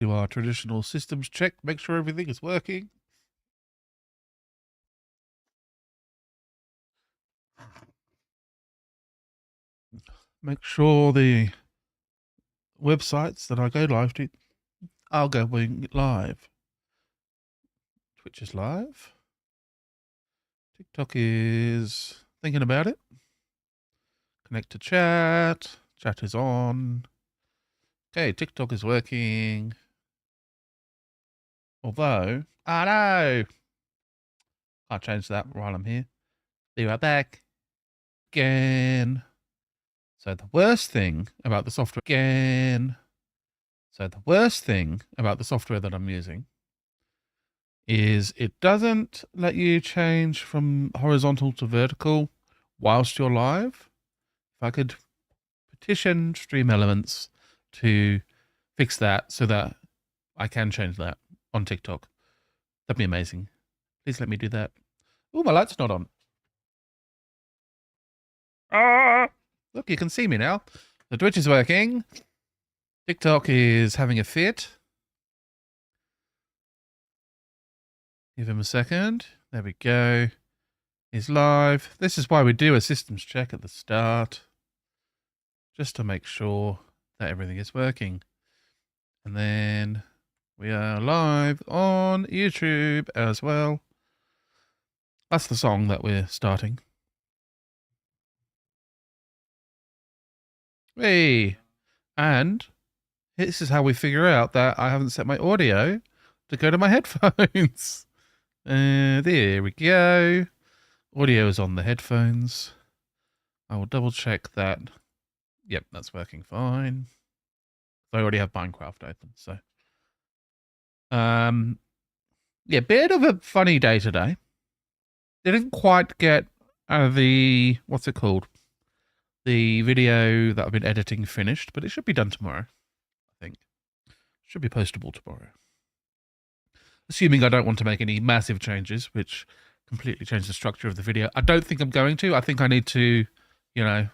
Do our traditional systems check, make sure everything is working. Make sure the websites that I go live to are going live. Twitch is live. TikTok is thinking about it. Connect to chat. Chat is on. Okay, TikTok is working. Although, no! Can't change that while I'm here. Be right back. Again. So the worst thing about the software that I'm using is it doesn't let you change from horizontal to vertical whilst you're live. If I could petition Stream Elements to fix that so that I can change that on TikTok, that'd be amazing. Please let me do that. Oh, my light's not on. Look, you can see me now. The Twitch is working. TikTok is having a fit. Give him a second. There we go. He's live. This is why we do a systems check at the start, just to make sure that everything is working. And then we are live on YouTube as well. That's the song that we're starting. Hey, and this is how we figure out that I haven't set my audio to go to my headphones. There we go. Audio is on the headphones. I will double check that. Yep, that's working fine. I already have Minecraft open, so. Yeah, bit of a funny day today. Didn't quite get the, what's it called? The video that I've been editing finished, but it should be done tomorrow, I think. Should be postable tomorrow. Assuming I don't want to make any massive changes, which completely change the structure of the video. I don't think I'm going to. I think I need to, you know,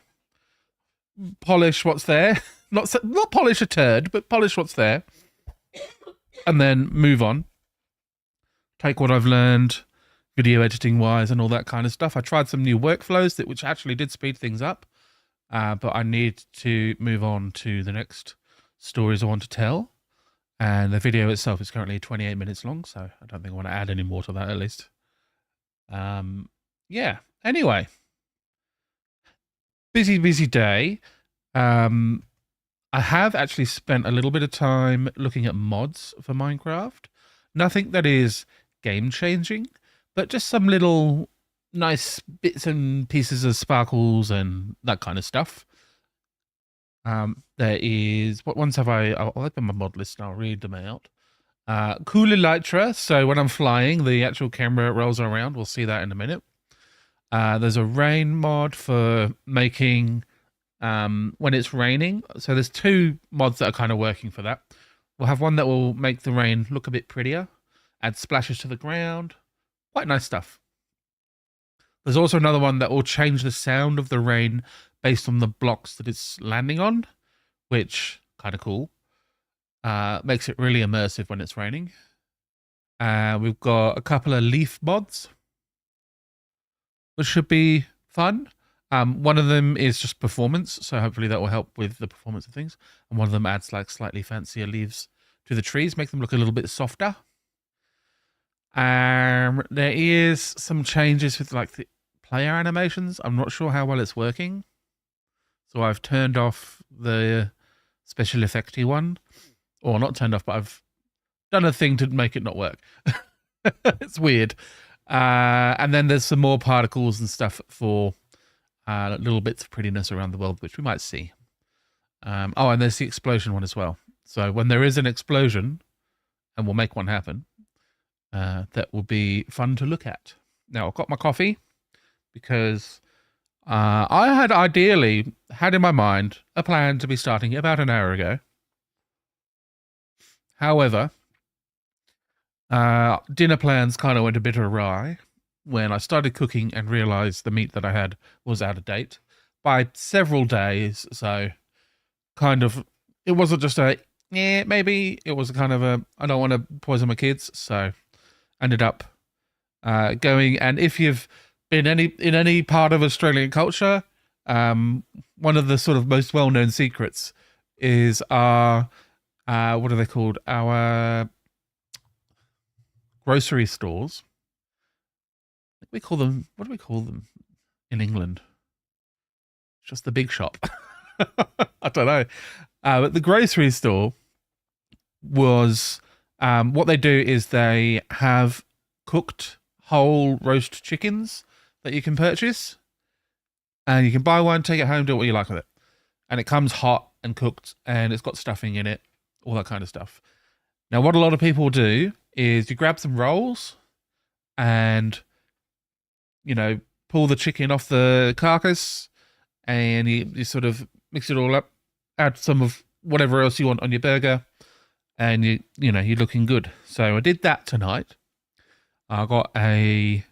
polish what's there. Not polish a turd, but polish what's there. And then move on. Take what I've learned, video editing wise and all that kind of stuff. I tried some new workflows which actually did speed things up. But I need to move on to the next stories I want to tell. And the video itself is currently 28 minutes long, so I don't think I want to add any more to that at least. Yeah, anyway. Busy day. I have actually spent a little bit of time looking at mods for Minecraft. Nothing that is game-changing, but just some little nice bits and pieces of sparkles and that kind of stuff. There is, what ones have I'll open my mod list and I'll read them out. Cool Elytra, so when I'm flying, the actual camera rolls around. We'll see that in a minute. There's a rain mod for making when it's raining. So there's two mods that are kind of working for that. We'll have one that will make the rain look a bit prettier, add splashes to the ground. Quite nice stuff. There's also another one that will change the sound of the rain based on the blocks that it's landing on, which kind of cool. Makes it really immersive when it's raining. We've got a couple of leaf mods, which should be fun. One of them is just performance, so hopefully that will help with the performance of things. And one of them adds like slightly fancier leaves to the trees, make them look a little bit softer. There is some changes with like the player animations. I'm not sure how well it's working. So I've turned off the special effecty one. Or not turned off, but I've done a thing to make it not work. It's weird. And then there's some more particles and stuff for little bits of prettiness around the world, which we might see. Oh, and there's the explosion one as well. So when there is an explosion, and we'll make one happen, that will be fun to look at. Now, I've got my coffee because I had ideally had in my mind a plan to be starting about an hour ago. However, dinner plans kind of went a bit awry when I started cooking and realized the meat that I had was out of date by several days. So kind of, it wasn't just a yeah, maybe it was kind of a, I don't want to poison my kids, so ended up going. And if you've been in any part of Australian culture, one of the sort of most well-known secrets is our what are they called? Our grocery stores. We call them. What do we call them in England? Just the big shop. I don't know. But the grocery store was what they do is they have cooked whole roast chickens that you can purchase, and you can buy one, take it home, do what you like with it, and it comes hot and cooked, and it's got stuffing in it, all that kind of stuff. Now, what a lot of people do is you grab some rolls and, you know, pull the chicken off the carcass, and you sort of mix it all up, add some of whatever else you want on your burger, and you're looking good. So I did that tonight. I got a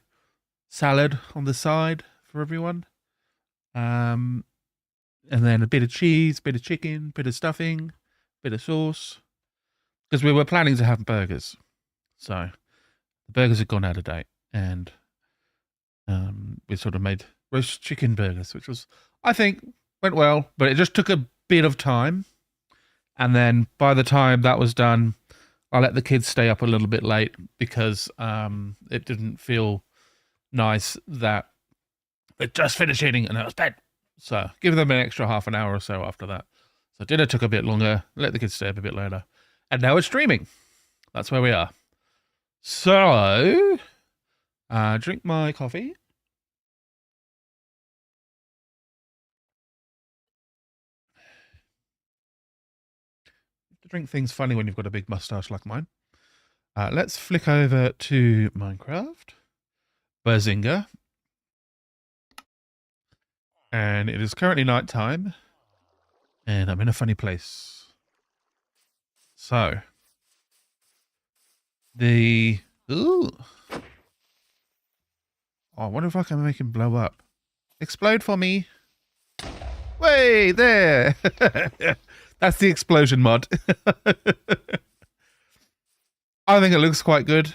salad on the side for everyone, and then a bit of cheese, bit of chicken, bit of stuffing, bit of sauce, because we were planning to have burgers. So the burgers had gone out of date, and we sort of made roast chicken burgers, which was, I think, went well, but it just took a bit of time. And then by the time that was done, I let the kids stay up a little bit late because it didn't feel nice that they just finished eating and it was bed. So give them an extra half an hour or so after that. So dinner took a bit longer, let the kids stay up a bit later. And now it's streaming. That's where we are. So, drink my coffee. To drink things funny when you've got a big mustache like mine. Let's flick over to Minecraft. Bazinga. And it is currently night time. And I'm in a funny place. So. Ooh. Oh, I wonder if I can make him blow up. Explode for me. Way there. That's the explosion mod. I think it looks quite good.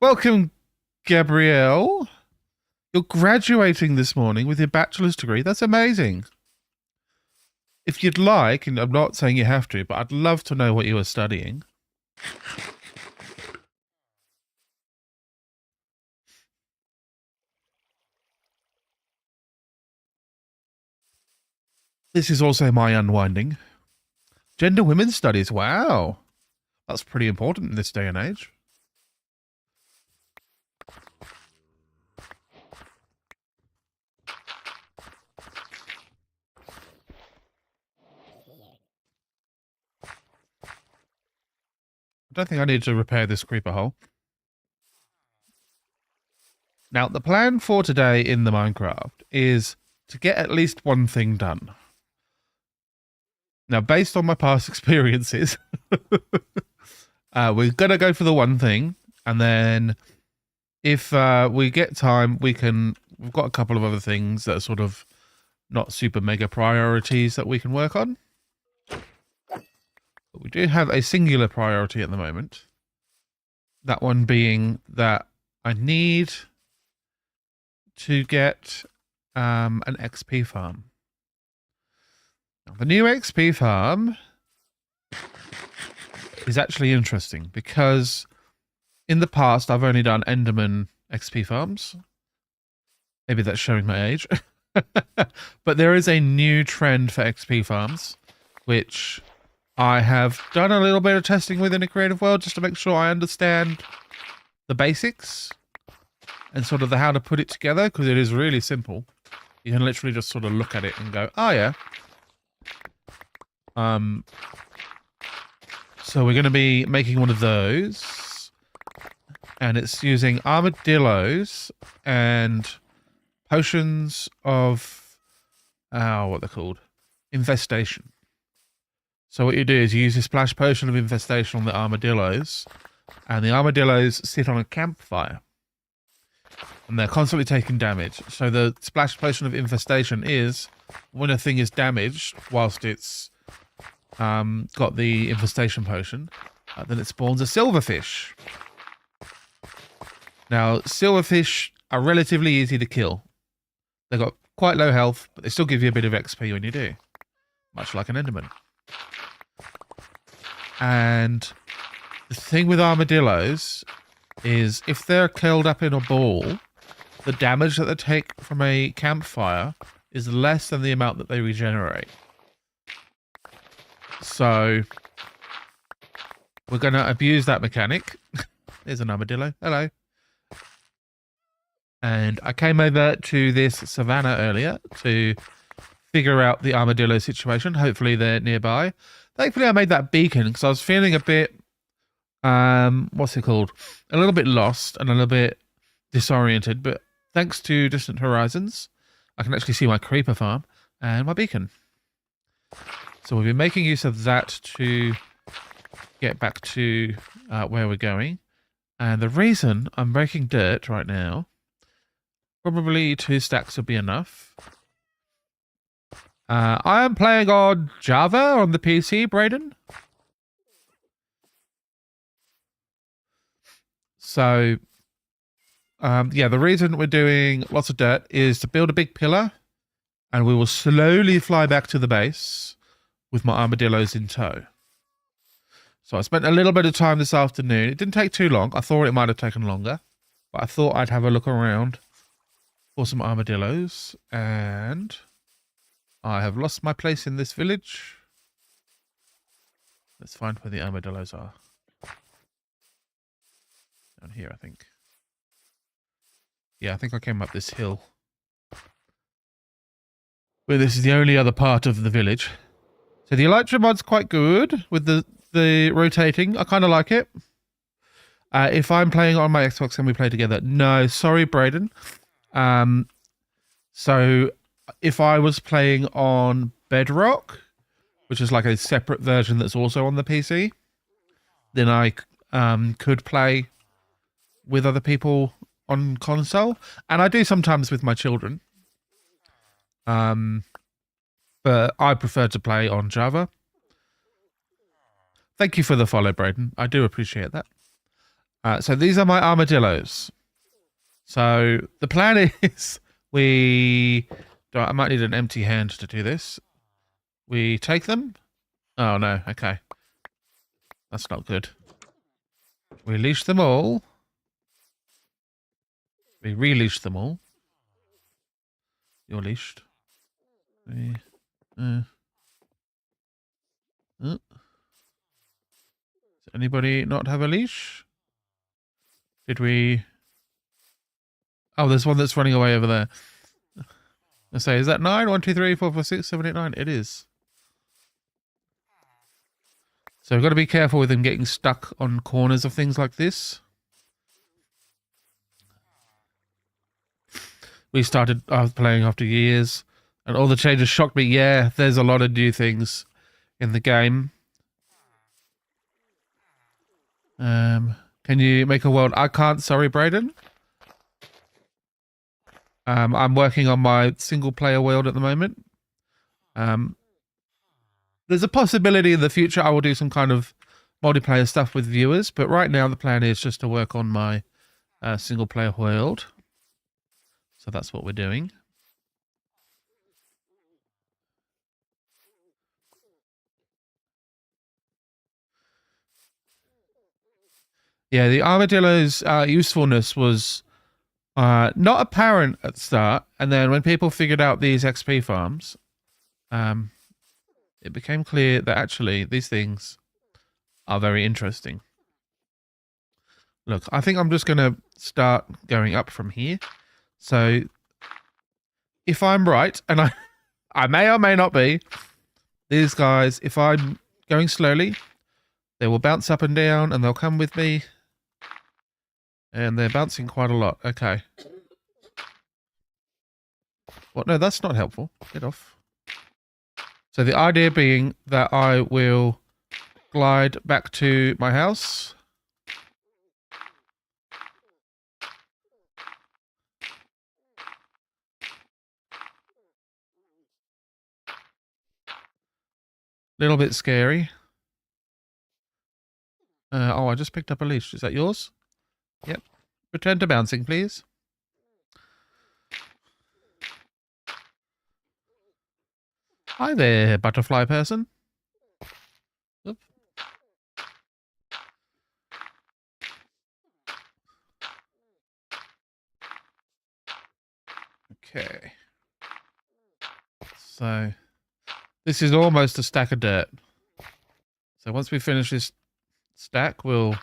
Welcome, Gabrielle. You're graduating this morning with your bachelor's degree. That's amazing. If you'd like, and I'm not saying you have to, but I'd love to know what you were studying. This is also my unwinding. Gender women's studies. Wow. That's pretty important in this day and age. I don't think I need to repair this creeper hole. Now, the plan for today in the Minecraft is to get at least one thing done. Now, based on my past experiences, we're going to go for the one thing. And then if we get time, we've got a couple of other things that are sort of not super mega priorities that we can work on. But we do have a singular priority at the moment. That one being that I need to get an XP farm. Now, the new XP farm is actually interesting because in the past I've only done Enderman XP farms. Maybe that's showing my age. But there is a new trend for XP farms, which I have done a little bit of testing with in a creative world just to make sure I understand the basics and sort of how to put it together, because it is really simple. You can literally just sort of look at it and go, oh yeah. So we're going to be making one of those, and it's using armadillos and potions of, what they're called, infestation. So what you do is you use a splash potion of infestation on the armadillos, and the armadillos sit on a campfire. and they're constantly taking damage. So the splash potion of infestation is when a thing is damaged whilst it's got the infestation potion, then it spawns a silverfish. Now, silverfish are relatively easy to kill. They've got quite low health, but they still give you a bit of XP when you do. Much like an Enderman. And the thing with armadillos is if they're curled up in a ball, the damage that they take from a campfire is less than the amount that they regenerate. So we're going to abuse that mechanic. There's an armadillo. Hello. And I came over to this savannah earlier to figure out the armadillo situation. Hopefully they're nearby. Thankfully I made that beacon because I was feeling a bit, what's it called? A little bit lost and a little bit disoriented. But thanks to Distant Horizons, I can actually see my creeper farm and my beacon. So we've been making use of that to get back to where we're going. And the reason I'm breaking dirt right now, probably 2 stacks will be enough. I am playing on Java on the PC, Brayden. So, yeah, the reason we're doing lots of dirt is to build a big pillar, and we will slowly fly back to the base with my armadillos in tow. So I spent a little bit of time this afternoon. It didn't take too long. I thought it might have taken longer, but I thought I'd have a look around for some armadillos, and I have lost my place in this village. Let's find where the armadillos are. Down here, I think. Yeah, I think I came up this hill. But this is the only other part of the village. So the Elytra mod's quite good with the rotating. I kind of like it. If I'm playing on my Xbox and we play together. No, sorry, Brayden. So if I was playing on Bedrock, which is like a separate version that's also on the PC, then I could play with other people on console. And I do sometimes with my children. But I prefer to play on Java. Thank you for the follow, Brayden. I do appreciate that. So these are my armadillos. So the plan is I might need an empty hand to do this. We take them. Oh, no. Okay. That's not good. We leash them all. We releash them all. You're leashed. Does anybody not have a leash? Did we... Oh, there's one that's running away over there. I say, is that 9? 1, 2, 3, 4, 5, 6, 7, 8, 9? It is. So we've got to be careful with them getting stuck on corners of things like this. We started playing after years, and all the changes shocked me. Yeah, there's a lot of new things in the game. Can you make a world? I can't, sorry, Brayden. I'm working on my single-player world at the moment. There's a possibility in the future I will do some kind of multiplayer stuff with viewers, but right now the plan is just to work on my single-player world. So that's what we're doing. Yeah, the armadillo's usefulness was not apparent at the start, and then when people figured out these XP farms, it became clear that actually these things are very interesting. Look, I think I'm just going to start going up from here. So if I'm right, and I may or may not be, these guys, if I'm going slowly, they will bounce up and down and they'll come with me. And they're bouncing quite a lot. Okay. What? No, that's not helpful. Get off. So the idea being that I will glide back to my house. Little bit scary. Oh, I just picked up a leash. Is that yours? Yep. Return to bouncing, please. Hi there, butterfly person. Oop. Okay. So, this is almost a stack of dirt. So once we finish this stack, we'll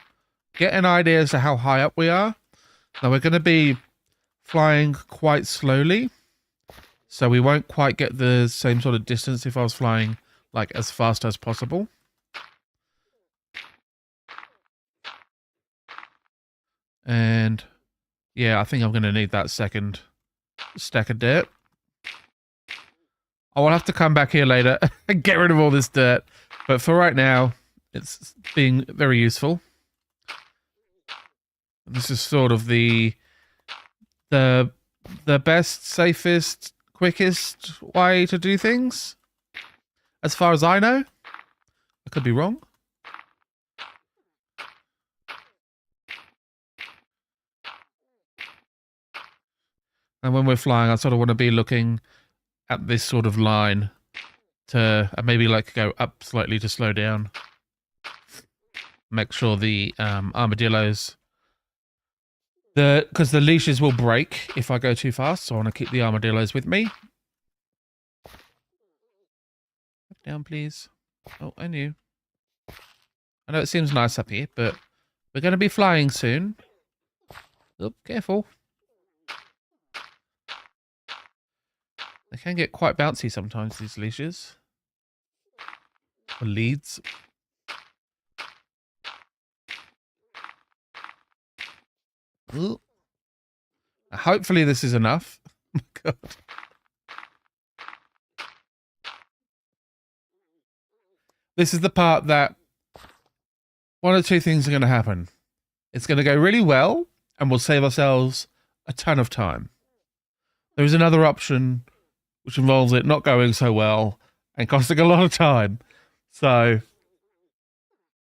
get an idea as to how high up we are. Now we're going to be flying quite slowly, so we won't quite get the same sort of distance if I was flying like as fast as possible. And yeah, I think I'm going to need that second stack of dirt. I will have to come back here later and get rid of all this dirt. But for right now, it's being very useful. This is sort of the best, safest, quickest way to do things. As far as I know. I could be wrong. And when we're flying, I sort of want to be looking at this sort of line to maybe like go up slightly to slow down. Make sure the armadillos, because the leashes will break if I go too fast, so I want to keep the armadillos with me. Down, please. Oh, and you. I know it seems nice up here, but we're going to be flying soon. Oh, careful. They can get quite bouncy sometimes, these leashes. Or leads. Ooh. Hopefully this is enough. Oh my god. This is the part that one of two things are going to happen. It's going to go really well, and we'll save ourselves a ton of time. There is another option, which involves it not going so well and costing a lot of time. So,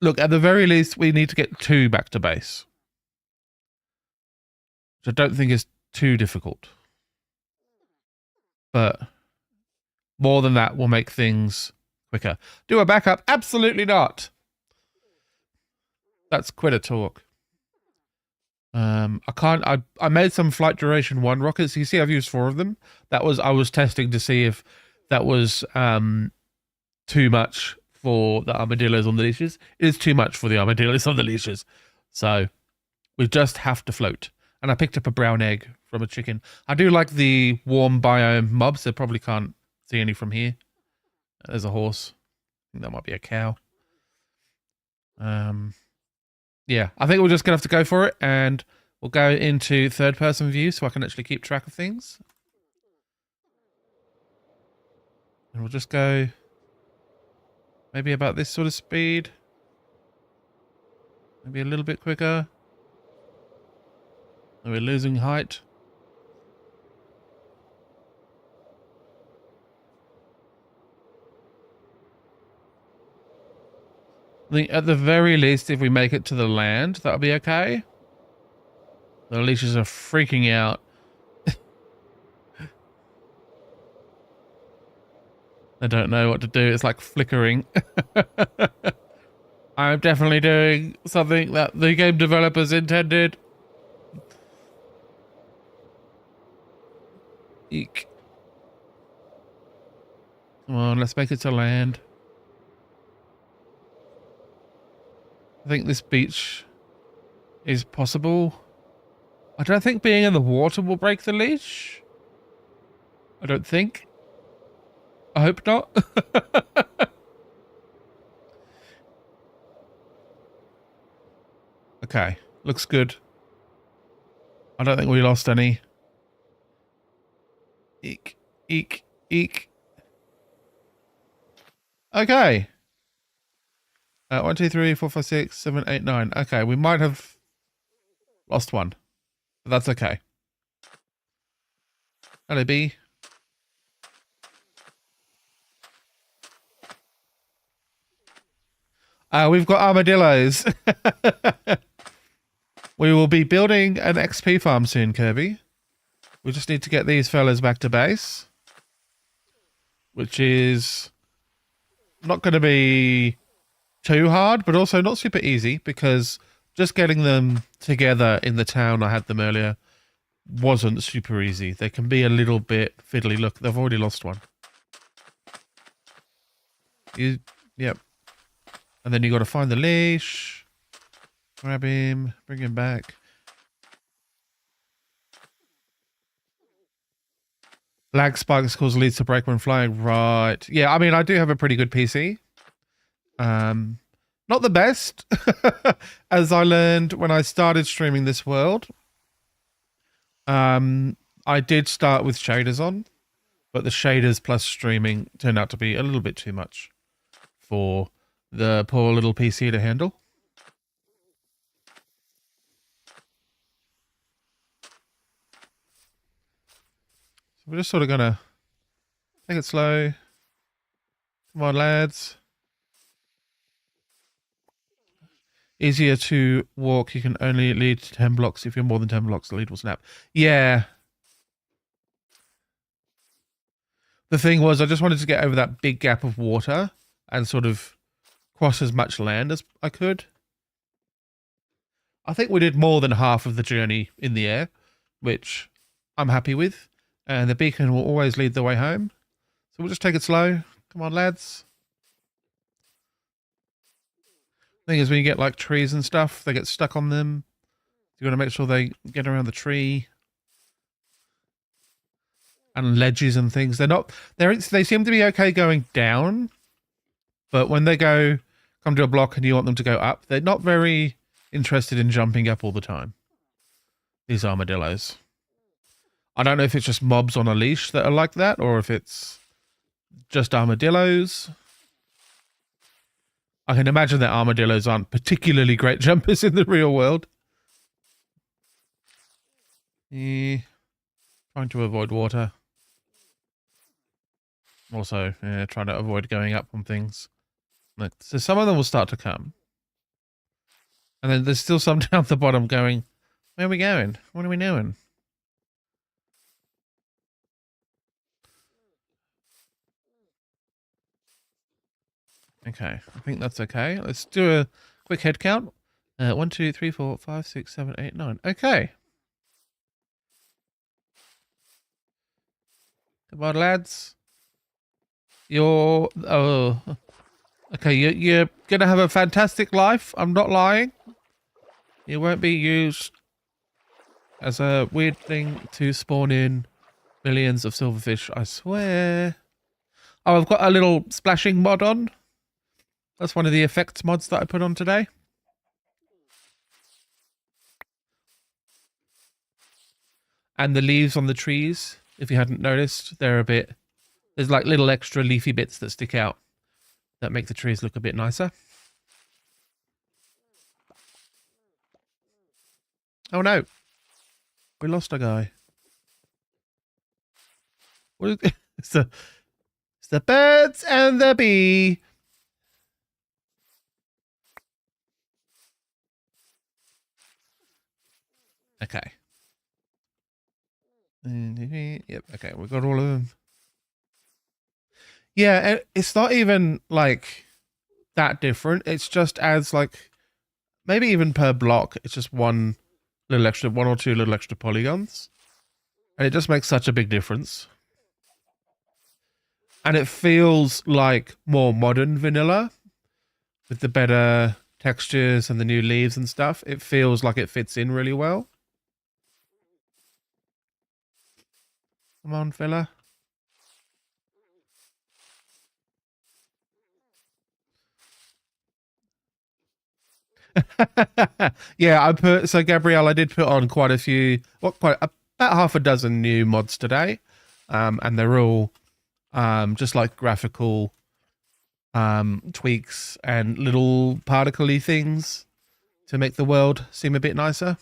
look, at the very least, we need to get 2 back to base. Which I don't think is too difficult. But more than that will make things quicker. Do a backup? Absolutely not. That's quite a talk. I made some flight duration 1 rockets. You see I've used 4 of them. I was testing to see if that was too much for the armadillos on the leashes. It is too much for the armadillos on the leashes. So we just have to float. And I picked up a brown egg from a chicken. I do like the warm biome mobs. They probably can't see any from here. There's a horse. I think that might be a cow. Yeah, I think we're just going to have to go for it, and we'll go into third-person view so I can actually keep track of things. And we'll just go maybe about this sort of speed. Maybe a little bit quicker. And we're losing height. I think at the very least, if we make it to the land, that'll be okay. The leashes are freaking out. I don't know what to do. It's like flickering. I'm definitely doing something that the game developers intended. Eek. Come on, let's make it to land. I think this beach is possible. I don't think being in the water will break the leash. I don't think. I hope not. Okay, looks good. I don't think we lost any. Eek, eek, eek. Okay. 1, 2, 3, 4, 5, 6, 7, 8, 9. Okay, we might have lost one. But that's okay. Hello, bee. We've got armadillos. We will be building an XP farm soon, Kirby. We just need to get these fellas back to base, which is not going to be too hard, but also not super easy, because just getting them together in the town I had them earlier wasn't super easy. They can be a little bit fiddly. Look, they've already lost one. Yep. And then you got to find the leash, grab him, bring him back. Lag spikes cause leads to break when flying. Right. Yeah, I mean, I do have a pretty good PC. Not the best, as I learned when I started streaming this world. I did start with shaders on, but the shaders plus streaming turned out to be a little bit too much for the poor little PC to handle. So we're just sort of gonna take it slow. Come on, lads. Easier to walk. You can only lead 10 blocks. If you're more than 10 blocks, the lead will snap. Yeah. The thing was, I just wanted to get over that big gap of water and sort of cross as much land as I could. I think we did more than half of the journey in the air, which I'm happy with. And the beacon will always lead the way home. So we'll just take it slow. Come on, lads. Thing is, when you get like trees and stuff, they get stuck on them. You got to make sure they get around the tree. And ledges and things. They seem to be okay going down. But when they come to a block and you want them to go up, they're not very interested in jumping up all the time. These armadillos. I don't know if it's just mobs on a leash that are like that, or if it's just armadillos. I can imagine that armadillos aren't particularly great jumpers in the real world. Trying to avoid water. Also, trying to avoid going up on things. Look, so some of them will start to come. And then there's still some down the bottom going, where are we going? What are we doing? Okay, I think that's okay. Let's do a quick head count. 1, 2, 3, 4, 5, 6, 7, 8, 9. Okay. Come on, lads. Okay, you're gonna have a fantastic life. I'm not lying. You won't be used as a weird thing to spawn in millions of silverfish, I swear. Oh, I've got a little splashing mod on. That's one of the effects mods that I put on today. And the leaves on the trees, if you hadn't noticed, there's like little extra leafy bits that stick out that make the trees look a bit nicer. Oh no. We lost a guy. What is it? It's the birds and the bee. Okay. Yep, okay, we've got all of them. Yeah, it's not even like that different. It's just adds like maybe even per block, it's just one or two little extra polygons. And it just makes such a big difference. And it feels like more modern vanilla with the better textures and the new leaves and stuff. It feels like it fits in really well. Come on, fella. Yeah, Gabrielle, I did put on quite a few, about half a dozen new mods today. And they're all just like graphical tweaks and little particle-y things to make the world seem a bit nicer.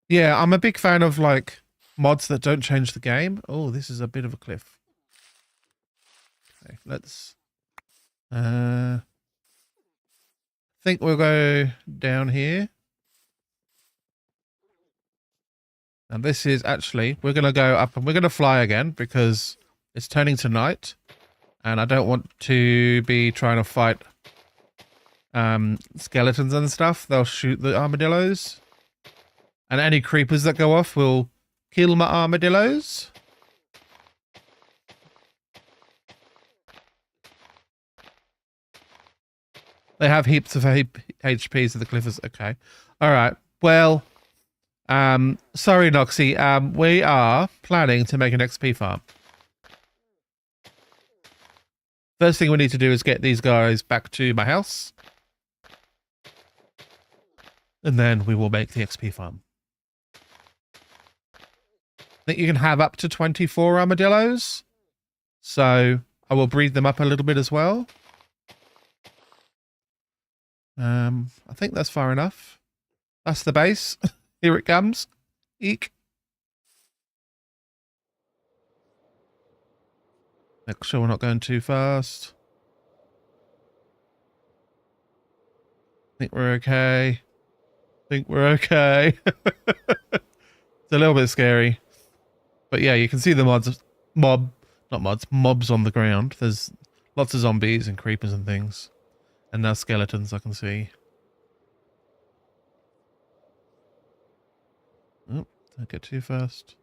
Yeah, I'm a big fan of like mods that don't change the game. Oh, this is a bit of a cliff. Okay, let's think we'll go down here. And this is actually, we're going to go up and we're going to fly again because it's turning to night. And I don't want to be trying to fight skeletons and stuff. They'll shoot the armadillos. And any creepers that go off will kill my armadillos. They have heaps of HP, so the cliff is okay. All right. Well, sorry, Noxy. We are planning to make an XP farm. First thing we need to do is get these guys back to my house. And then we will make the XP farm. I think you can have up to 24 armadillos. So I will breed them up a little bit as well. I think that's far enough. That's the base. Here it comes. Eek. Make sure we're not going too fast. Think we're okay. Think we're okay. It's a little bit scary. But yeah, you can see the mobs on the ground. There's lots of zombies and creepers and things. And now skeletons I can see. Oh, don't get too fast.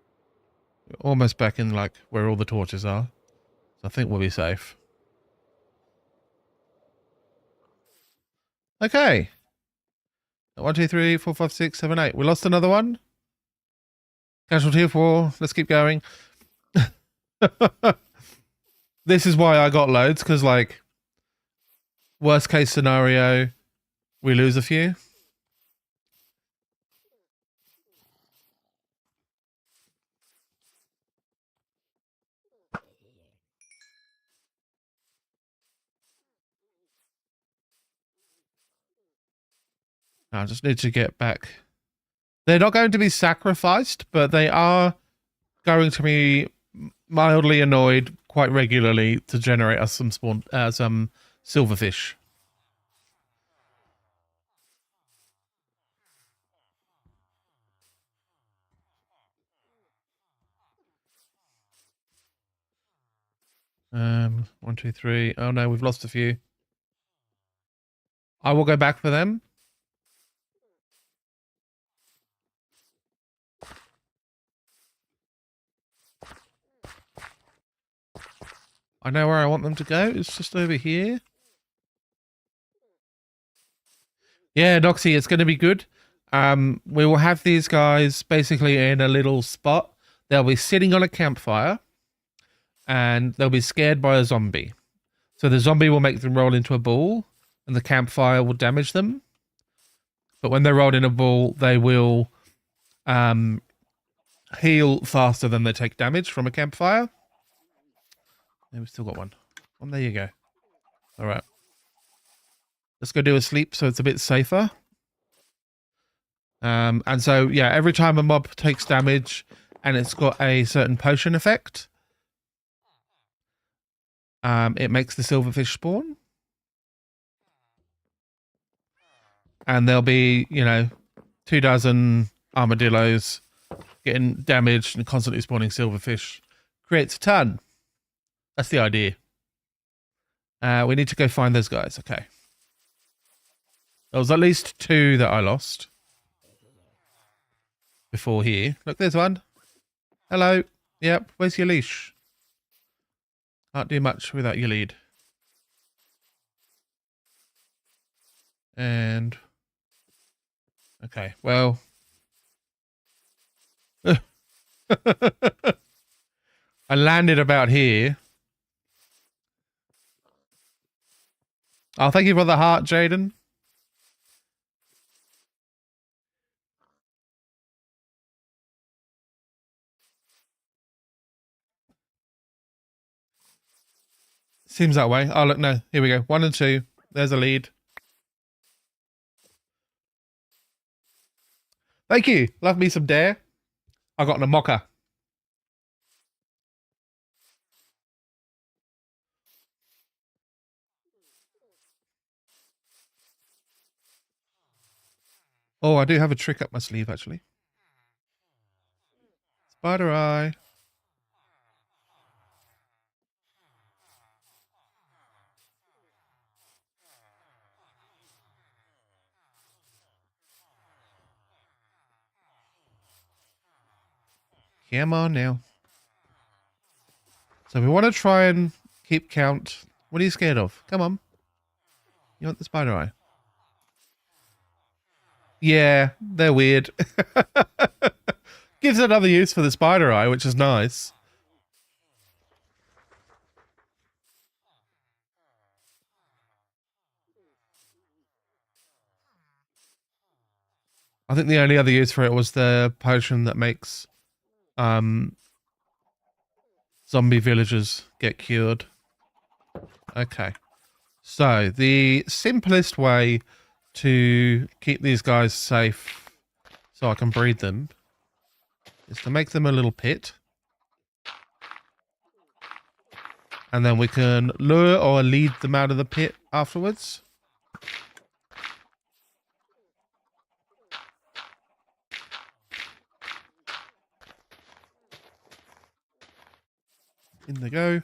We're almost back in like where all the torches are. So I think we'll be safe. Okay. 1, 2, 3, 4, 5, 6, 7, 8. We lost another one. Casualty of 4. Let's keep going. This is why I got loads, because like worst case scenario, we lose a few. I just need to get back. They're not going to be sacrificed, but they are going to be mildly annoyed quite regularly to generate us some silverfish. One, two, three. Oh no, we've lost a few. I will go back for them. I know where I want them to go. It's just over here. Yeah, Noxy, it's going to be good. We will have these guys basically in a little spot. They'll be sitting on a campfire and they'll be scared by a zombie. So the zombie will make them roll into a ball and the campfire will damage them. But when they're rolled in a ball, they will heal faster than they take damage from a campfire. And we've still got one. Oh, there you go. All right. Let's go do a sleep so it's a bit safer. And so, yeah, every time a mob takes damage and it's got a certain potion effect, it makes the silverfish spawn. And there'll be, 24 armadillos getting damaged and constantly spawning silverfish. Creates a ton. That's the idea. We need to go find those guys. Okay. There was at least 2 that I lost before here. Look, there's one. Hello. Yep. Where's your leash? Can't do much without your lead. And okay, well. I landed about here. Oh, thank you for the heart, Jaden. Seems that way. Oh, look, no. Here we go. 1 and 2. There's a lead. Thank you. Love me some dare. I got an mocha. Oh, I do have a trick up my sleeve, actually. Spider eye. Come on now. So we want to try and keep count. What are you scared of? Come on. You want the spider eye? Yeah, they're weird. Gives another use for the spider eye, which is nice. I think the only other use for it was the potion that makes zombie villagers get cured. Okay. So the simplest way to keep these guys safe so I can breed them is to make them a little pit. And then we can lure or lead them out of the pit afterwards. In they go.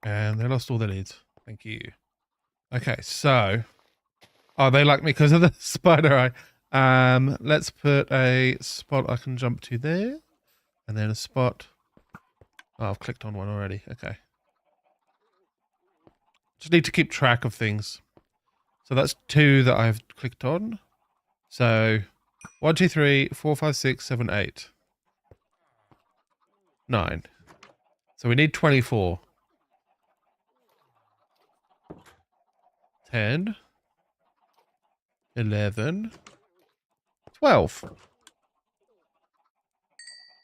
And they lost all their leads. Thank you. Okay, so... Oh, they like me because of the spider eye. Let's put a spot I can jump to there. And then a spot... Oh, I've clicked on one already. Okay. Just need to keep track of things. So that's 2 that I've clicked on. So 1, 2, 3, 4, 5, 6, 7, 8, 9. So we need 24. 10, 11, 12.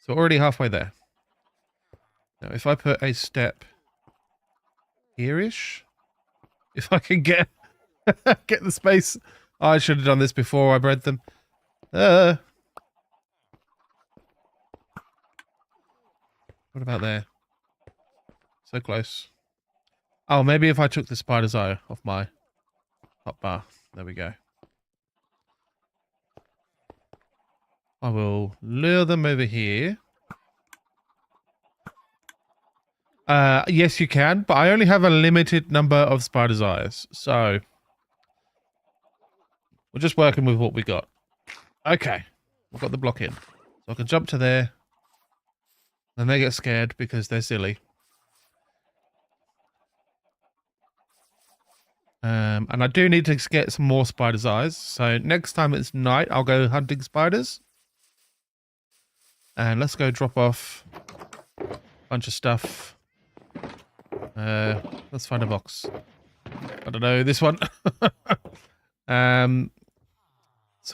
So already halfway there. Now if I put a step here-ish, if I can get get the space. Oh, I should have done this before I bred them. What about there? So close. Oh, maybe if I took the spider's eye off my hotbar. There we go. I will lure them over here. Yes, you can, but I only have a limited number of spider's eyes, so we're just working with what we got. Okay, we've got the block in. So I can jump to there. Then they get scared because they're silly. And I do need to get some more spider's eyes. So next time it's night, I'll go hunting spiders. And let's go drop off a bunch of stuff. Let's find a box. I don't know, this one. So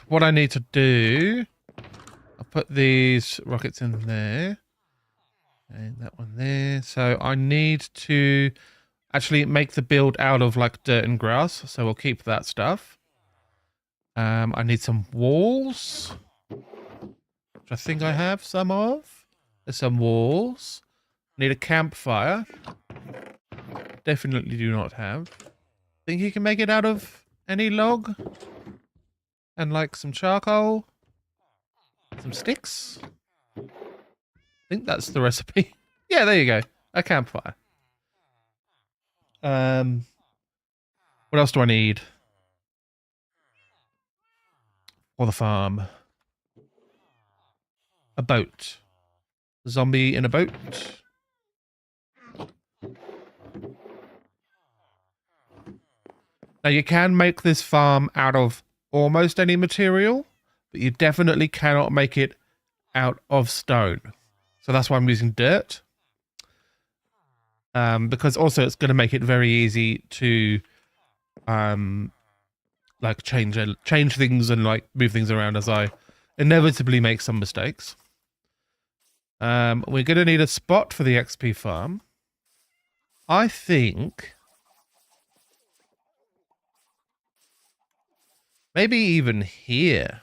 what I need to do, I'll put these rockets in there. And that one there. So I need to actually make the build out of like dirt and grass. So we'll keep that stuff. I need some walls, which I think I have some of. There's some walls. Need a campfire. Definitely do not have. Think you can make it out of any log? And like some charcoal? Some sticks? I think that's the recipe. Yeah, there you go. A campfire. What else do I need? For the farm. A boat. Zombie in a boat. Now you can make this farm out of almost any material, but you definitely cannot make it out of stone. So that's why I'm using dirt. Because also it's going to make it very easy to like change things and like move things around as I inevitably make some mistakes. We're going to need a spot for the XP farm. I think maybe even here.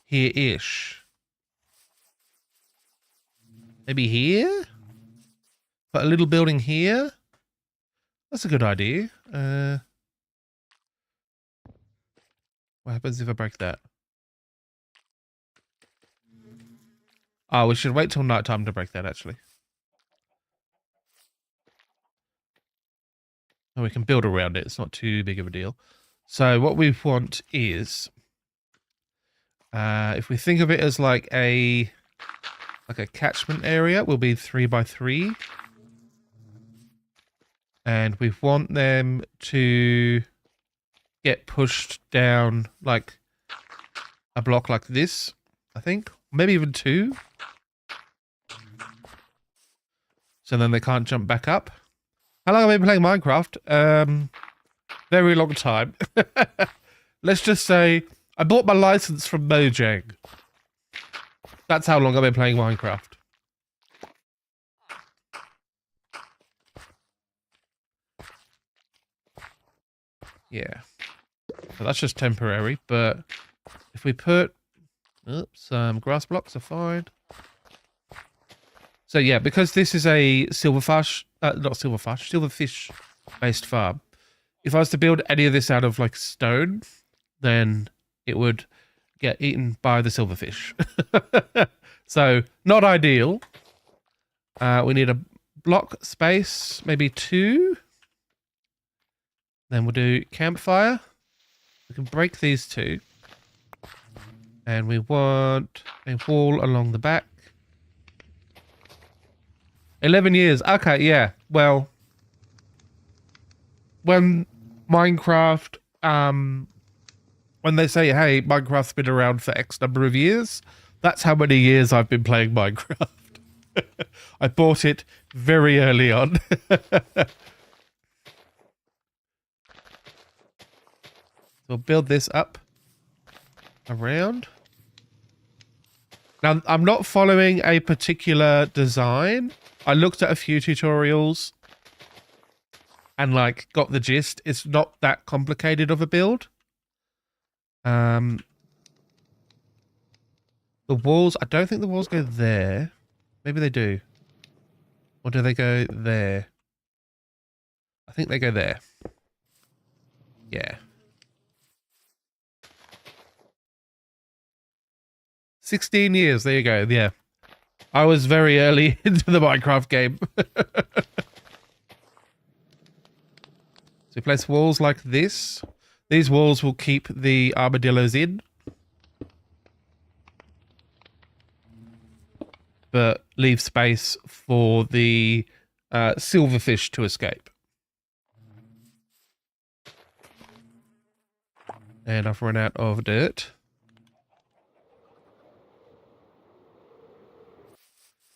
Here-ish. Maybe here? Put a little building here. That's a good idea. What happens if I break that? Oh, we should wait till nighttime to break that, actually. And we can build around it. It's not too big of a deal. So what we want is, if we think of it as like a catchment area, will be 3 by 3. And we want them to get pushed down like a block like this, I think. Maybe even 2. So then they can't jump back up. How long have I been playing Minecraft? Very long time. Let's just say I bought my license from Mojang. That's how long I've been playing Minecraft. Yeah. So that's just temporary, but if we put some grass blocks are fine. So yeah, because this is a silverfish based farm. If I was to build any of this out of like stone, then it would get eaten by the silverfish. So not ideal. We need a block space, maybe 2. Then we'll do campfire. We can break these 2. And we want a wall along the back. 11 years. Okay, yeah. Well, when Minecraft, when they say, hey, Minecraft's been around for X number of years, that's how many years I've been playing Minecraft. I bought it very early on. We'll build this up around. Now, I'm not following a particular design. I looked at a few tutorials and like got the gist. It's not that complicated of a build. The walls, I don't think the walls go there. Maybe they do. Or do they go there? I think they go there. Yeah. 16 years, there you go, yeah. I was very early into the Minecraft game. So place walls like this. These walls will keep the armadillos in. But leave space for the silverfish to escape. And I've run out of dirt.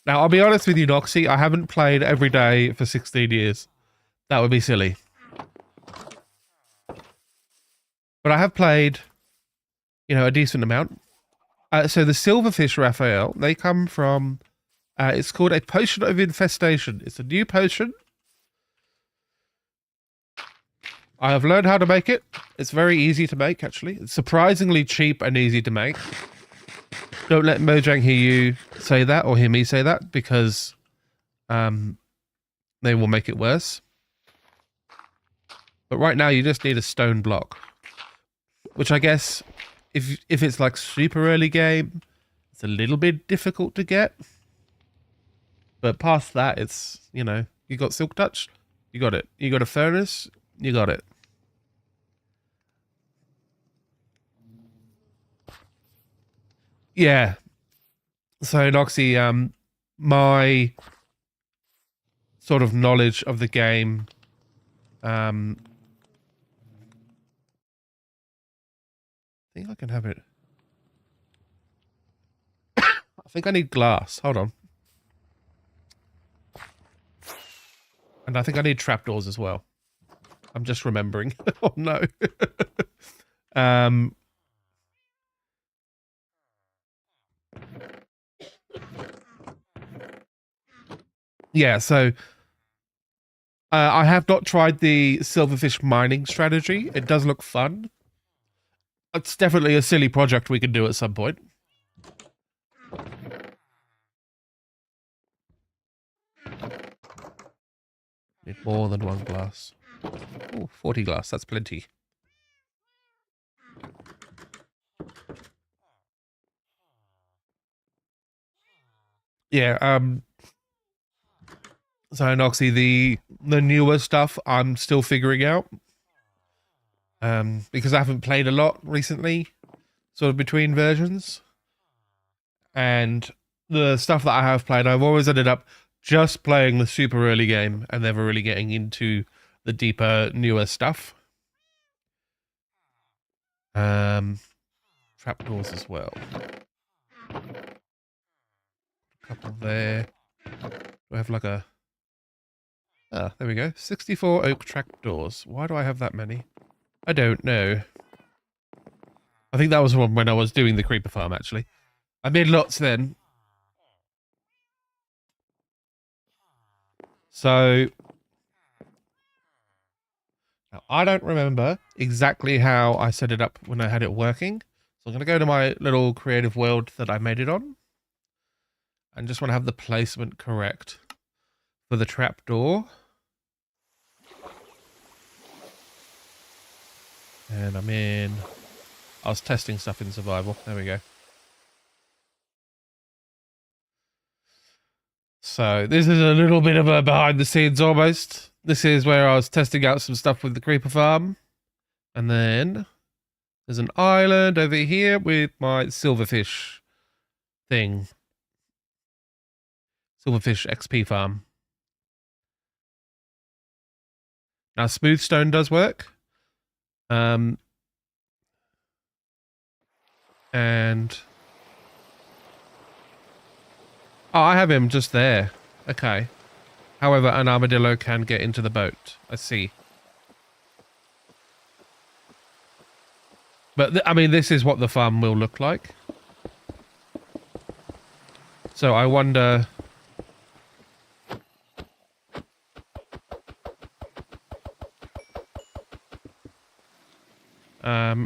Now, I'll be honest with you, Noxy, I haven't played every day for 16 years. That would be silly. But I have played, you know, a decent amount. So the silverfish, Raphael, they come from, it's called a potion of infestation. It's a new potion. I have learned how to make it. It's very easy to make, actually. It's surprisingly cheap and easy to make. Don't let Mojang hear you say that or hear me say that, because they will make it worse. But right now you just need a stone block, which I guess if it's like super early game, it's a little bit difficult to get. But past that, it's, you know, you got silk touch, you got it. You got a furnace, you got it. Yeah. So Noxy, my sort of knowledge of the game, I think I can have it. I think I need glass. Hold on. And I think I need trapdoors as well. I'm just remembering. Oh no. Yeah, so I have not tried the silverfish mining strategy. It does look fun. It's definitely a silly project we can do at some point. Need more than 1 glass. Oh, 40 glass, that's plenty. Yeah, so Noxy, the newer stuff I'm still figuring out. Because I haven't played a lot recently, sort of between versions. And the stuff that I have played, I've always ended up just playing the super early game and never really getting into the deeper, newer stuff. Trapdoors as well. A couple there. Do I have like a... Ah, there we go. 64 oak trapdoors. Why do I have that many? I don't know. I think that was when I was doing the creeper farm, actually. I made lots then. So... Now, I don't remember exactly how I set it up when I had it working. So I'm going to go to my little creative world that I made it on. And just want to have the placement correct for the trapdoor. And I'm in... I was testing stuff in survival. There we go. So this is a little bit of a behind the scenes almost. This is where I was testing out some stuff with the creeper farm. And then there's an island over here with my silverfish thing. Silverfish XP farm. Now smooth stone does work. And oh, I have him just there. Okay. However, an armadillo can get into the boat. I see. But, I mean, this is what the farm will look like. So I wonder...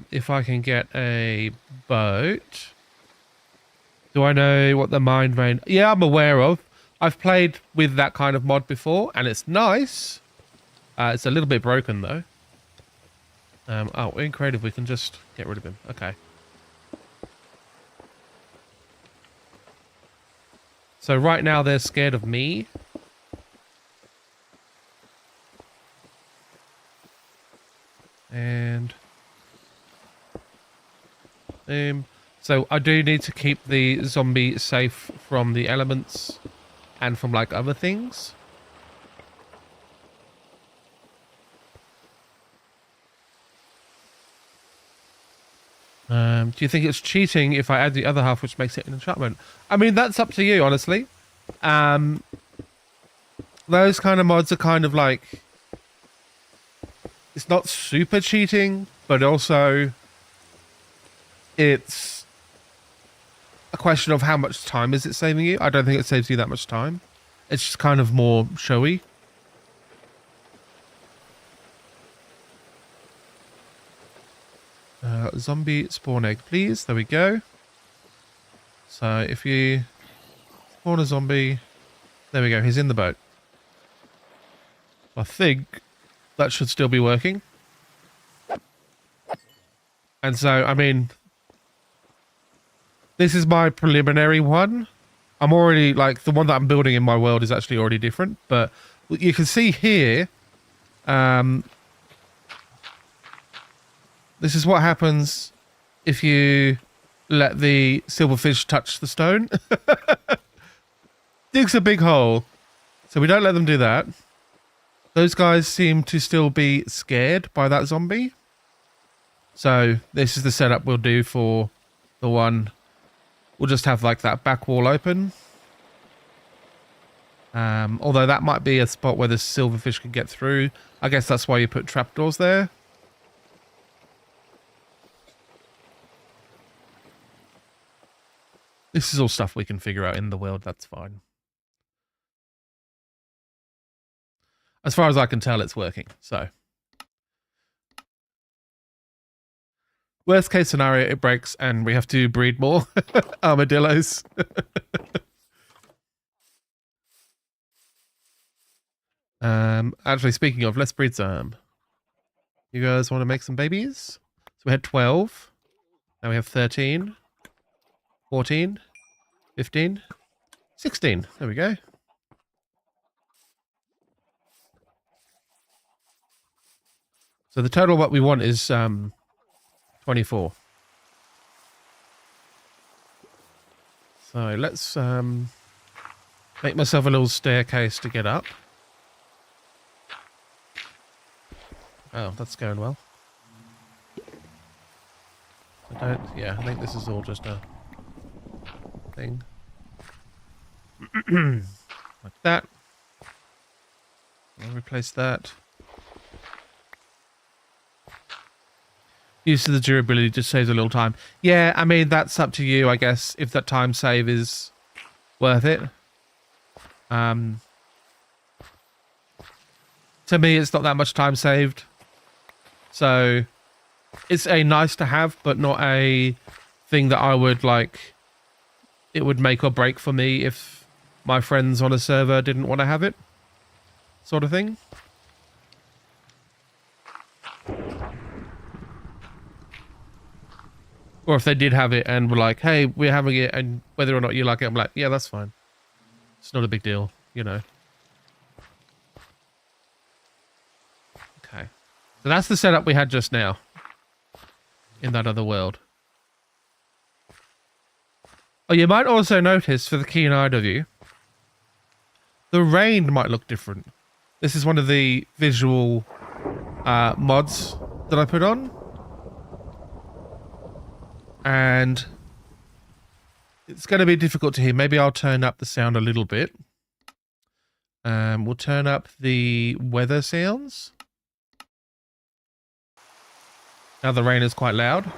if I can get a boat... Do I know what the mine vein... Yeah, I'm aware of. I've played with that kind of mod before, and it's nice. It's a little bit broken, though. Oh, in creative, we can just get rid of him. Okay. So right now, they're scared of me. And... So I do need to keep the zombie safe from the elements and from like other things. Do you think it's cheating if I add the other half, which makes it an enchantment? I mean, that's up to you, honestly. Those kind of mods are kind of like... It's not super cheating, but also... It's a question of how much time is it saving you. I don't think it saves you that much time. It's just kind of more showy. Zombie spawn egg, please. There we go. So if you spawn a zombie... There we go, he's in the boat. I think that should still be working. And so, I mean... This is my preliminary one. I'm already, like, the one that I'm building in my world is actually already different. But you can see here, this is what happens if you let the silverfish touch the stone. Digs a big hole. So we don't let them do that. Those guys seem to still be scared by that zombie. So this is the setup we'll do for the one... We'll just have like that back wall open. Although that might be a spot where the silverfish can get through. I guess that's why you put trapdoors there. This is all stuff we can figure out in the world, that's fine. As far as I can tell, it's working, so. Worst case scenario, it breaks and we have to breed more armadillos. Actually, speaking of, let's breed some. You guys want to make some babies? So we had 12. Now we have 13, 14, 15, 16. There we go. So the total what we want is 24. So let's make myself a little staircase to get up. Oh, that's going well. Yeah, I think this is all just a thing. Like that. I'll replace that. Use of the durability just saves a little time. Yeah, I mean, that's up to you, I guess, if that time save is worth it. To me, it's not that much time saved. So, it's a nice to have, but not a thing that I would, like, it would make or break for me if my friends on a server didn't want to have it. Sort of thing. Or if they did have it and were like, hey, we're having it, and whether or not you like it, I'm like, yeah, that's fine. It's not a big deal, you know. Okay. So that's the setup we had just now. In that other world. Oh, you might also notice, for the keen-eyed of you, the rain might look different. This is one of the visual mods that I put on. And it's going to be difficult to hear. Maybe I'll turn up the sound a little bit. We'll turn up the weather sounds. Now the rain is quite loud.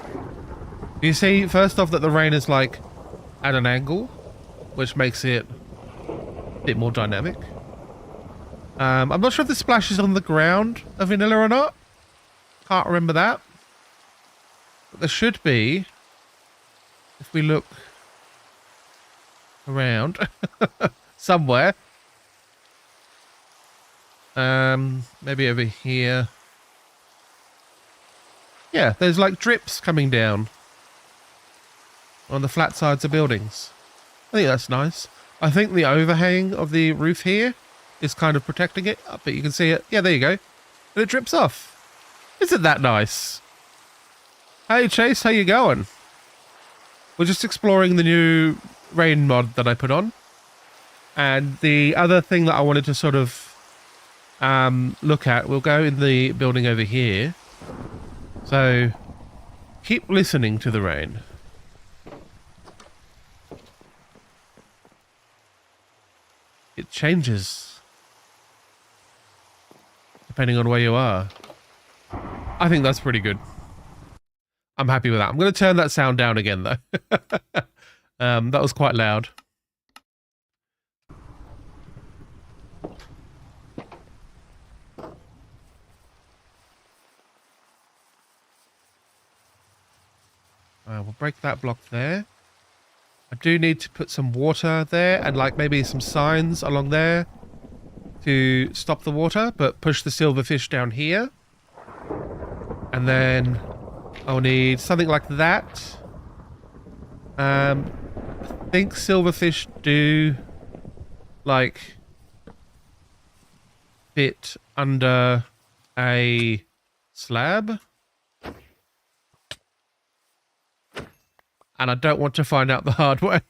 You see, first off, that the rain is like at an angle, which makes it a bit more dynamic. I'm not sure if the splash is on the ground of vanilla or not. Can't remember that. But there should be, if we look around somewhere. Maybe over here. Yeah, there's like drips coming down on the flat sides of buildings. I think that's nice. I think the overhang of the roof here is kind of protecting it, but you can see it. Yeah, there you go. And it drips off. Isn't that nice? Hey Chase, how you going? We're just exploring the new rain mod that I put on. And the other thing that I wanted to sort of look at, we'll go in the building over here. So, keep listening to the rain. It changes depending on where you are. I think that's pretty good. I'm happy with that. I'm going to turn that sound down again, though. That was quite loud. We'll break that block there. I do need to put some water there and like maybe some signs along there to stop the water, but push the silverfish down here. And then I'll need something like that. I think silverfish do like fit under a slab. And I don't want to find out the hard way.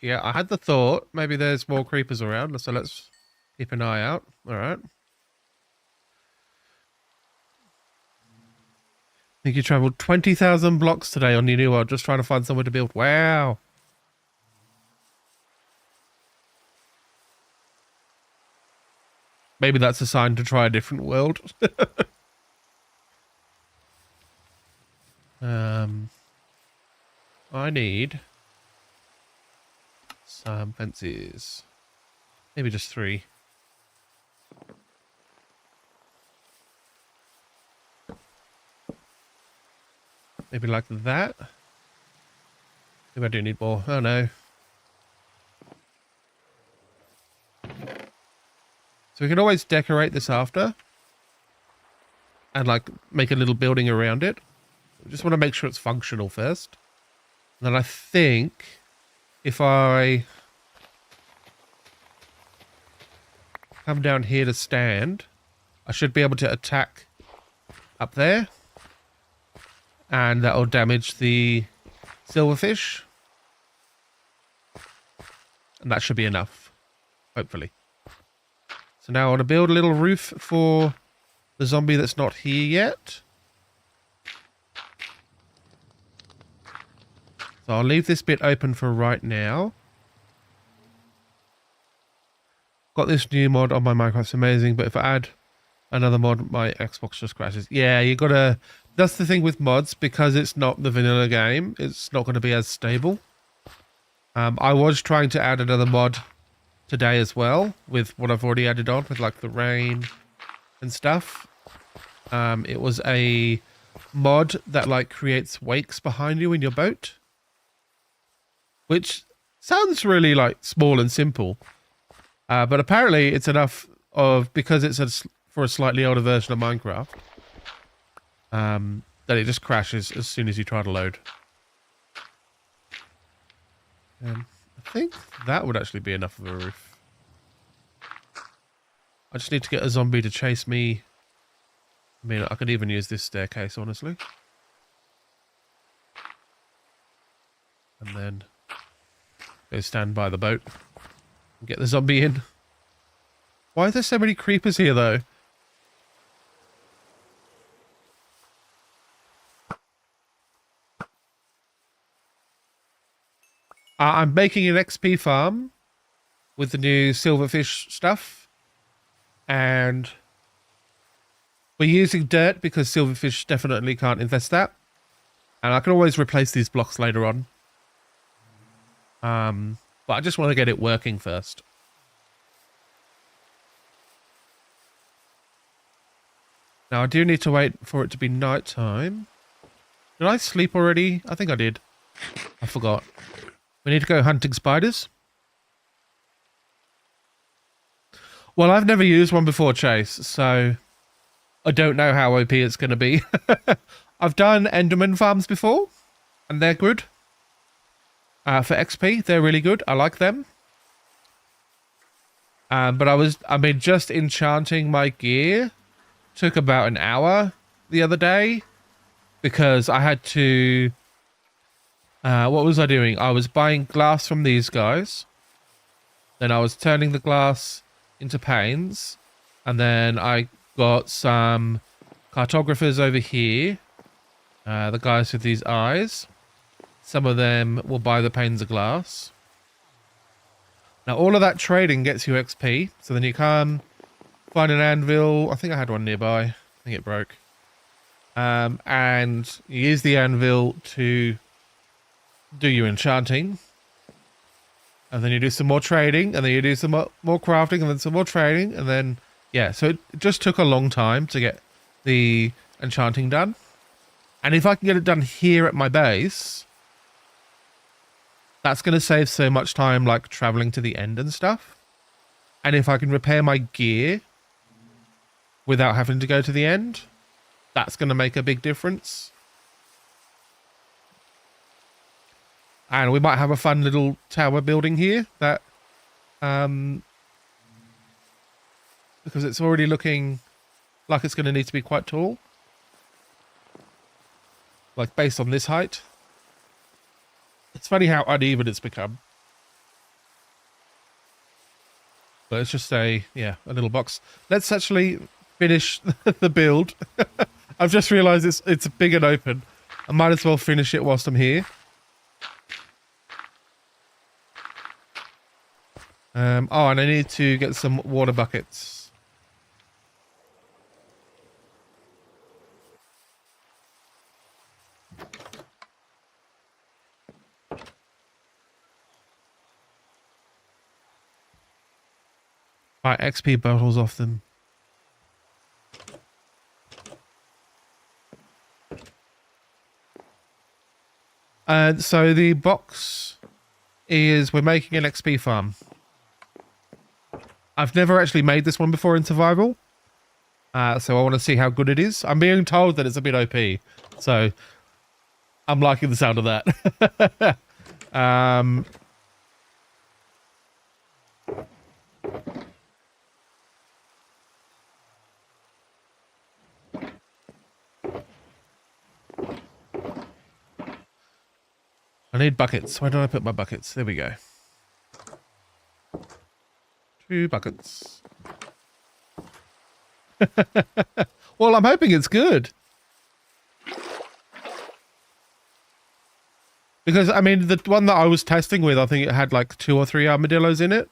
Yeah, I had the thought. Maybe there's more creepers around, so let's keep an eye out. All right. I think you traveled 20,000 blocks today on your new world, just trying to find somewhere to build. Wow. Maybe that's a sign to try a different world. I need some fences. Maybe just 3. Maybe like that. Maybe I do need more. Oh no. So we can always decorate this after. And like make a little building around it. We just want to make sure it's functional first. And then I think if I come down here to stand, I should be able to attack up there. And that'll damage the silverfish. And that should be enough, hopefully. So now I want to build a little roof for the zombie that's not here yet. So I'll leave this bit open for right now. Got this new mod on my Minecraft, it's amazing, but if I add another mod, my Xbox just crashes. Yeah, you gotta... That's the thing with mods, because it's not the vanilla game, it's not going to be as stable. I was trying to add another mod today as well, with what I've already added on, with like the rain and stuff. It was a mod that like creates wakes behind you in your boat. Which sounds really like small and simple. But apparently it's enough of, because it's for a slightly older version of Minecraft, that it just crashes as soon as you try to load. I think that would actually be enough of a roof. I just need to get a zombie to chase me. I mean, I could even use this staircase, honestly. And then go stand by the boat and get the zombie in. Why are there so many creepers here, though? I'm making an XP farm with the new silverfish stuff. And we're using dirt because silverfish definitely can't invest that. And I can always replace these blocks later on. But I just want to get it working first. Now I do need to wait for it to be night time. Did I sleep already? I think I did. I forgot. We need to go hunting spiders. Well, I've never used one before, Chase, so I don't know how OP it's going to be. I've done Enderman farms before, and they're good. For XP, they're really good. I like them. But just enchanting my gear took about an hour the other day because I had to... what was I doing? I was buying glass from these guys. Then I was turning the glass into panes. And then I got some cartographers over here. The guys with these eyes. Some of them will buy the panes of glass. Now all of that trading gets you XP. So then you come find an anvil. I think I had one nearby. I think it broke. And you use the anvil to do your enchanting. And then you do some more trading. And then you do some more crafting. And then some more trading. And then, yeah. So it just took a long time to get the enchanting done. And if I can get it done here at my base... That's going to save so much time, like, traveling to the end and stuff. And if I can repair my gear without having to go to the end, that's going to make a big difference. And we might have a fun little tower building here that... because it's already looking like it's going to need to be quite tall. Like, based on this height. It's funny how uneven it's become. But it's just a little box. Let's actually finish the build. I've just realised it's big and open. I might as well finish it whilst I'm here. And I need to get some water buckets. Buy XP bottles off them. So the box is we're making an XP farm. I've never actually made this one before in survival. So I want to see how good it is. I'm being told that it's a bit OP. So I'm liking the sound of that. I need buckets. Where did I put my buckets? There we go. 2 buckets. Well, I'm hoping it's good. Because, I mean, the one that I was testing with, I think it had like 2 or 3 armadillos in it.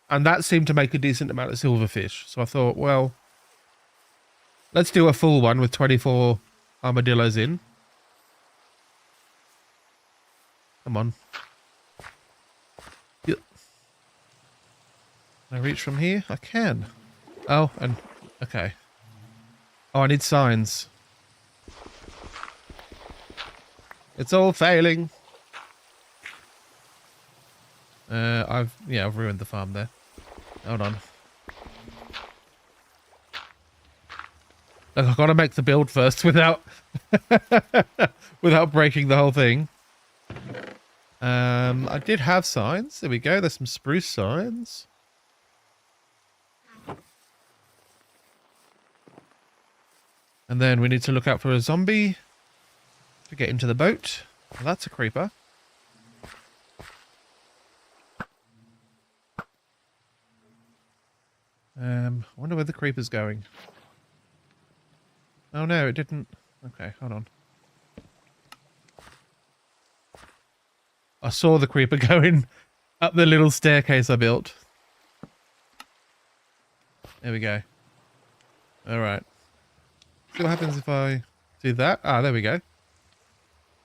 And that seemed to make a decent amount of silverfish. So I thought, well, let's do a full one with 24 armadillos in. Come on. Yep. Can I reach from here? I can. Oh, and okay. Oh, I need signs. It's all failing. I've ruined the farm there. Hold on. Look, I've got to make the build first without without breaking the whole thing. I did have signs. There we go. There's some spruce signs. And then we need to look out for a zombie to get into the boat. Well, that's a creeper. I wonder where the creeper's going. Oh no, it didn't. Okay, hold on. I saw the creeper going up the little staircase I built. There we go. Alright. See what happens if I do that. Ah, there we go.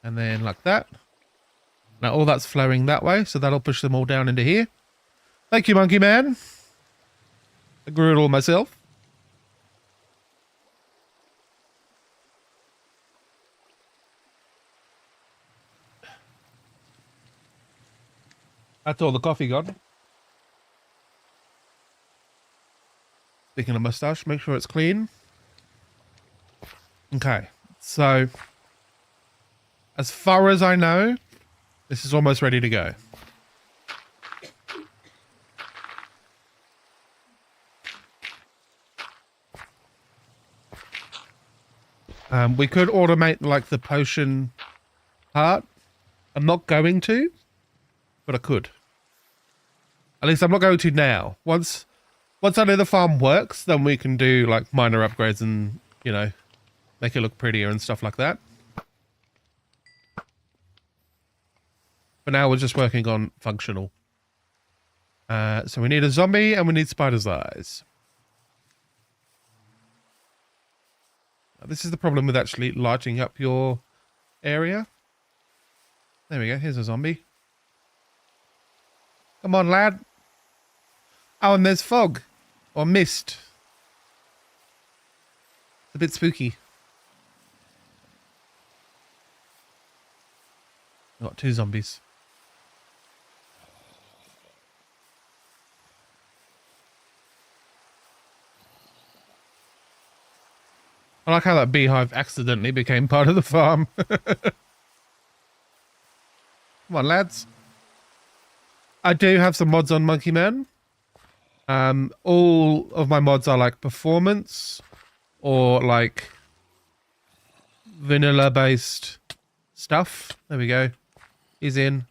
And then like that. Now all that's flowing that way, so that'll push them all down into here. Thank you, Monkey Man. I grew it all myself. That's all the coffee gone. Speaking of moustache, make sure it's clean. Okay, so as far as I know, this is almost ready to go. We could automate like the potion part. I'm not going to, but I could. At least I'm not going to now. Once I know the farm works, then we can do like minor upgrades and, you know, make it look prettier and stuff like that. But now we're just working on functional. So we need a zombie and we need spider's eyes. This is the problem with actually lighting up your area. There we go. Here's a zombie. Come on, lad. Oh, and there's fog. Or mist. It's a bit spooky. Got 2 zombies. I like how that beehive accidentally became part of the farm. Come on, lads. I do have some mods on Monkey Man. All of my mods are like performance or like vanilla based stuff. There we go. He's in.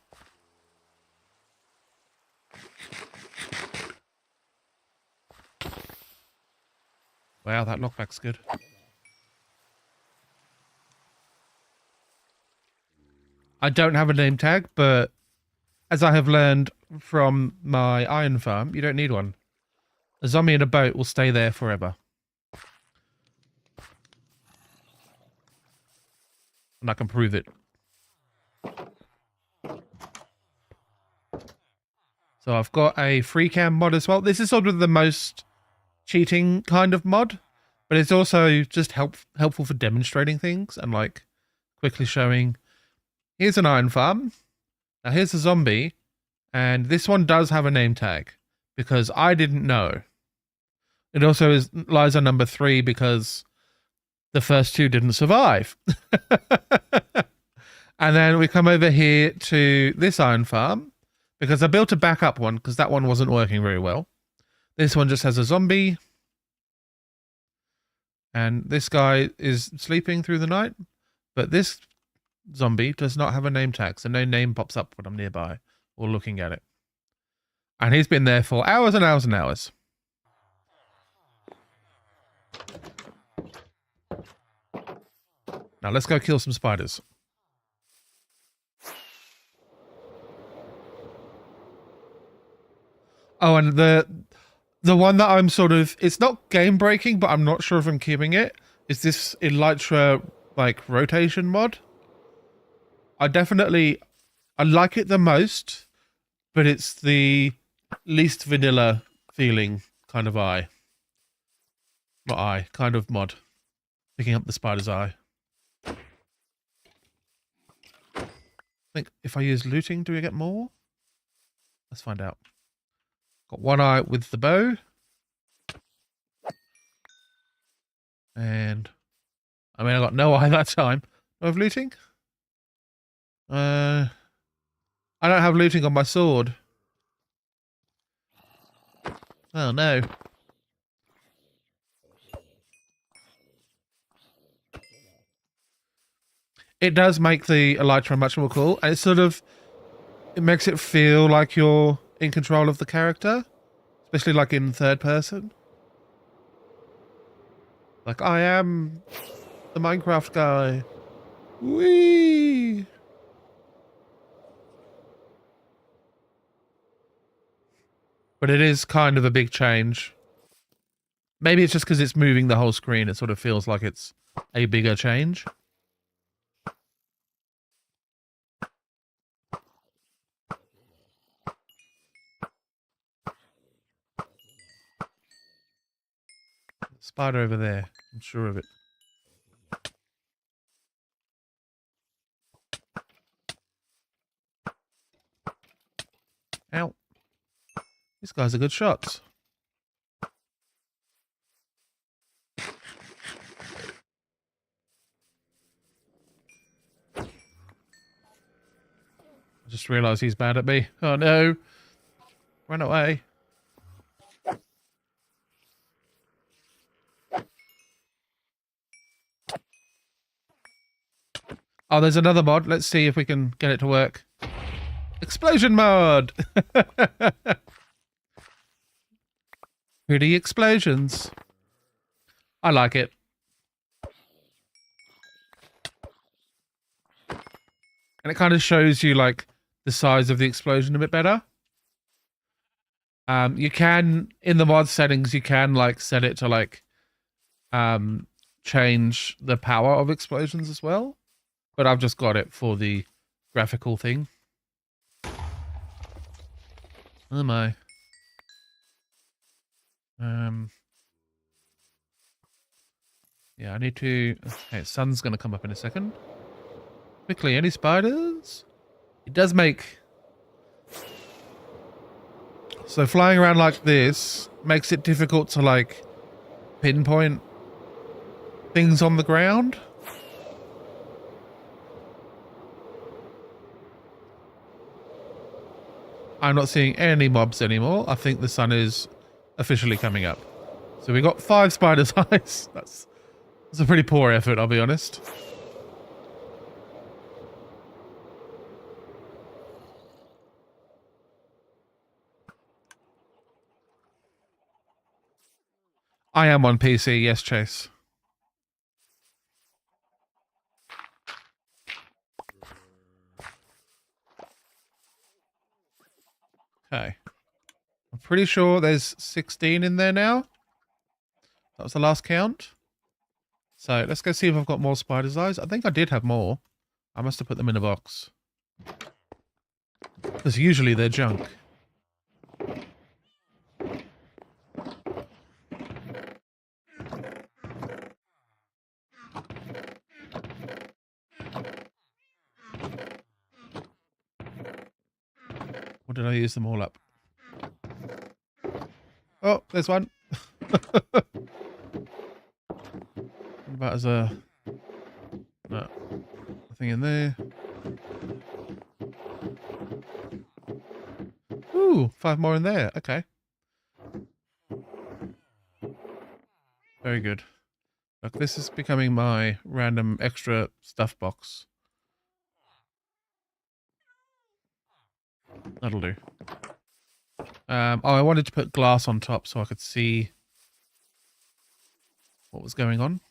Wow, that knockback's good. I don't have a name tag, but as I have learned from my iron farm, you don't need one. A zombie in a boat will stay there forever. And I can prove it. So I've got a free cam mod as well. This is sort of the most cheating kind of mod, but it's also just helpful for demonstrating things and like quickly showing Here's an iron farm. Now here's a zombie. And this one does have a name tag because I didn't know. It also lies on number 3 because the first 2 didn't survive. And then we come over here to this iron farm because I built a backup one because that one wasn't working very well. This one just has a zombie. And this guy is sleeping through the night. But this zombie does not have a name tag, so no name pops up when I'm nearby or looking at it. And he's been there for hours and hours and hours. Now let's go kill some spiders. Oh, and the one that I'm sort of, it's not game breaking, but I'm not sure if I'm keeping it, is this Elytra like rotation mod. I like it the most, but it's the least vanilla feeling kind of kind of mod. Picking up the spider's eye. I think if I use looting, do we get more? Let's find out. Got one eye with the bow. And I mean, I got no eye that time. Do I have looting? I don't have looting on my sword. Oh no. It does make the Elytra much more cool. And it makes it feel like you're in control of the character. Especially like in third person. Like, I am the Minecraft guy. Whee! But it is kind of a big change. Maybe it's just because it's moving the whole screen. It sort of feels like it's a bigger change. Spider over there. I'm sure of it. Ow. These guys are good shots. I just realised he's bad at me. Oh no. Run away. Oh, there's another mod. Let's see if we can get it to work. Explosion mod! Pretty explosions. I like it. And it kind of shows you, like, the size of the explosion a bit better. You can, in the mod settings, you can, like, set it to, like, change the power of explosions as well. But I've just got it for the graphical thing. Oh my. Yeah, I need to... Okay, sun's going to come up in a second. Quickly, any spiders? It does make... So flying around like this makes it difficult to, like, pinpoint things on the ground. I'm not seeing any mobs anymore. I think the sun is officially coming up. So we got 5 spiders' eyes. That's a pretty poor effort, I'll be honest. I am on PC, yes, Chase. Okay. I'm pretty sure there's 16 in there now. That was the last count. So let's go see if I've got more spider's eyes. I think I did have more. I must have put them in a box. Because usually they're junk. Or did I use them all up? Oh, there's one. What about as a... No. Nothing in there. Ooh, 5 more in there. Okay. Very good. Look, this is becoming my random extra stuff box. That'll do. Oh, I wanted to put glass on top so I could see what was going on.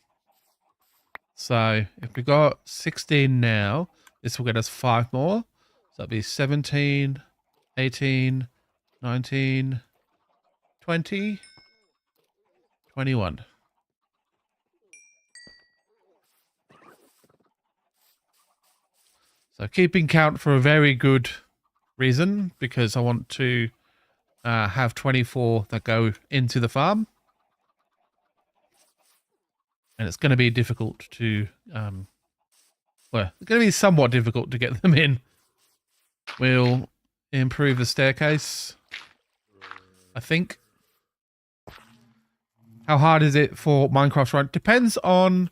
So if we got 16 now, this will get us 5 more. So that'll be 17, 18, 19, 20, 21. So keeping count for a very good reason, because I want to have 24 that go into the farm. And it's going to be difficult to, well, it's going to be somewhat difficult to get them in. We'll improve the staircase, I think. How hard is it for Minecraft run? Depends on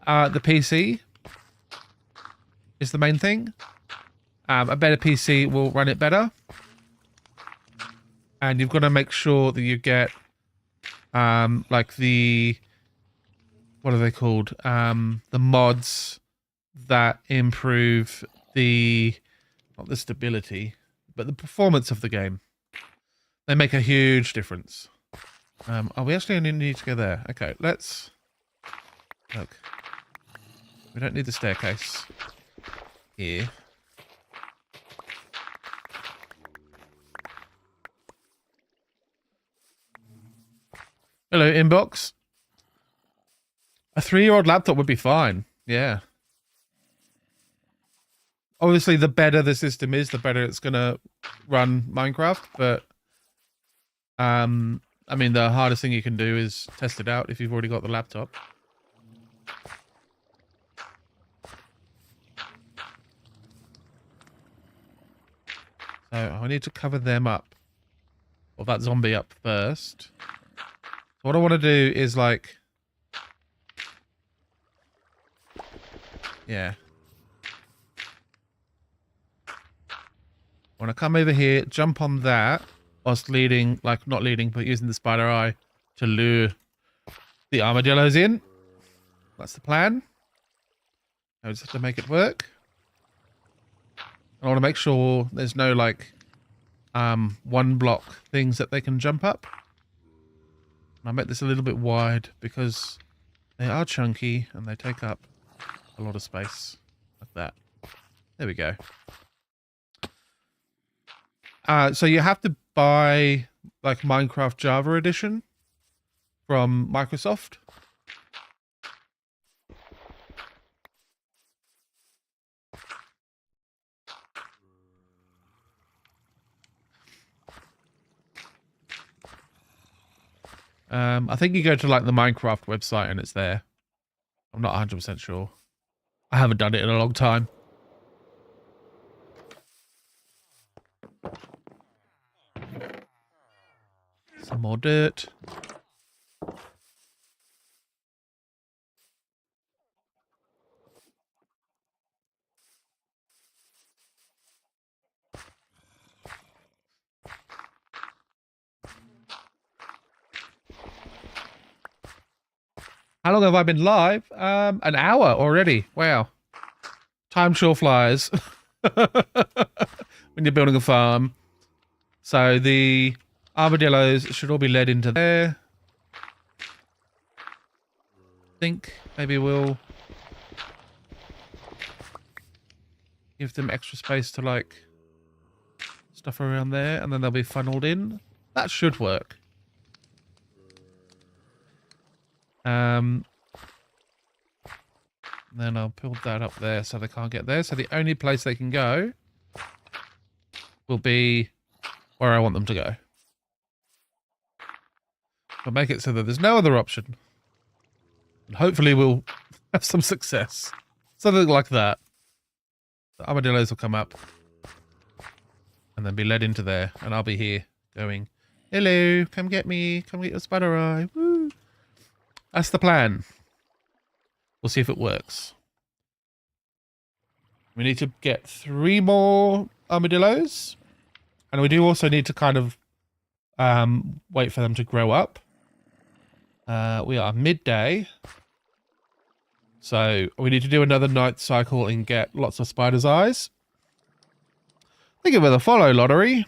the PC is the main thing. A better PC will run it better. And you've got to make sure that you get like the... What are they called? The mods that improve the... Not the stability, but the performance of the game. They make a huge difference. Oh, we actually only need to go there. Okay, let's... Look. We don't need the staircase. Here. Hello, inbox. A 3-year-old laptop would be fine. Yeah. Obviously, the better the system is, the better it's going to run Minecraft. But, I mean, the hardest thing you can do is test it out if you've already got the laptop. So I need to cover them up. Or that zombie up first. So what I want to do is like... Yeah. I want to come over here, jump on that, whilst leading, like not leading, but using the spider eye to lure the armadillos in. That's the plan. I just have to make it work. I want to make sure there's no like one block things that they can jump up. And I make this a little bit wide because they are chunky and they take up a lot of space like that. There we go. So you have to buy like Minecraft Java Edition from Microsoft. I think you go to like the Minecraft website and it's there. I'm not 100% sure. I haven't done it in a long time. Some more dirt. How long have I been live? An hour already. Wow. Time sure flies. When you're building a farm. So the armadillos should all be led into there. I think maybe we'll give them extra space to like stuff around there, and then they'll be funneled in. That should work. Then I'll build that up there so they can't get there. So the only place they can go will be where I want them to go. I'll make it so that there's no other option. And hopefully we'll have some success. Something like that. The armadillos will come up. and then be led into there, and I'll be here going, hello, come get me, come get your spider eye. Woo. That's the plan. We'll see if it works. We need to get 3 more armadillos, and we do also need to kind of wait for them to grow up. We are midday, so we need to do another night cycle and get lots of spider's eyes. Think of it a follow lottery.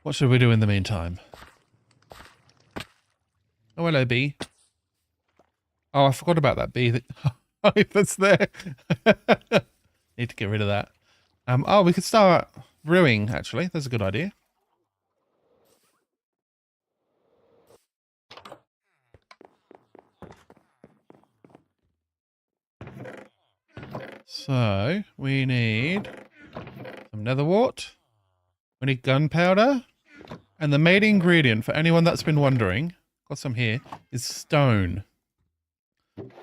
What should we do in the meantime? Oh, hello, bee. Oh, I forgot about that bee that's there. Need to get rid of that. Oh, we could start brewing, actually. That's a good idea. So, we need some nether wart. We need gunpowder. And the main ingredient, for anyone that's been wondering, got some here, is stone.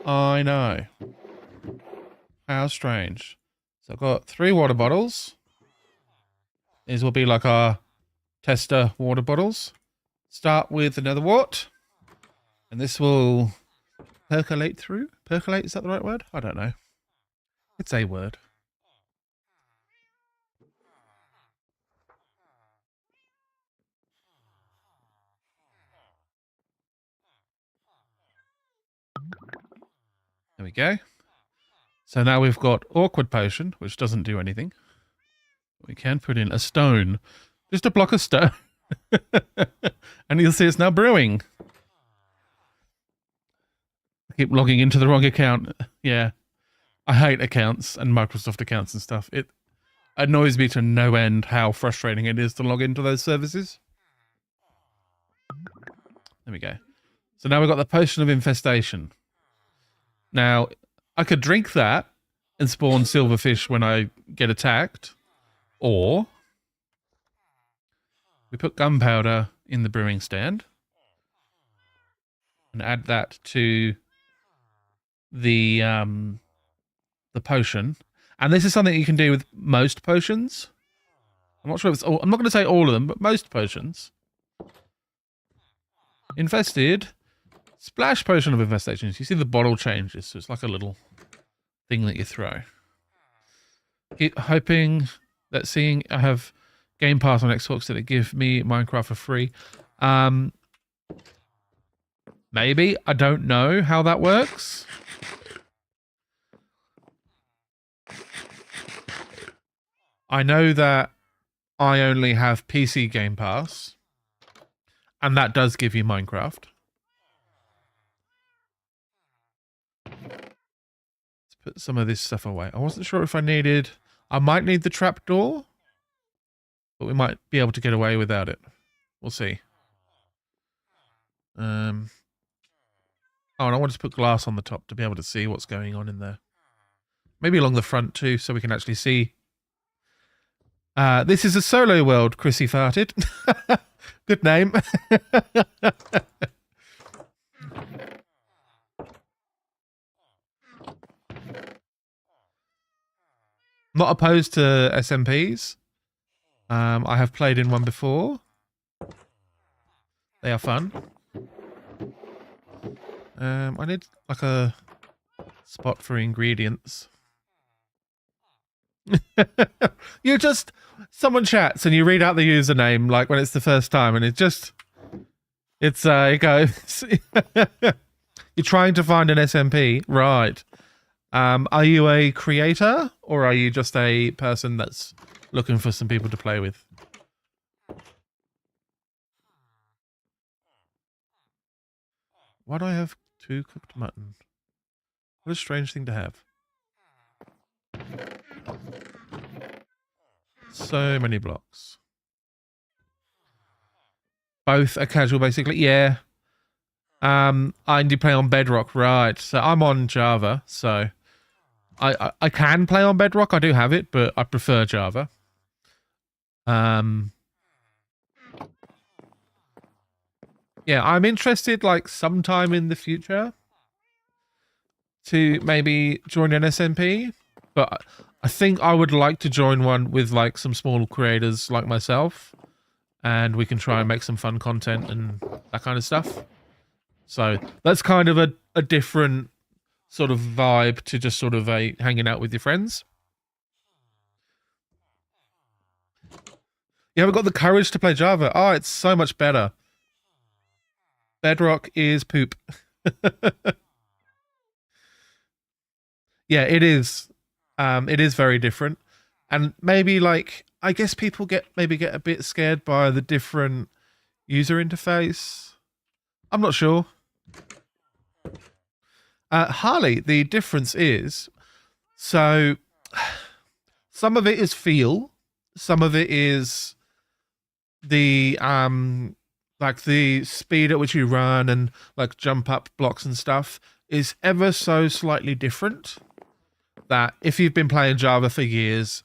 I know. How strange. So I've got 3 water bottles. These will be like our tester water bottles. Start with another wart. And this will percolate through. Percolate, is that the right word? I don't know. It's a word. There we go. So now we've got awkward potion, which doesn't do anything. We can put in a stone. Just a block of stone. And you'll see it's now brewing. I keep logging into the wrong account. Yeah. I hate accounts and Microsoft accounts and stuff. It annoys me to no end how frustrating it is to log into those services. There we go. So now we've got the potion of infestation. Now, I could drink that and spawn silverfish when I get attacked. Or we put gunpowder in the brewing stand and add that to the potion. And this is something you can do with most potions. I'm not sure if it's all, I'm not going to say all of them, but most potions. Infested. Splash potion of infestations. You see the bottle changes, so it's like a little thing that you throw. Keep hoping that seeing I have Game Pass on Xbox that it give me Minecraft for free. Maybe. I don't know how that works. I know that I only have PC Game Pass, and that does give you Minecraft. Let's put some of this stuff away. I wasn't sure if I needed... I might need the trapdoor, but we might be able to get away without it. We'll see. Oh, and I wanted to put glass on the top to be able to see what's going on in there. Maybe along the front too, so we can actually see. This is a solo world, Chrissy farted. Good name. Not opposed to SMPs. I have played in one before. They are fun. I need like a spot for ingredients. You just... Someone chats and you read out the username like when it's the first time and it goes... You're trying to find an SMP. Right. Are you a creator or are you just a person that's looking for some people to play with? Why do I have 2 cooked mutton? What a strange thing to have. So many blocks. Both are casual, basically. Yeah. I do play on Bedrock, right? So I'm on Java, so I can play on Bedrock. I do have it, but I prefer Java. Yeah, I'm interested like sometime in the future to maybe join an SMP, but I think I would like to join one with like some small creators like myself, and we can try and make some fun content and that kind of stuff. So that's kind of a different sort of vibe to just sort of a hanging out with your friends. You haven't got the courage to play Java. Oh, it's so much better. Bedrock is poop. Yeah, it is. It is very different, and maybe like I guess people get a bit scared by the different user interface. I'm not sure. Harley, the difference is so some of it is feel, some of it is the like the speed at which you run and like jump up blocks and stuff is ever so slightly different. That if you've been playing Java for years,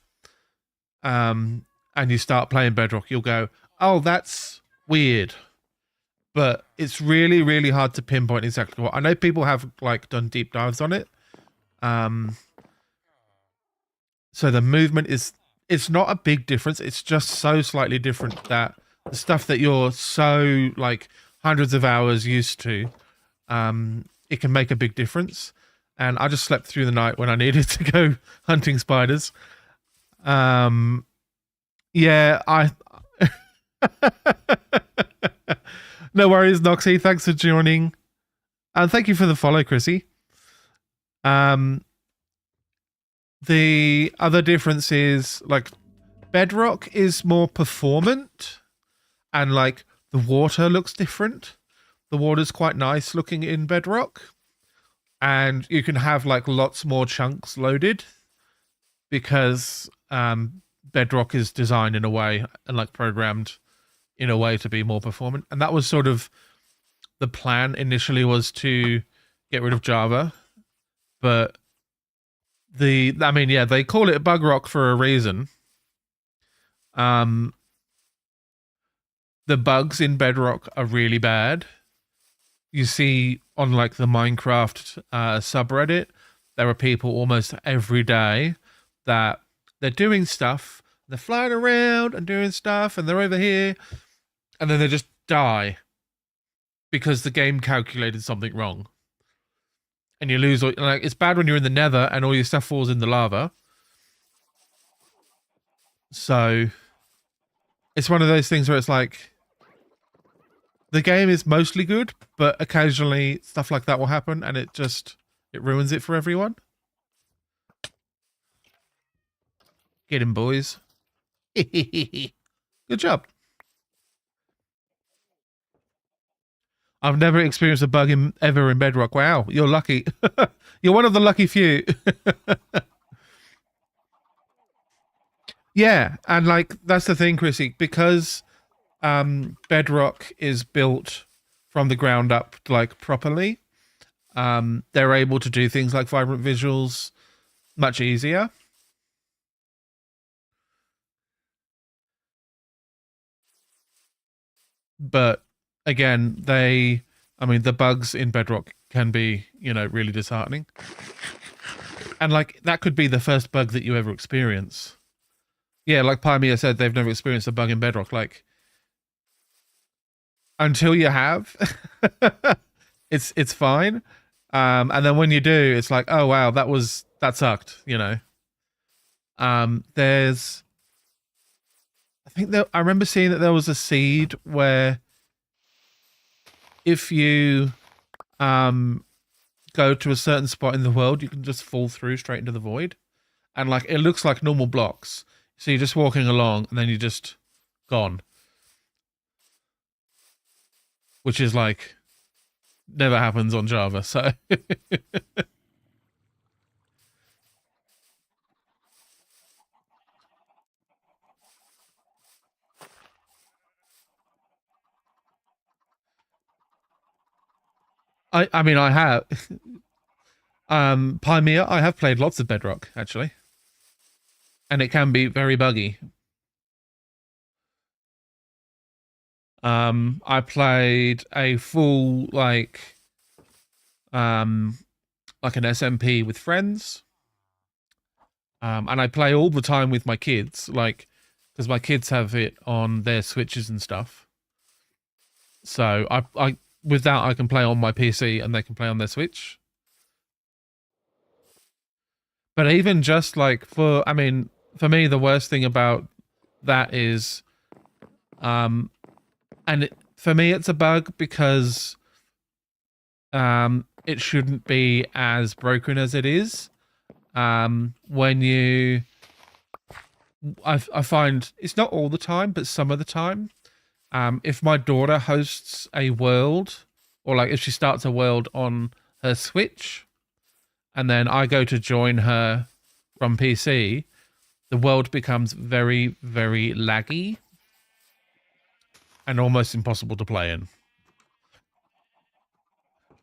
and you start playing Bedrock, you'll go, "Oh, that's weird." But it's really, really hard to pinpoint exactly what. I know people have like done deep dives on it. Um, so the movement is it's not a big difference. It's just so slightly different that the stuff that you're so like hundreds of hours used to, it can make a big difference. And I just slept through the night when I needed to go hunting spiders. Yeah, I. No worries, Noxie. Thanks for joining, and thank you for the follow, Chrissy. The other difference is like Bedrock is more performant, and like the water looks different. The water's quite nice looking in Bedrock, and you can have like lots more chunks loaded because Bedrock is designed in a way and like programmed in a way to be more performant. And that was sort of the plan initially, was to get rid of Java. But they call it Bug Rock for a reason. The bugs in Bedrock are really bad. You see on like the Minecraft subreddit, there are people almost every day that they're doing stuff, they're flying around and doing stuff, and they're over here, and then they just die because the game calculated something wrong. And you lose, like, it's bad when you're in the nether and all your stuff falls in the lava. So it's one of those things where it's like, the game is mostly good, but occasionally stuff like that will happen and it ruins it for everyone. Get him, boys. Good job. I've never experienced a bug ever in Bedrock. Wow, you're lucky. You're one of the lucky few. Yeah, and like that's the thing, Chrissy, because Bedrock is built from the ground up like properly. They're able to do things like vibrant visuals much easier. But again, the bugs in Bedrock can be, really disheartening. And like that could be the first bug that you ever experience. Yeah, like Pymia said, they've never experienced a bug in Bedrock. Like until you have, it's fine. And then when you do, it's like, oh wow, that sucked, There's I remember seeing that there was a seed where if you go to a certain spot in the world, you can just fall through straight into the void. And like it looks like normal blocks. So you're just walking along and then you're just gone. Which is like never happens on Java, so I have Pymia, I have played lots of Bedrock, actually. And it can be very buggy. I played a full an SMP with friends. And I play all the time with my kids, like, because my kids have it on their Switches and stuff. So I with that I can play on my PC and they can play on their Switch. But even just like for me, the worst thing about that is, for me it's a bug because it shouldn't be as broken as it is. When you, I find it's not all the time, but some of the time, if my daughter hosts a world, or like if she starts a world on her Switch, and then I go to join her from PC, the world becomes very, very laggy and almost impossible to play in.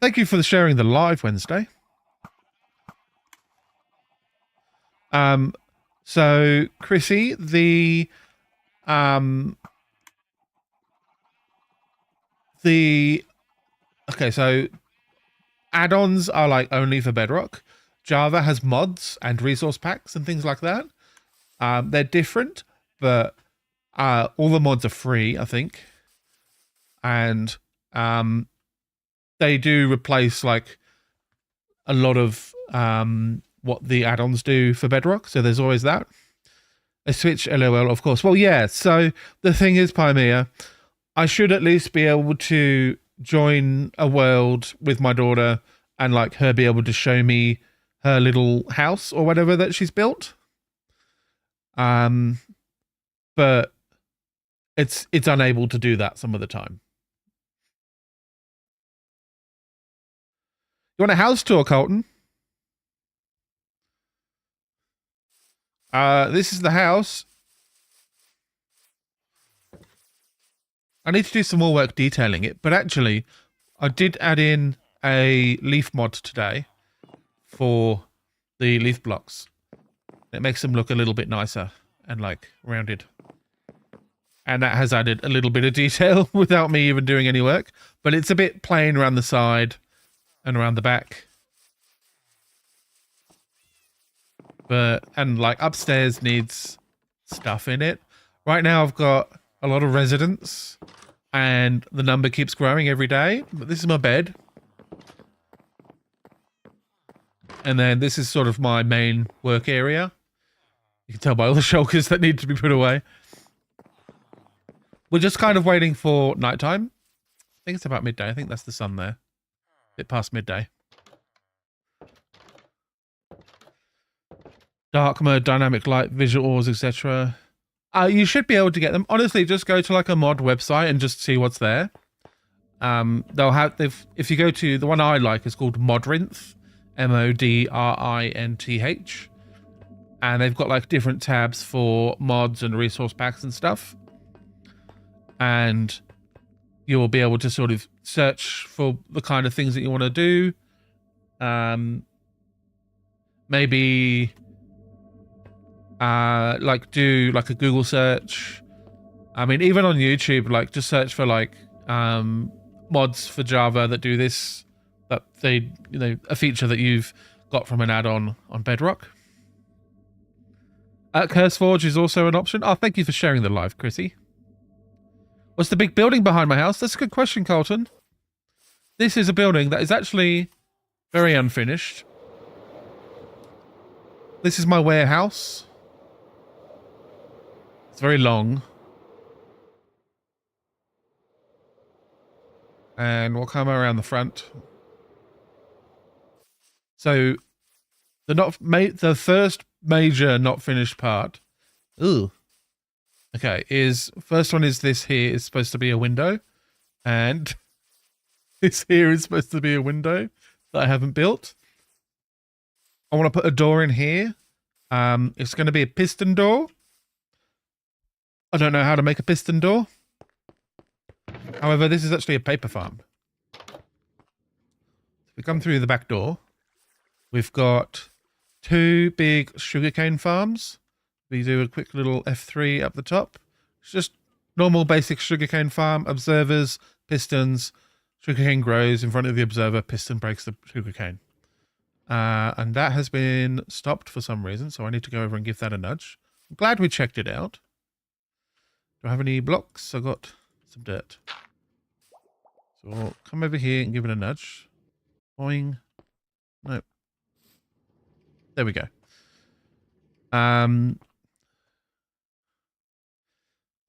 Thank you for sharing the live Wednesday. So Chrissy, okay, so add-ons are like only for Bedrock. Java has mods and resource packs and things like that. They're different, but all the mods are free, I think. And they do replace like a lot of what the add-ons do for Bedrock. So there's always that. A Switch LOL, of course. Well, yeah. So the thing is, Pioneer, I should at least be able to join a world with my daughter and like her be able to show me her little house or whatever that she's built. But it's unable to do that some of the time. You want a house tour, Colton? This is the house. I need to do some more work detailing it, but actually, I did add in a leaf mod today for the leaf blocks. It makes them look a little bit nicer and like rounded. And that has added a little bit of detail without me even doing any work, but it's a bit plain around the side and around the back. And like upstairs needs stuff in it. Right now I've got a lot of residents and the number keeps growing every day, but this is my bed. And then this is sort of my main work area. You can tell by all the shulkers that need to be put away. We're just kind of waiting for nighttime. I think it's about midday. I think that's the sun there. A bit past midday. Dark mode, dynamic light, visuals, etc. You should be able to get them. Honestly, just go to like a mod website and just see what's there. If you go to the one I like, is called Modrinth, MODRINTH, and they've got like different tabs for mods and resource packs and stuff. And you'll be able to sort of search for the kind of things that you want to do. Maybe like do like a Google search. I mean, even on YouTube, like just search for like mods for Java that do this, that they, a feature that you've got from an add-on on Bedrock. CurseForge is also an option. Oh, thank you for sharing the live, Chrissy. What's the big building behind my house? That's a good question, Colton. This is a building that is actually very unfinished. This is my warehouse. It's very long. And we'll come around the front. So the first major not finished part. Ooh. Okay, first one is this here is supposed to be a window, and this here is supposed to be a window that I haven't built. I want to put a door in here. It's going to be a piston door. I don't know how to make a piston door. However, this is actually a paper farm. If we come through the back door, we've got 2 big sugarcane farms. We do a quick little F3 up the top. It's just Normal basic sugarcane farm. Observers, pistons. Sugarcane grows in front of the observer. Piston breaks the sugarcane. And that has been stopped for some reason, so I need to go over and give that a nudge. I'm glad we checked it out. Do I have any blocks? I got some dirt. So I'll come over here and give it a nudge. Boing. Nope. There we go. I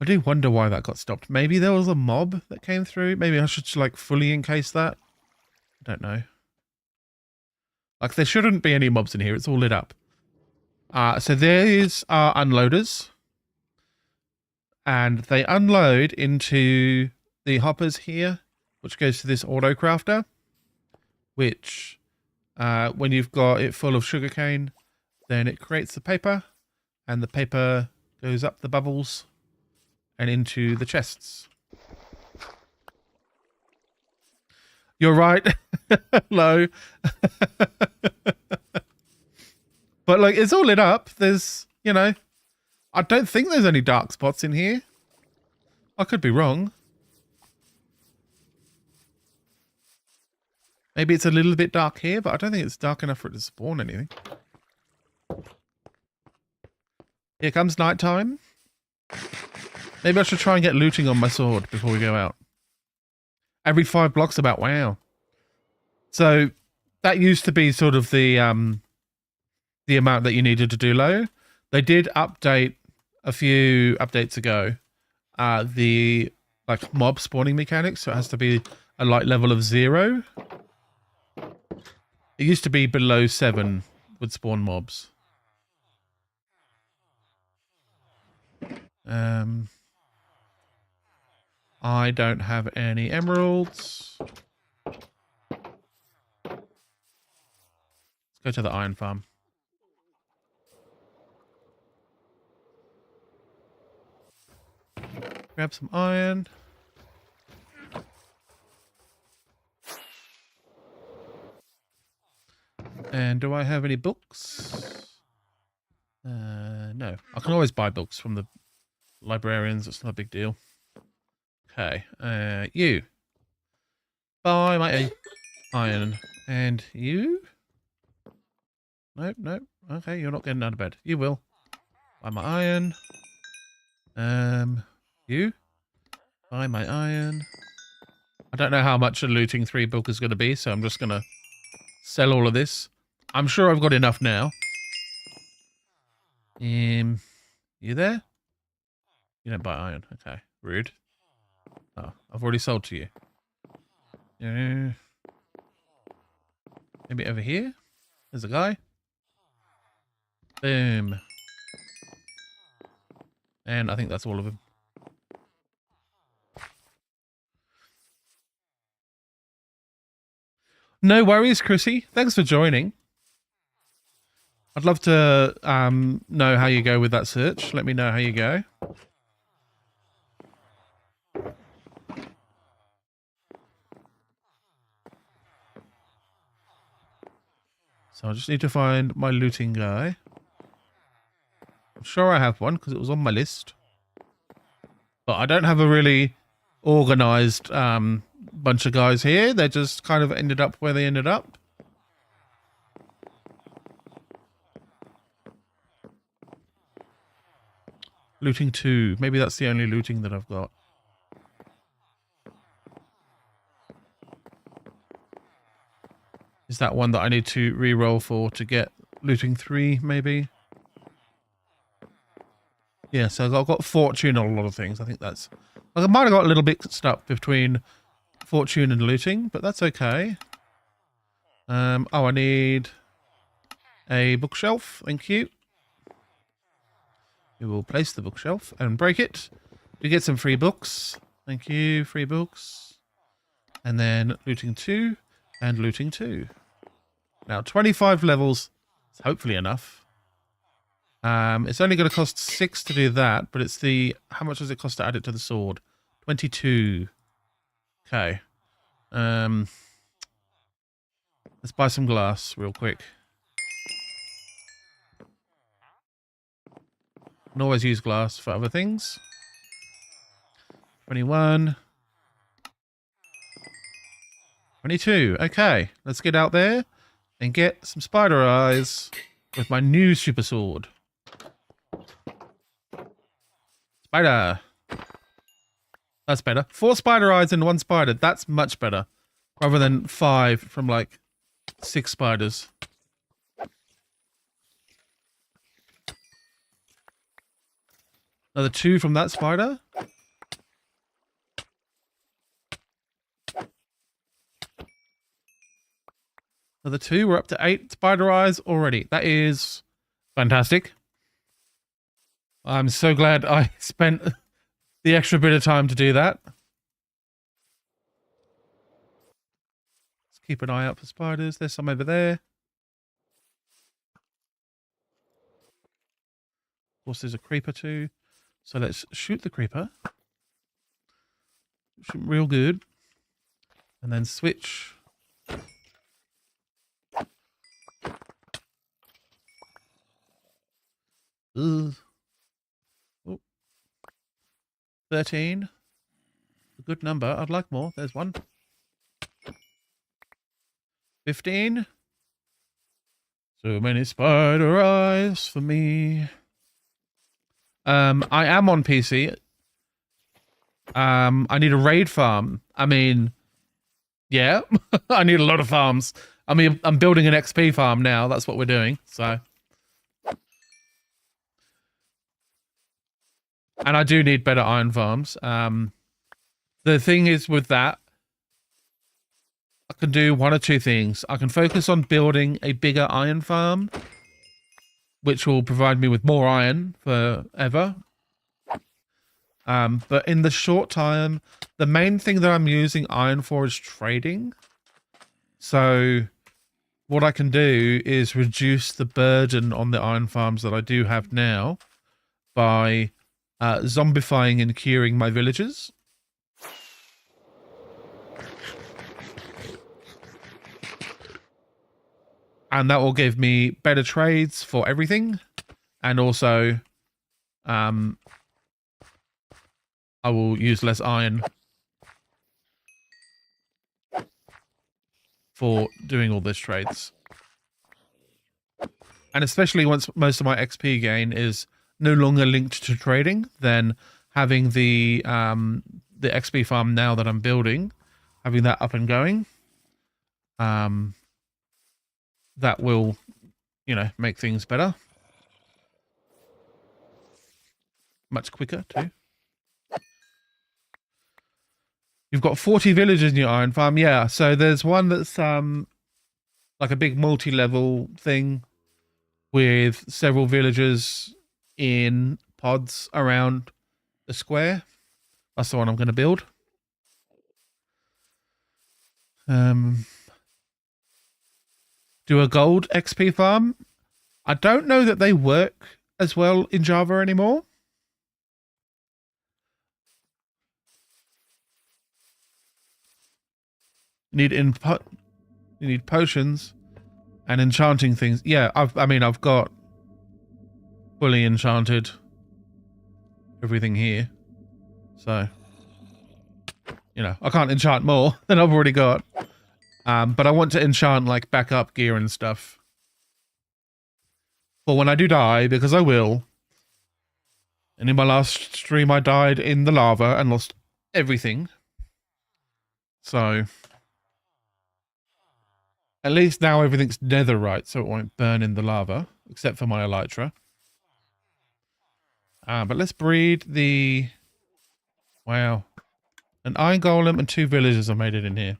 do wonder why that got stopped. Maybe there was a mob that came through. Maybe I should like fully encase that. I don't know. Like there shouldn't be any mobs in here. It's all lit up. So there is our unloaders. And they unload into the hoppers here, which goes to this auto crafter, which when you've got it full of sugarcane, then it creates the paper, and the paper goes up the bubbles and into the chests. You're right. Low. But like it's all lit up. There's, you know, I don't think there's any dark spots in here. I could be wrong. Maybe it's a little bit dark here, but I don't think it's dark enough for it to spawn anything. Here comes nighttime. Maybe I should try and get looting on my sword before we go out. Every 5 blocks about, wow. So that used to be sort of the amount that you needed to do low. They did update a few updates ago the like mob spawning mechanics, so it has to be a light level of 0. It used to be below 7 would spawn mobs. I don't have any emeralds. Let's go to the iron farm. Grab some iron. And do I have any books? No. I can always buy books from the librarians. It's not a big deal. Okay. You. Buy my iron. And you? Nope, nope. Okay, you're not getting out of bed. You will. Buy my iron. You? Buy my iron. I don't know how much a looting 3 book is going to be, so I'm just going to sell all of this. I'm sure I've got enough now. You there? You don't buy iron. Okay, rude. Oh, I've already sold to you. Maybe over here? There's a guy. Boom. And I think that's all of them. No worries, Chrissy. Thanks for joining. I'd love to know how you go with that search. Let me know how you go. So I just need to find my looting guy. I'm sure I have one because it was on my list. But I don't have a really organized bunch of guys here. They just kind of ended up where they ended up. Looting 2. Maybe that's the only looting that I've got. Is that one that I need to re-roll for to get looting 3, maybe? Yeah, so I've got fortune on a lot of things. I think that's... Like, I might have got a little bit stuck between fortune and looting, but that's okay. Oh, I need a bookshelf. Thank you. We will place the bookshelf and break it. We get some free books. Thank you, free books. And then looting 2 and looting 2. Now, 25 levels is hopefully enough. It's only going to cost 6 to do that, but it's the... How much does it cost to add it to the sword? 22. Okay. Let's buy some glass real quick. Can always use glass for other things. 21. 22. Okay, let's get out there and get some spider eyes with my new super sword. Spider. That's better. 4 spider eyes and 1 spider. That's much better. Rather than 5 from like 6 spiders. Another 2 from that spider. Another 2. We're up to 8 spider eyes already. That is fantastic. I'm so glad I spent the extra bit of time to do that. Let's keep an eye out for spiders. There's some over there. Of course, there's a creeper too. So let's shoot the creeper. Shoot real good. And then switch. Ugh. Oh. 13. A good number. I'd like more. There's 1. 15. So many spider eyes for me. I am on PC. I need a raid farm. I mean, yeah, I need a lot of farms. I mean, I'm building an XP farm now. That's what we're doing. So, and I do need better iron farms. The thing is with that, I can do 1 or 2 things. I can focus on building a bigger iron farm, which will provide me with more iron forever. But in the short time, the main thing that I'm using iron for is trading. So what I can do is reduce the burden on the iron farms that I do have now by zombifying and curing my villagers. And that will give me better trades for everything. And also, I will use less iron for doing all these trades. And especially once most of my XP gain is no longer linked to trading, then having the XP farm now that I'm building, having that up and going, that will, you know, make things better. Much quicker too. You've got 40 villagers in your iron farm. Yeah, so there's one that's like a big multi-level thing with several villagers in pods around the square. That's the one I'm going to build. Do a gold XP farm. I don't know that they work as well in Java anymore. You need potions and enchanting things. Yeah, I've got fully enchanted everything here. So, you know, I can't enchant more than I've already got. But I want to enchant like backup gear and stuff for when I do die, because I will. And in my last stream, I died in the lava and lost everything. So at least now everything's netherite, so it won't burn in the lava, except for my elytra. But let's breed the... Wow. An iron golem and 2 villagers have made it in here.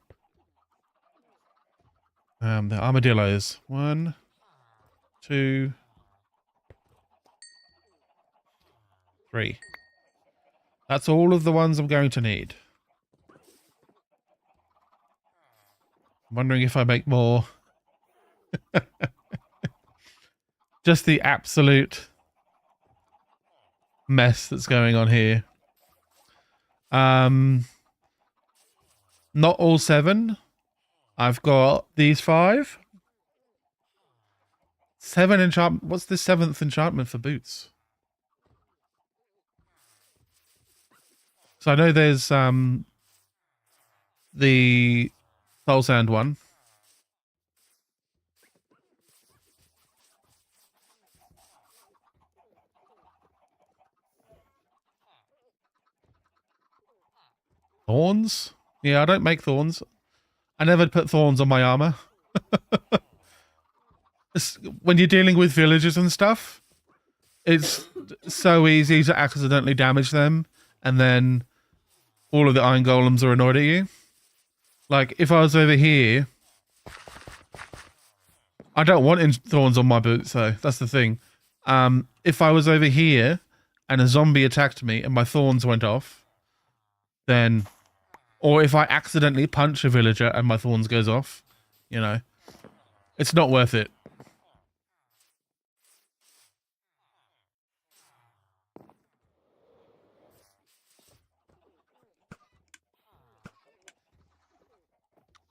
The armadillos. 1, 2, 3. That's all of the ones I'm going to need. I'm wondering if I make more. Just the absolute mess that's going on here. Not all 7. I've got these 5. 7 enchantment. What's the 7th enchantment for boots? So I know there's the Soul Sand one. Thorns? Yeah, I don't make thorns. I never put thorns on my armor. When you're dealing with villagers and stuff, it's so easy to accidentally damage them, and then all of the iron golems are annoyed at you. Like, if I was over here, I don't want thorns on my boots, though. That's the thing. If I was over here and a zombie attacked me and my thorns went off, then... Or if I accidentally punch a villager and my thorns goes off, you know, it's not worth it.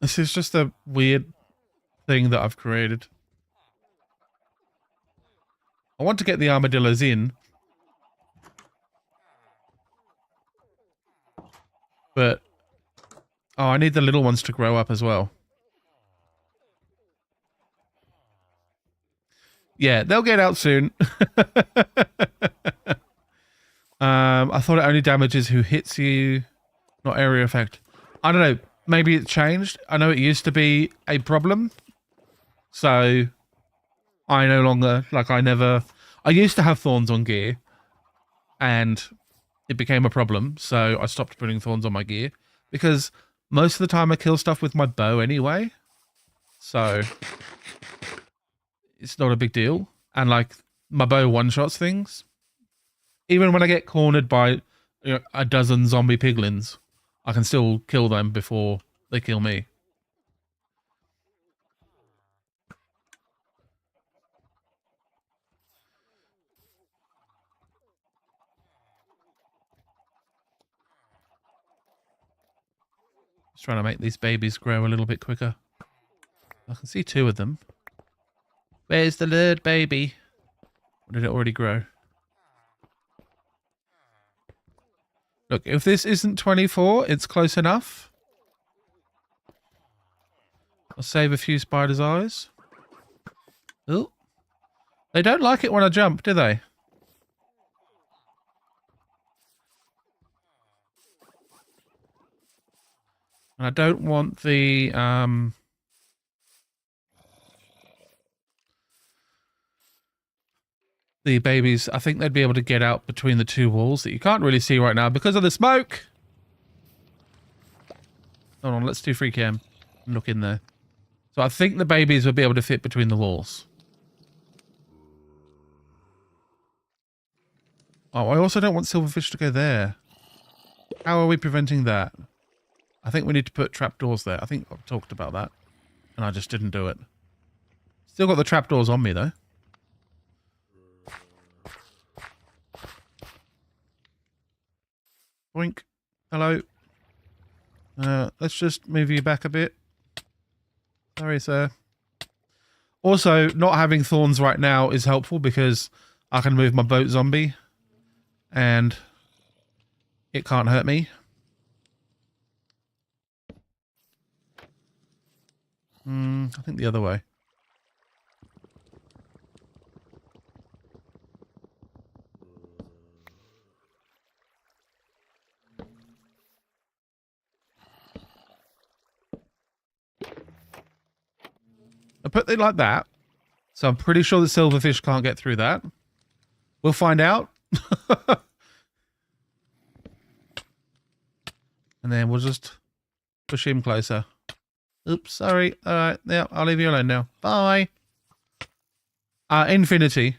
This is just a weird thing that I've created. I want to get the armadillos in, but oh, I need the little ones to grow up as well. Yeah, they'll get out soon. I thought it only damages who hits you, not area effect. I don't know. Maybe it changed. I know it used to be a problem. So I no longer, like I used to have thorns on gear and it became a problem. So I stopped putting thorns on my gear because most of the time I kill stuff with my bow anyway. So it's not a big deal. And like my bow one-shots things. Even when I get cornered by a dozen zombie piglins, I can still kill them before they kill me. Just trying to make these babies grow a little bit quicker. I can see two of them. Where's the third baby? Or did it already grow? Look, if this isn't 24, it's close enough. I'll save a few spiders' eyes. Oh. They don't like it when I jump, do they? And I don't want the babies. I think they'd be able to get out between the two walls that you can't really see right now because of the smoke. Hold on, let's do free cam and look in there. So I think the babies will be able to fit between the walls. Oh, I also don't want silverfish to go there. How are we preventing that? I think we need to put trapdoors there. I think I've talked about that. And I just didn't do it. Still got the trapdoors on me, though. Boink. Hello. Let's just move you back a bit. Sorry, sir. Also, not having thorns right now is helpful because I can move my boat zombie. And it can't hurt me. I think the other way. I put it like that. So I'm pretty sure the silverfish can't get through that. We'll find out. And then we'll just push him closer. Oops, sorry. All right, yeah, I'll leave you alone now. Bye. Infinity.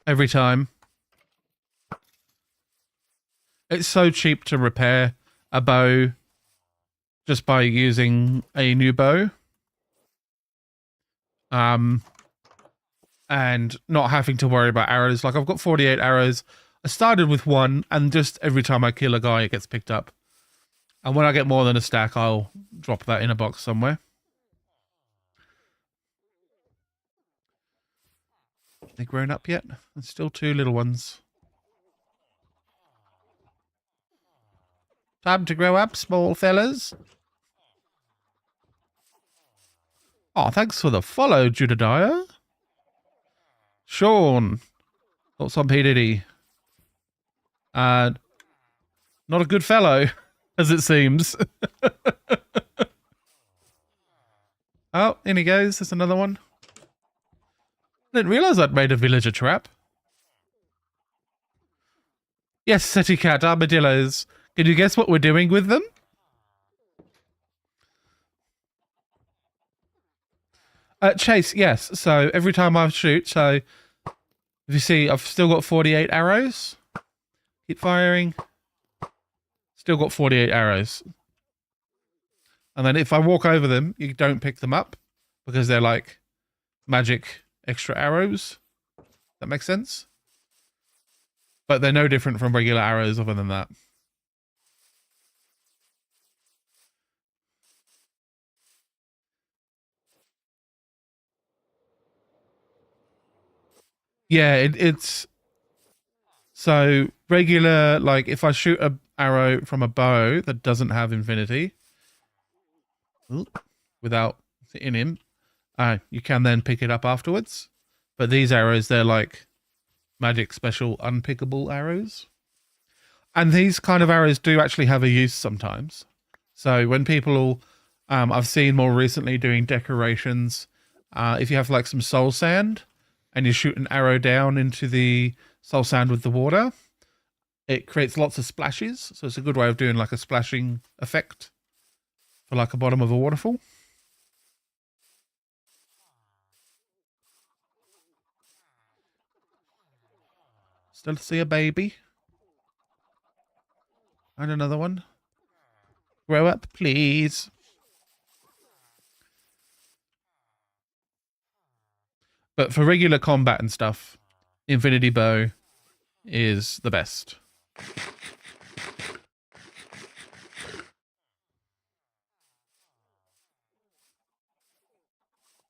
Every time. It's so cheap to repair a bow just by using a new bow. And not having to worry about arrows. Like, I've got 48 arrows. I started with one, and just every time I kill a guy, it gets picked up. And when I get more than a stack, I'll drop that in a box somewhere. They grown up yet? There's still two little ones. Time to grow up, small fellas. Oh, thanks for the follow, Judadiah. Sean. Thoughts on P. Diddy? Not a good fellow, as it seems. Oh, in he goes. There's another one. I didn't realise I'd made a villager trap. Yes, City Cat, armadillos. Can you guess what we're doing with them? Chase, yes. So every time I shoot, so if you see, I've still got 48 arrows. Keep firing. Still got 48 arrows. And then if I walk over them, you don't pick them up because they're like magic extra arrows. That makes sense? But they're no different from regular arrows other than that. Yeah, it's... So, regular, like, if I shoot an arrow from a bow that doesn't have infinity, without hitting him, you can then pick it up afterwards. But these arrows, they're like magic special unpickable arrows. And these kind of arrows do actually have a use sometimes. So when people, I've seen more recently doing decorations, if you have like some soul sand and you shoot an arrow down into the soul sand with the water, it creates lots of splashes. So it's a good way of doing like a splashing effect for like a bottom of a waterfall. Still see a baby. And another one. Grow up, please. But for regular combat and stuff, Infinity Bow is the best.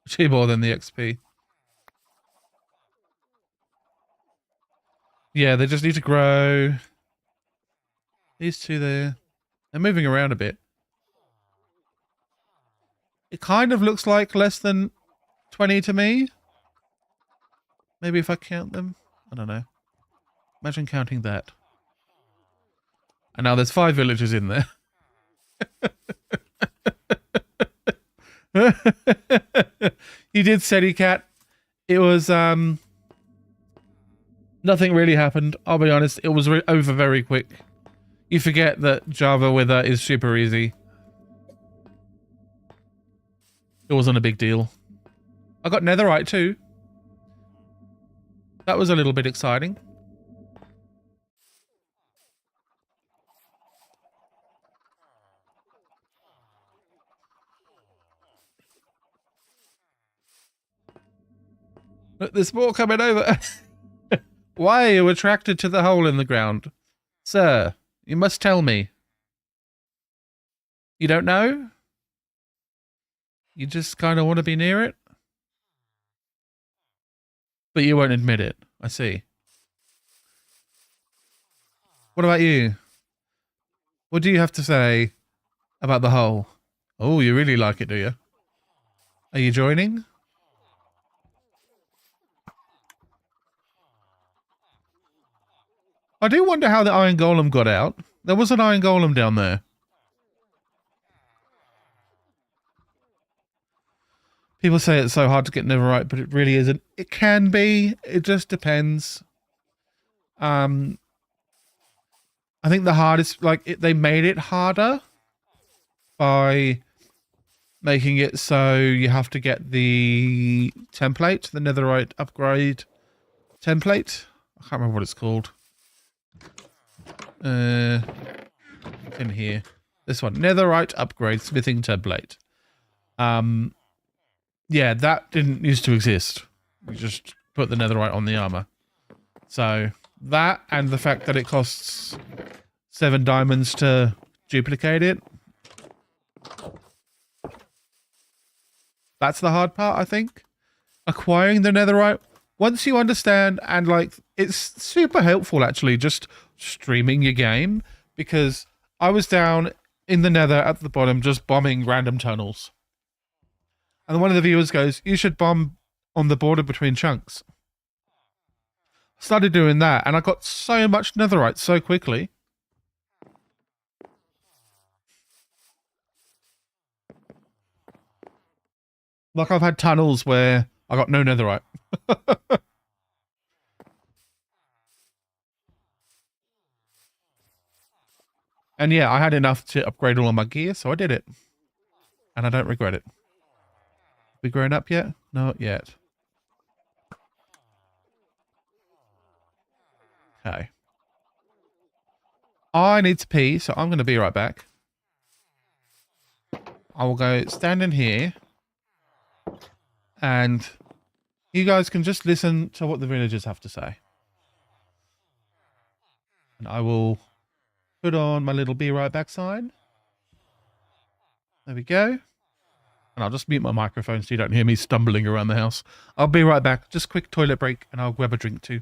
Actually more than the XP. Yeah, they just need to grow. These two there. They're moving around a bit. It kind of looks like less than 20 to me. Maybe if I count them. I don't know. Imagine counting that. And now there's 5 villagers in there. You did, City Cat. It was, nothing really happened. I'll be honest. It was over very quick. You forget that Java Wither is super easy. It wasn't a big deal. I got netherite too. That was a little bit exciting. Look, there's more coming over. Why are you attracted to the hole in the ground? Sir, you must tell me. You don't know? You just kind of want to be near it? But you won't admit it. I see. What about you? What do you have to say about the hole? Oh, you really like it, do you? Are you joining? I do wonder how the Iron Golem got out. There was an Iron Golem down there. People say it's so hard to get netherite, but it really isn't. It can be. It just depends. I think the hardest, like, they made it harder by making it so you have to get the template, the netherite upgrade template. I can't remember what it's called. In here. This one. Netherite upgrade smithing template. Yeah, that didn't used to exist. We just put the netherite on the armor. So that and the fact that it costs 7 diamonds to duplicate it. That's the hard part, I think. Acquiring the netherite. Once you understand, and like, it's super helpful actually, just streaming your game, because I was down in the nether at the bottom just bombing random tunnels. And one of the viewers goes, you should bomb on the border between chunks. I started doing that, and I got so much netherite so quickly. Like, I've had tunnels where I got no netherite. And yeah, I had enough to upgrade all of my gear, so I did it. And I don't regret it. We grown up yet? Not yet. Okay. I need to pee, so I'm going to be right back. I will go stand in here. And you guys can just listen to what the villagers have to say. And I will put on my little be right back sign. There we go. And I'll just mute my microphone so you don't hear me stumbling around the house. I'll be right back. Just quick toilet break and I'll grab a drink too.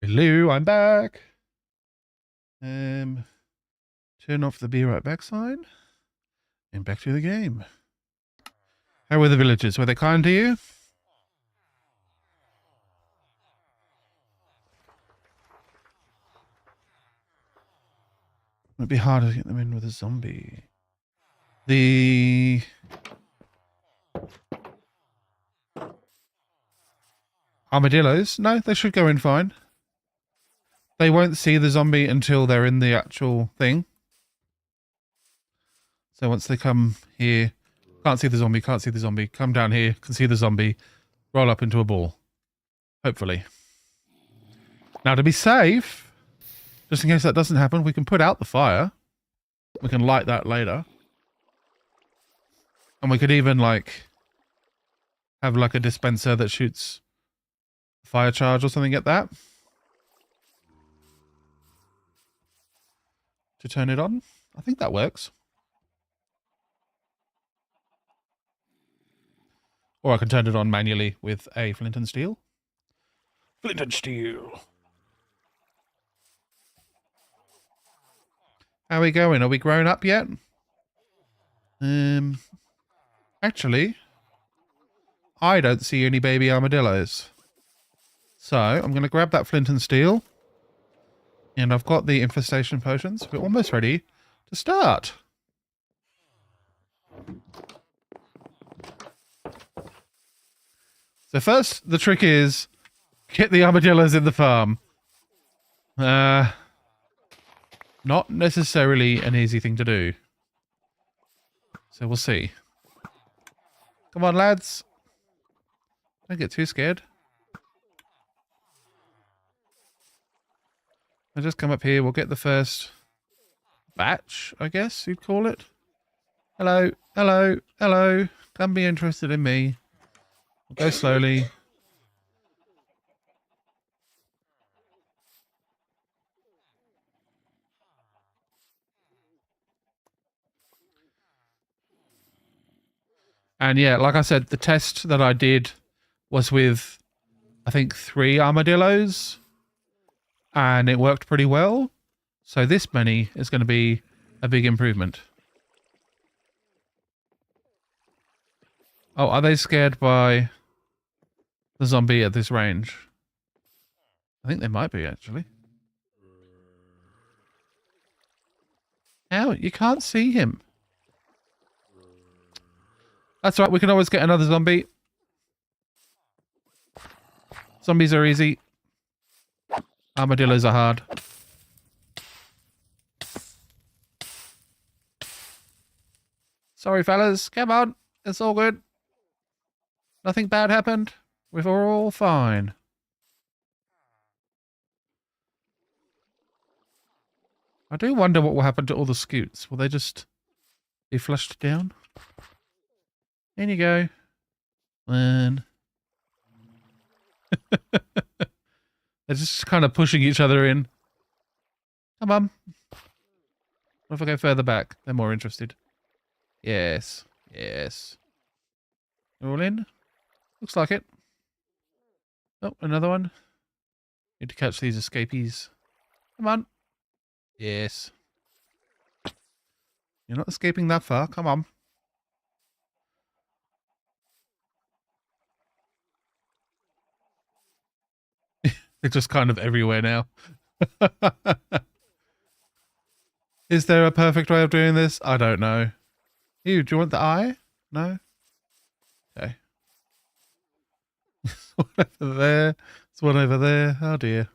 Hello, I'm back. Turn off the be right back sign. And back to the game. How were the villagers? Were they kind to you? It'd be harder to get them in with a zombie. The armadillos? No, they should go in fine. They won't see the zombie until they're in the actual thing. So once they come here, can't see the zombie, can't see the zombie, come down here, can see the zombie, roll up into a ball. Hopefully. Now to be safe, just in case that doesn't happen, we can put out the fire. We can light that later. And we could even, like, have, like, a dispenser that shoots fire charge or something at that. To turn it on. I think that works. Or I can turn it on manually with a flint and steel. Flint and steel. How are we going? Are we grown up yet? Actually, I don't see any baby armadillos. So I'm going to grab that flint and steel. And I've got the infestation potions. We're almost ready to start. So first, the trick is get the armadillos in the farm. Not necessarily an easy thing to do. So we'll see. Come on, lads. Don't get too scared. I'll just come up here. We'll get the first batch, I guess you'd call it. Hello, hello, hello. Come be interested in me. We'll go slowly. And yeah, like I said, the test that I did was with, I think, 3 armadillos. And it worked pretty well. So this many is going to be a big improvement. Oh, are they scared by the zombie at this range? I think they might be, actually. How? You can't see him. That's right, we can always get another zombie. Zombies are easy. Armadillos are hard. Sorry, fellas. Come on. It's all good. Nothing bad happened. We're all fine. I do wonder what will happen to all the scoots. Will they just be flushed down? In you go. And they're just kind of pushing each other in. Come on. What if I go further back? They're more interested. Yes. Yes. They're all in? Looks like it. Oh, another one. Need to catch these escapees. Come on. Yes. You're not escaping that far. Come on. They're just kind of everywhere now. Is there a perfect way of doing this? I don't know. You, do you want the eye? No? Okay. One over there. There's one over there. Oh dear.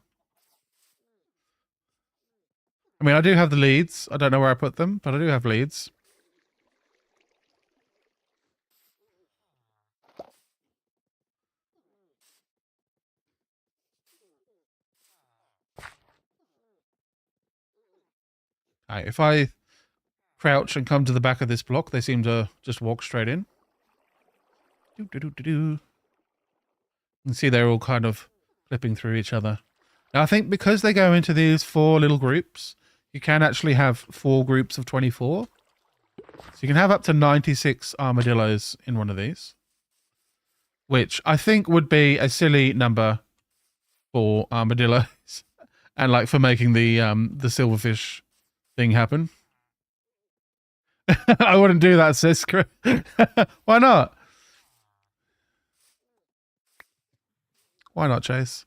I mean, I do have the leads. I don't know where I put them, but I do have leads. Right, if I crouch and come to the back of this block, they seem to just walk straight in. You can see they're all kind of flipping through each other. Now, I think because they go into these 4 little groups, you can actually have 4 groups of 24. So you can have up to 96 armadillos in one of these. Which I think would be a silly number for armadillos. And like for making the silverfish thing happen. I wouldn't do that, sis. Why not? Why not, Chase?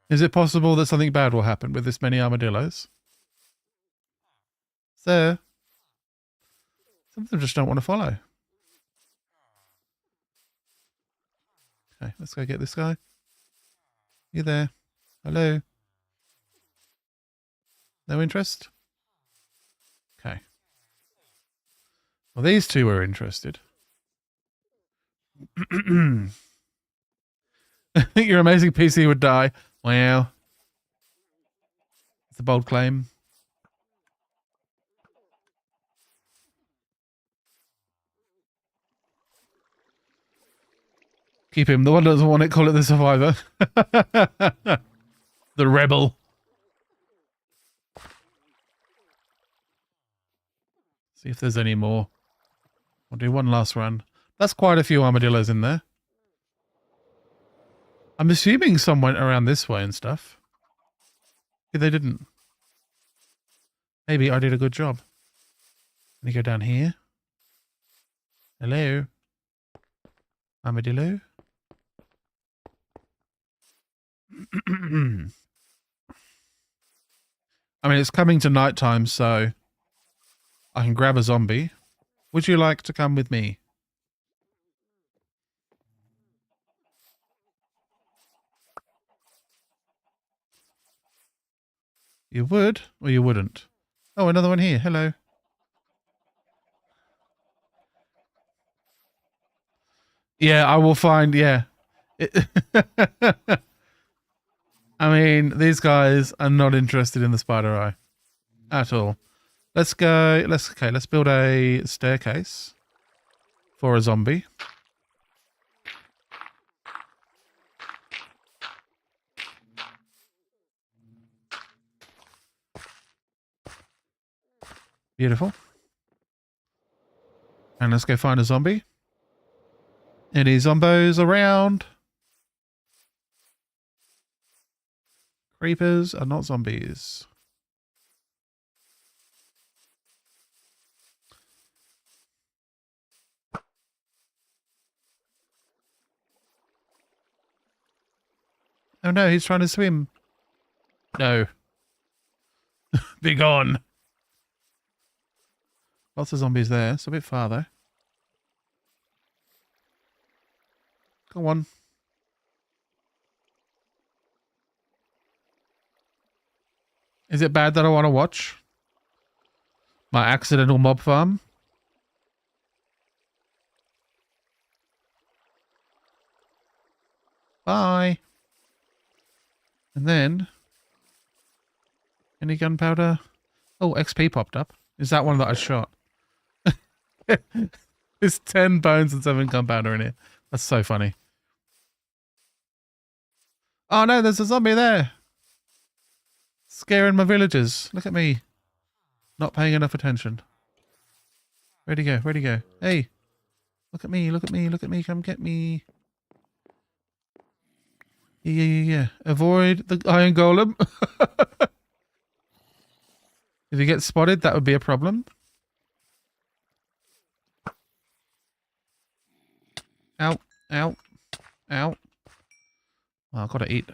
Is it possible that something bad will happen with this many armadillos? Sir? Some of them just don't want to follow. Okay, let's go get this guy. You there? Hello? No interest? Okay. Well, these 2 are interested. I think your amazing PC would die. Wow. It's a bold claim. Keep him. The one that doesn't want it, call it the survivor. The rebel. See if there's any more. I'll do one last run. That's quite a few armadillos in there. I'm assuming some went around this way and stuff. Maybe they didn't. Maybe I did a good job. Let me go down here. Hello. Armadillo. I mean, it's coming to nighttime, so I can grab a zombie. Would you like to come with me? You would, or you wouldn't? Oh, another one here. Hello. Yeah, I will find, yeah. I mean, these guys are not interested in the spider eye at all. Let's go, let's build a staircase for a zombie. Beautiful. And let's go find a zombie. Any zombos around? Creepers are not zombies. Oh no, he's trying to swim. No. Be gone. Lots of zombies there. It's a bit farther. Go on. Is it bad that I want to watch my accidental mob farm? Bye. And then, any gunpowder? Oh, XP popped up. Is that one that I shot? There's 10 bones and 7 gunpowder in it. That's so funny. Oh no, there's a zombie there. Scaring my villagers. Look at me. Not paying enough attention. Where'd he go? Where'd he go? Hey. Look at me, look at me, look at me. Come get me. Yeah. Avoid the iron golem. If you get spotted, that would be a problem. Ow, ow, ow. Well, I've got to eat.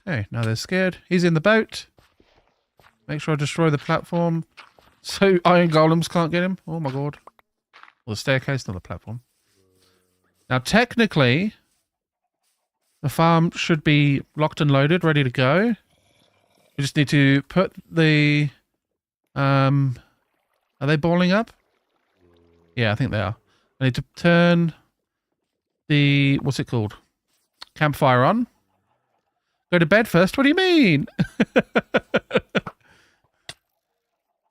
Okay, now they're scared. He's in the boat. Make sure I destroy the platform so iron golems can't get him. Oh my god. Well, the staircase, not the platform. Now, technically, the farm should be locked and loaded, ready to go. We just need to put the... Are they boiling up? Yeah, I think they are. I need to turn the... What's it called? Campfire on. Go to bed first? What do you mean?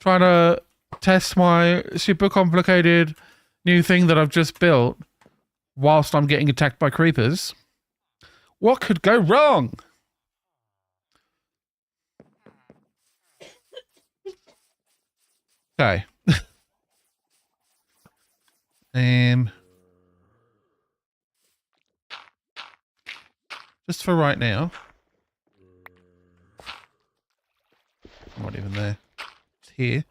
Trying to test my super complicated new thing that I've just built whilst I'm getting attacked by creepers. What could go wrong? Okay. Just for right now. I'm not even there. It's here.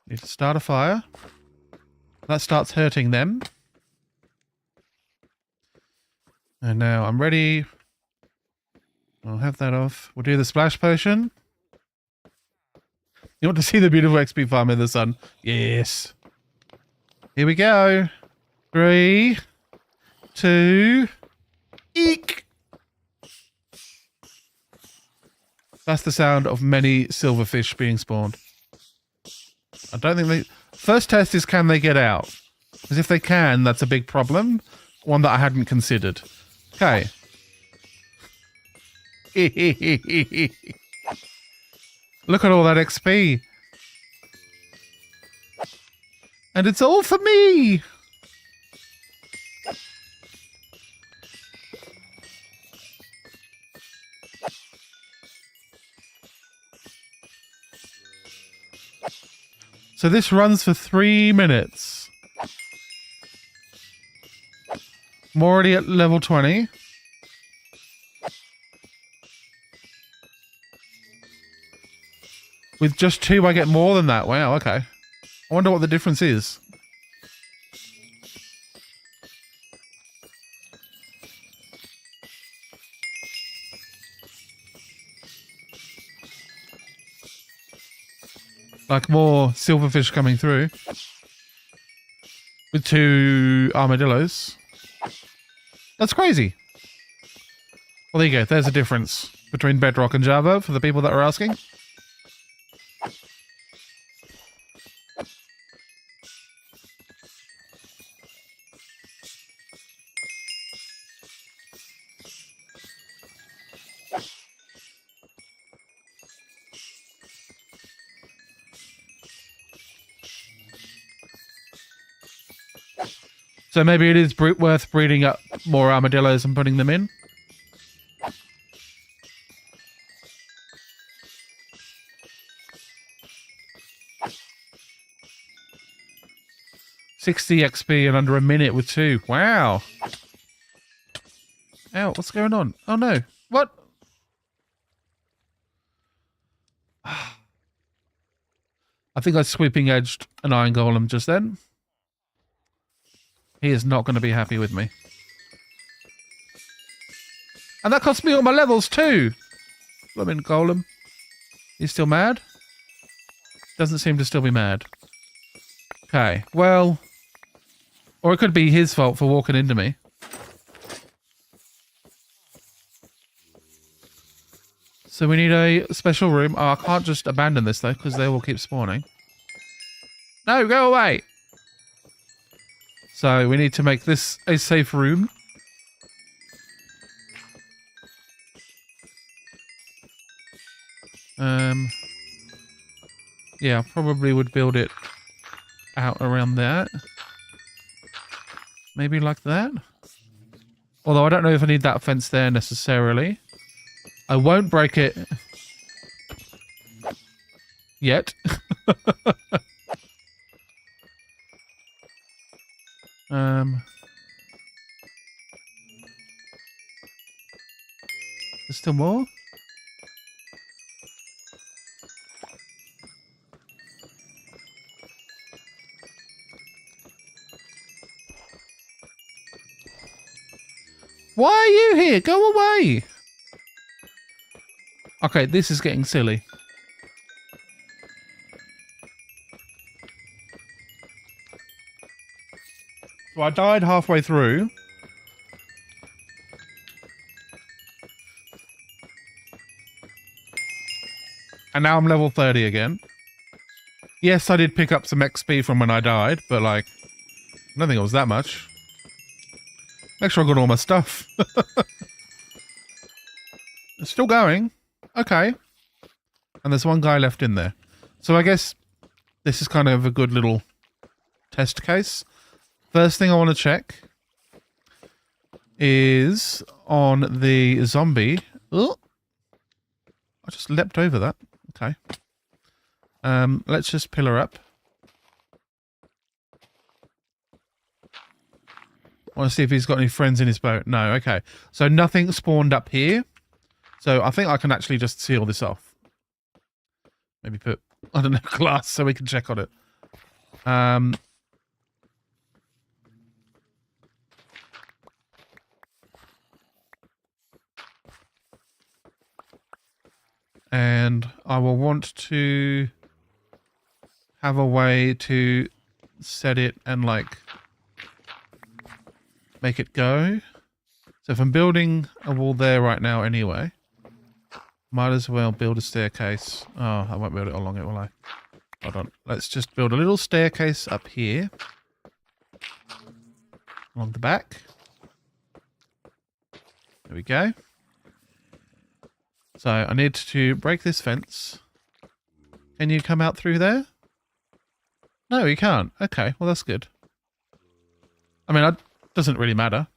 Need to start a fire. That starts hurting them. And now I'm ready. I'll have that off. We'll do the splash potion. You want to see the beautiful XP farm in the sun? Yes. Here we go. 3, 2, eek. That's the sound of many silverfish being spawned. I don't think they... First test is, can they get out? Because if they can, that's a big problem. One that I hadn't considered. Okay. Look at all that XP. And it's all for me. So this runs for 3 minutes. I'm already at level 20. With just 2, I get more than that. Wow, okay. I wonder what the difference is. Like more silverfish coming through. With 2 armadillos. That's crazy. Well, there you go. There's a difference between Bedrock and Java for the people that are asking. So maybe it is worth breeding up more armadillos and putting them in. $60 XP in under a minute with 2. Wow. Ow, what's going on? Oh no. What? I think I sweeping edged an iron golem just then. He is not going to be happy with me. And that cost me all my levels too. Blooming golem. He's still mad? Doesn't seem to still be mad. Okay, well... Or it could be his fault for walking into me. So we need a special room. Oh, I can't just abandon this though, because they will keep spawning. No, go away! So we need to make this a safe room. Yeah, probably would build it out around that. Maybe like that. Although I don't know if I need that fence there necessarily. I won't break it yet. There's still more? Why are you here? Go away! Okay, this is getting silly. So I died halfway through. And now I'm level 30 again. Yes, I did pick up some XP from when I died, but like, I don't think it was that much. Make sure I got all my stuff. It's still going. Okay. And there's one guy left in there. So I guess this is kind of a good little test case. First thing I want to check is on the zombie. Oh, I just leapt over that. Okay. Let's just pillar up. I want to see if he's got any friends in his boat. No, okay. So nothing spawned up here. So I think I can actually just seal this off. Maybe put, I don't know, glass so we can check on it. And I will want to have a way to set it and like make it go. So if I'm building a wall there right now anyway, might as well build a staircase. Oh, I won't build it along it, will I? Hold on. Let's just build a little staircase up here. Along the back. There we go. So I need to break this fence. Can you come out through there? No, you can't. Okay, well that's good. I mean, it doesn't really matter.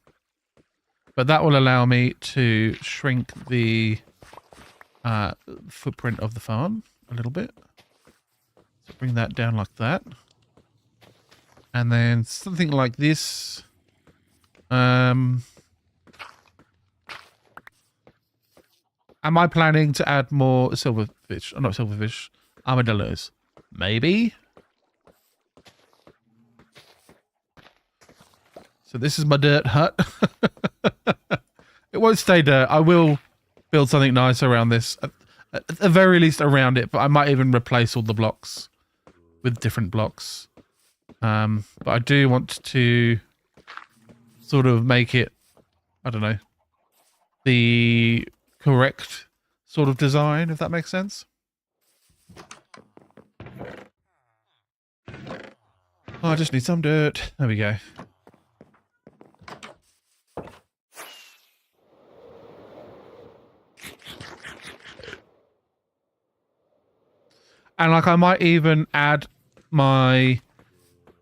But that will allow me to shrink the footprint of the farm a little bit. Bring that down like that. And then something like this. Am I planning to add more silverfish? Oh, not silverfish. Armadillos. Maybe. So this is my dirt hut. It won't stay dirt. I will build something nice around this. At the very least around it. But I might even replace all the blocks with different blocks. But I do want to sort of make it, I don't know, the correct sort of design, if that makes sense. Oh, I just need some dirt. There we go. And like I might even add my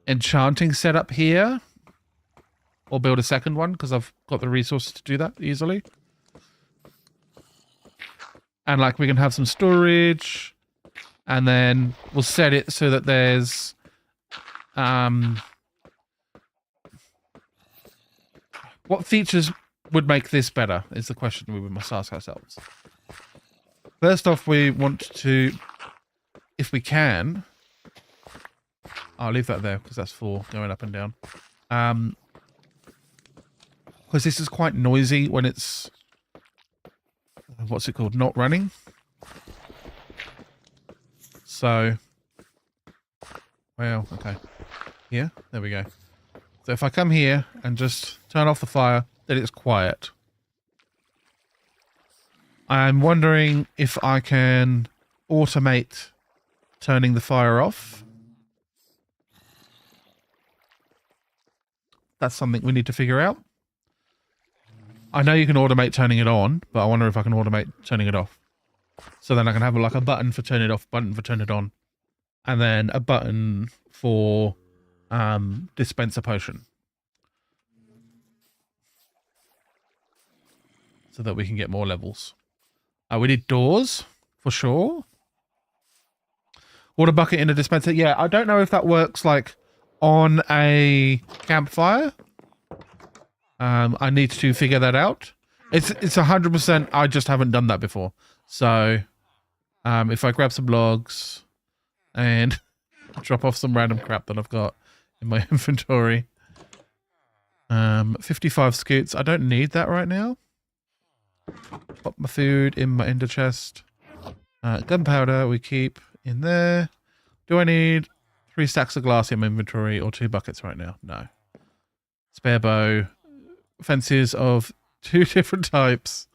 enchanting setup here. Or build a second one because I've got the resources to do that easily. And like we can have some storage. And then we'll set it so that there's what features would make this better is the question we must ask ourselves. First off, we want to, if we can, I'll leave that there because that's for going up and down. Because this is quite noisy when it's, what's it called, not running. So, well, okay. Here, there we go. So if I come here and just turn off the fire, then it's quiet. I'm wondering if I can automate turning the fire off. That's something we need to figure out. I know you can automate turning it on, but I wonder if I can automate turning it off. So then I can have like a button for turn it off, button for turn it on, and then a button for dispense a potion. So that we can get more levels. We need doors, for sure. Water bucket in a dispenser. Yeah, I don't know if that works like on a campfire. I need to figure that out. It's 100%. I just haven't done that before. So, if I grab some logs and drop off some random crap that I've got in my inventory. 55 scoots. I don't need that right now. Pop my food in my ender chest. Gunpowder we keep in there. Do I need 3 stacks of glass in my inventory or 2 buckets right now? No. Spare bow. Fences of 2 different types.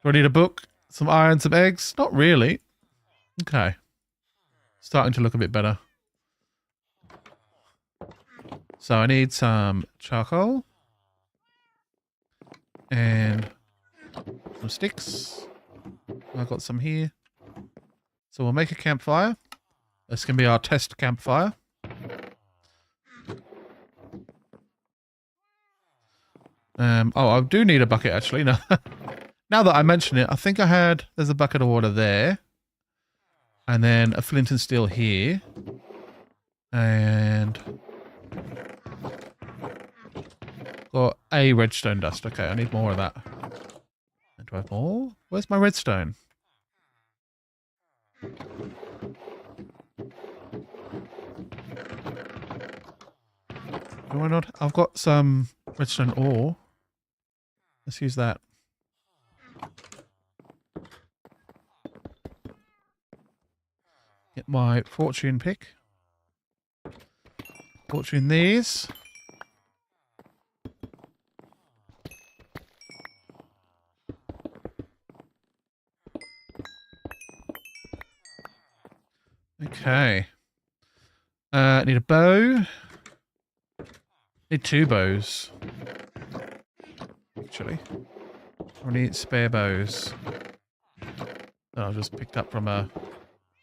Do I need a book? Some iron, some eggs? Not really. Okay. Starting to look a bit better. So I need some charcoal. And some sticks. I've got some here. So we'll make a campfire. This can be our test campfire. Oh, I do need a bucket actually. Now, now that I mention it, I think there's a bucket of water there. And then a flint and steel here. And got a redstone dust. Okay, I need more of that. Do I have more? Where's my redstone? Do I not? I've got some redstone ore. Let's use that. Get my fortune pick. Fortune these. Okay. Need a bow. Need 2 bows. Actually. I need spare bows. That I just picked up from a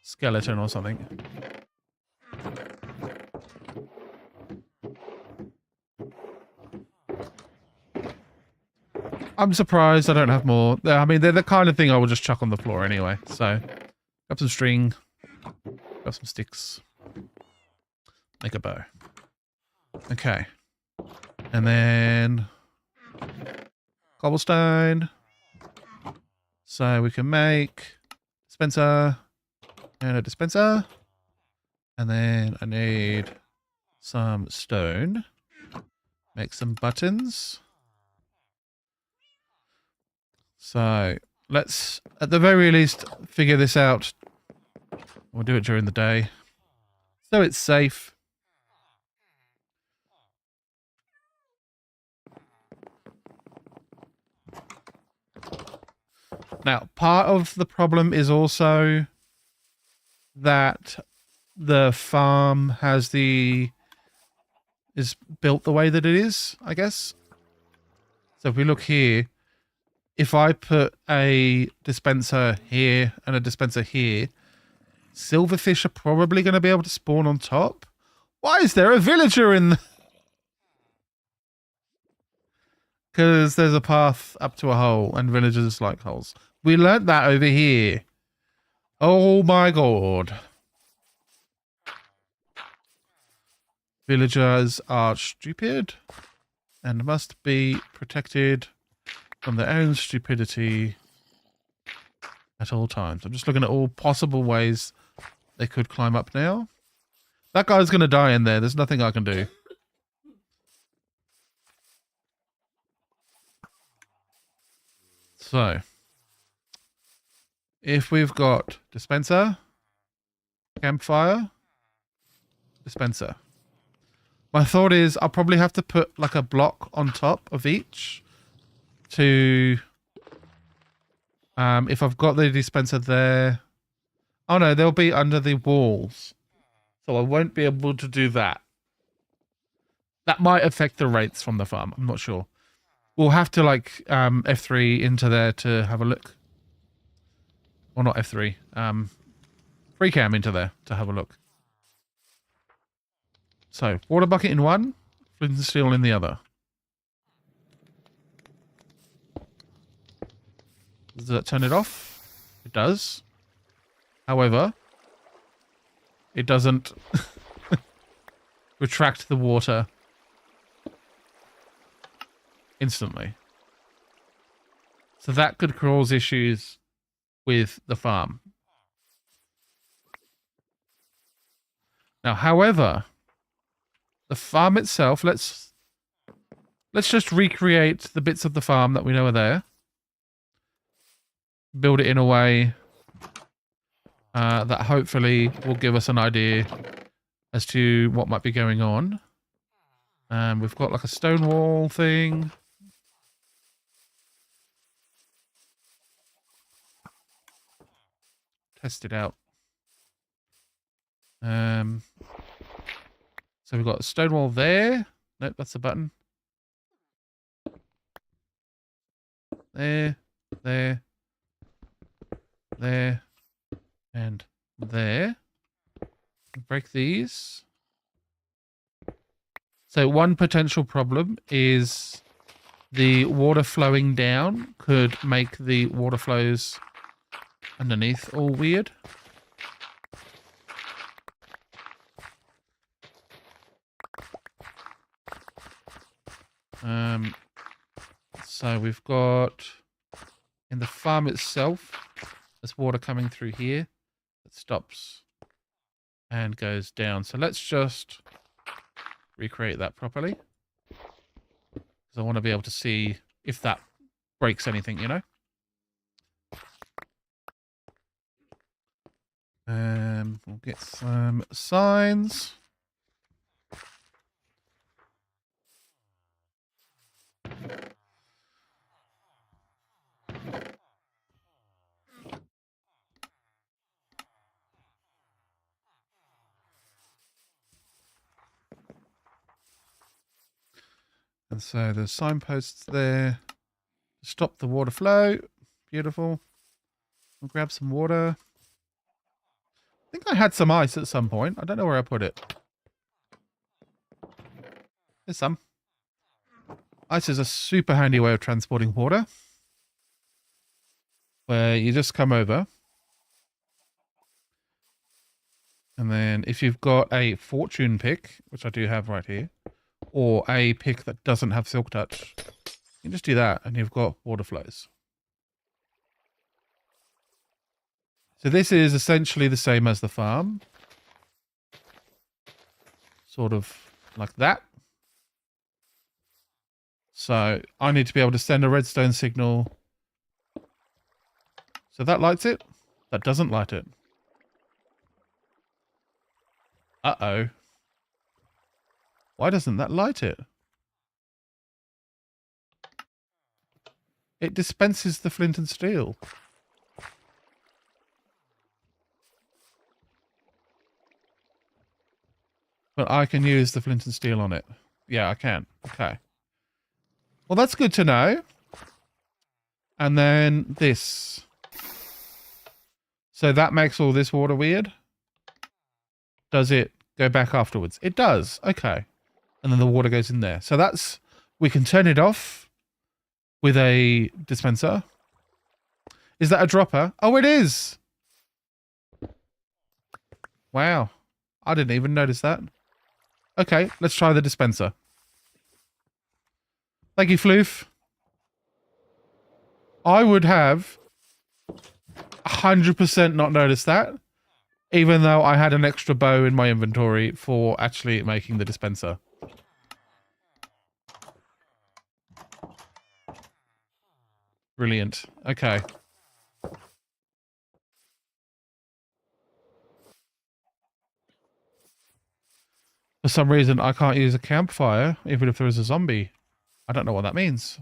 skeleton or something. I'm surprised I don't have more. I mean, they're the kind of thing I would just chuck on the floor anyway. So, grab some string. Grab some sticks. Make a bow. Okay. And then cobblestone. So we can make dispenser and a dispenser. And then I need some stone. Make some buttons. So let's, at the very least, figure this out. We'll do it during the day. So it's safe. Now, part of the problem is also that the farm is built the way that it is, I guess. So if we look here, if I put a dispenser here and a dispenser here, silverfish are probably going to be able to spawn on top. Why is there a villager in? Because there's a path up to a hole and villagers like holes. We learnt that over here. Oh my god. Villagers are stupid and must be protected from their own stupidity at all times. I'm just looking at all possible ways they could climb up now. That guy's going to die in there. There's nothing I can do. So, if we've got dispenser, campfire, dispenser. My thought is I'll probably have to put like a block on top of each to, if I've got the dispenser there. Oh no, they'll be under the walls. So I won't be able to do that. That might affect the rates from the farm. I'm not sure. We'll have to like F3 into there to have a look. Or not F3. Free cam into there to have a look. So, water bucket in one, flint and steel in the other. Does that turn it off? It does. However, it doesn't retract the water instantly. So that could cause issues with the farm. Now, however, the farm itself, let's just recreate the bits of the farm that we know are there. Build it in a way that hopefully will give us an idea as to what might be going on. We've got like a stone wall thing. Test it out. So we've got a stone wall there. Nope, that's a button. There, there, there, and there. Break these. So one potential problem is the water flowing down could make the water flows underneath all weird. So we've got in the farm itself, there's water coming through here that stops and goes down. So let's just recreate that properly, because I want to be able to see if that breaks anything, you know. We'll get some signs. And so there's signposts there to stop the water flow. Beautiful. I'll grab some water. I think I had some ice at some point. I don't know where I put it. There's some. Ice is a super handy way of transporting water, where you just come over And then if you've got a fortune pick, which I do have right here, or a pick that doesn't have silk touch, you can just do that and you've got water flows. So this is essentially the same as the farm. Sort of like that. So I need to be able to send a redstone signal. So that lights it. That doesn't light it. Uh-oh. Why doesn't that light it? It dispenses the flint and steel. But I can use the flint and steel on it. Yeah, I can. Okay. Well, that's good to know. And then this. So that makes all this water weird. Does it go back afterwards? It does. Okay. And then the water goes in there. So that's... We can turn it off with a dispenser. Is that a dropper? Oh, it is! Wow. I didn't even notice that. Okay, let's try the dispenser. Thank you, Floof. I would have 100% not noticed that, even though I had an extra bow in my inventory for actually making the dispenser. Brilliant. Okay. For some reason, I can't use a campfire, even if there is a zombie. I don't know what that means.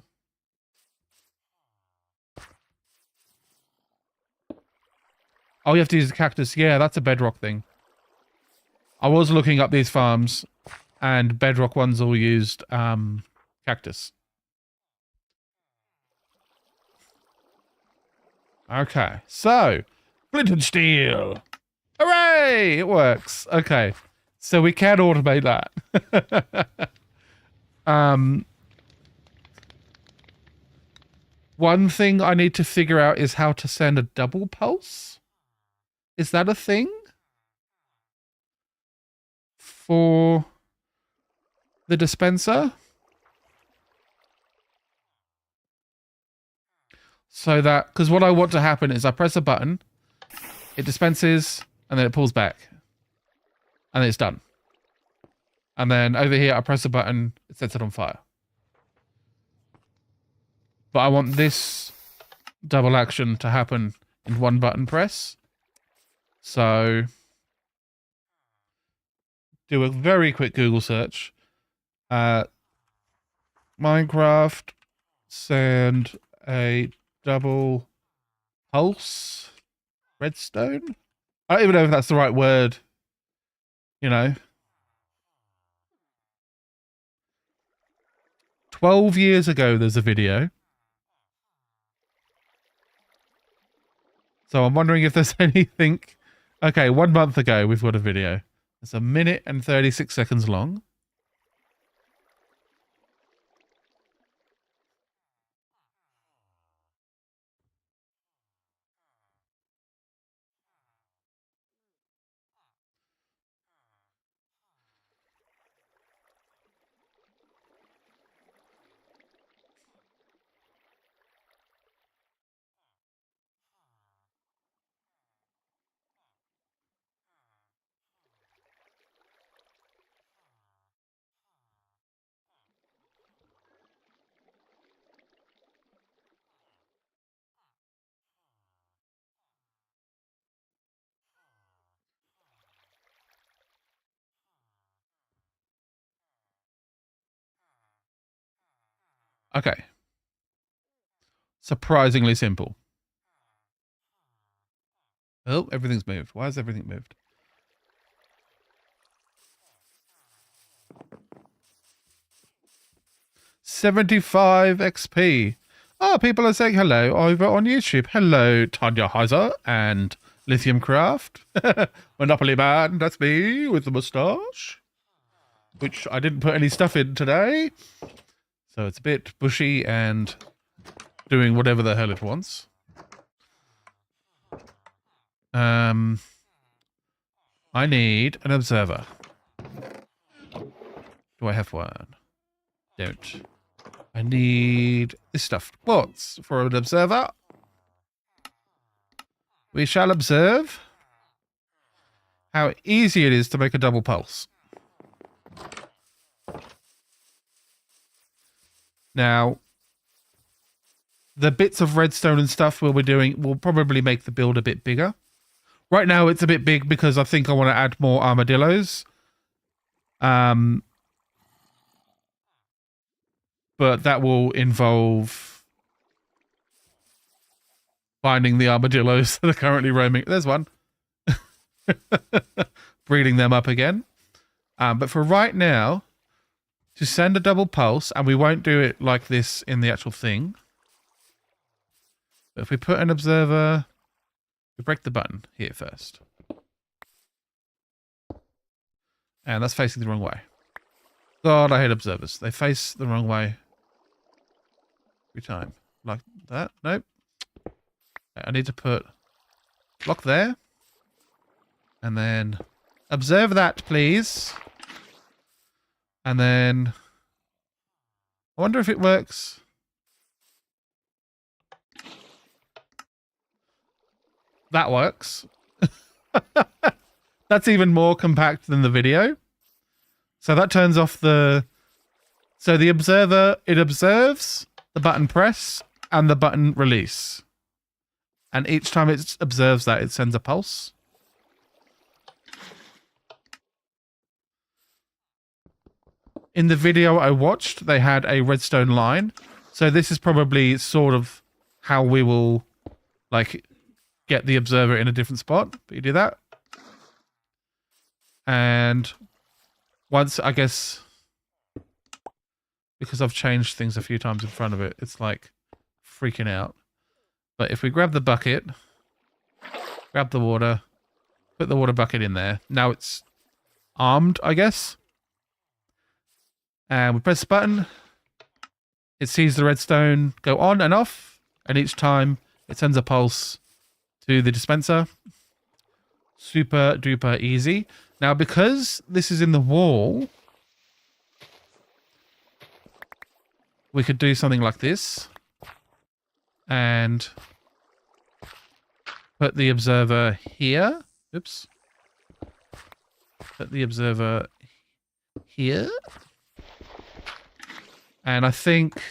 Oh, you have to use a cactus. Yeah, that's a bedrock thing. I was looking up these farms, and bedrock ones all used cactus. Okay, so flint and steel. Hooray! It works. Okay, so we can automate that. One thing I need to figure out is how to send a double pulse. Is that a thing? For the dispenser? So that, because what I want to happen is I press a button, it dispenses, and then it pulls back. And then it's done. And then over here, I press a button, it sets it on fire. But I want this double action to happen in one button press. So do a very quick Google search. Minecraft, send a double pulse redstone. I don't even know if that's the right word. You know. 12 years ago, there's a video. So I'm wondering if there's anything... Okay, 1 month ago, we've got a video. It's 1 minute and 36 seconds long. Okay. Surprisingly simple. Oh, everything's moved. Why has everything moved? $75 XP. Oh, people are saying hello over on YouTube. Hello, Tanya Heiser and Lithium Craft. Monopoly Man, that's me with the moustache. Which I didn't put any stuff in today. So it's a bit bushy and doing whatever the hell it wants. I need an observer. Do I have one? Don't. I need this stuff. Quartz for an observer. We shall observe how easy it is to make a double pulse. Now, the bits of redstone and stuff we'll be doing will probably make the build a bit bigger. Right now, it's a bit big because I think I want to add more armadillos. But that will involve finding the armadillos that are currently roaming. There's one. Breeding them up again. But for right now, to send a double pulse, and we won't do it like this in the actual thing. But if we put an observer, we break the button here first. And that's facing the wrong way. God, I hate observers. They face the wrong way every time. Like that. Nope. I need to put block there. And then observe that, please. And then I wonder if it works. That works. That's even more compact than the video. So that turns off the... So the observer, it observes the button press and the button release. And each time it observes that, it sends a pulse. In the video I watched, they had a redstone line. So this is probably sort of how we will, like, get the observer in a different spot. But you do that. And once, I guess, because I've changed things a few times in front of it, it's like freaking out. But if we grab the bucket, grab the water, put the water bucket in there. Now it's armed, I guess. And we press the button. It sees the redstone go on and off. And each time it sends a pulse to the dispenser. Super duper easy. Now, because this is in the wall, we could do something like this. And put the observer here. Oops. Put the observer here. And I think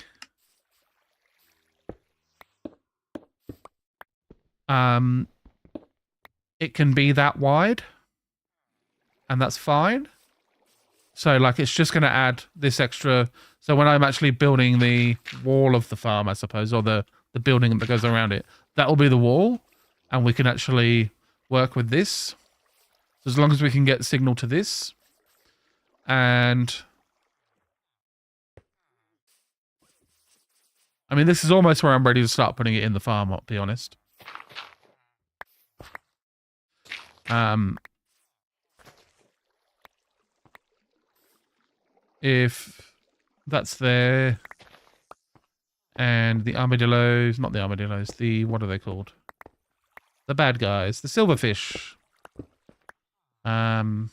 it can be that wide. And that's fine. So, like, it's just going to add this extra... So when I'm actually building the wall of the farm, I suppose, or the building that goes around it, that will be the wall. And we can actually work with this. So as long as we can get signal to this. And... I mean, this is almost where I'm ready to start putting it in the farm, I'll be honest. If that's there, and the armadillos, not the armadillos, the, what are they called? The bad guys, the silverfish. Come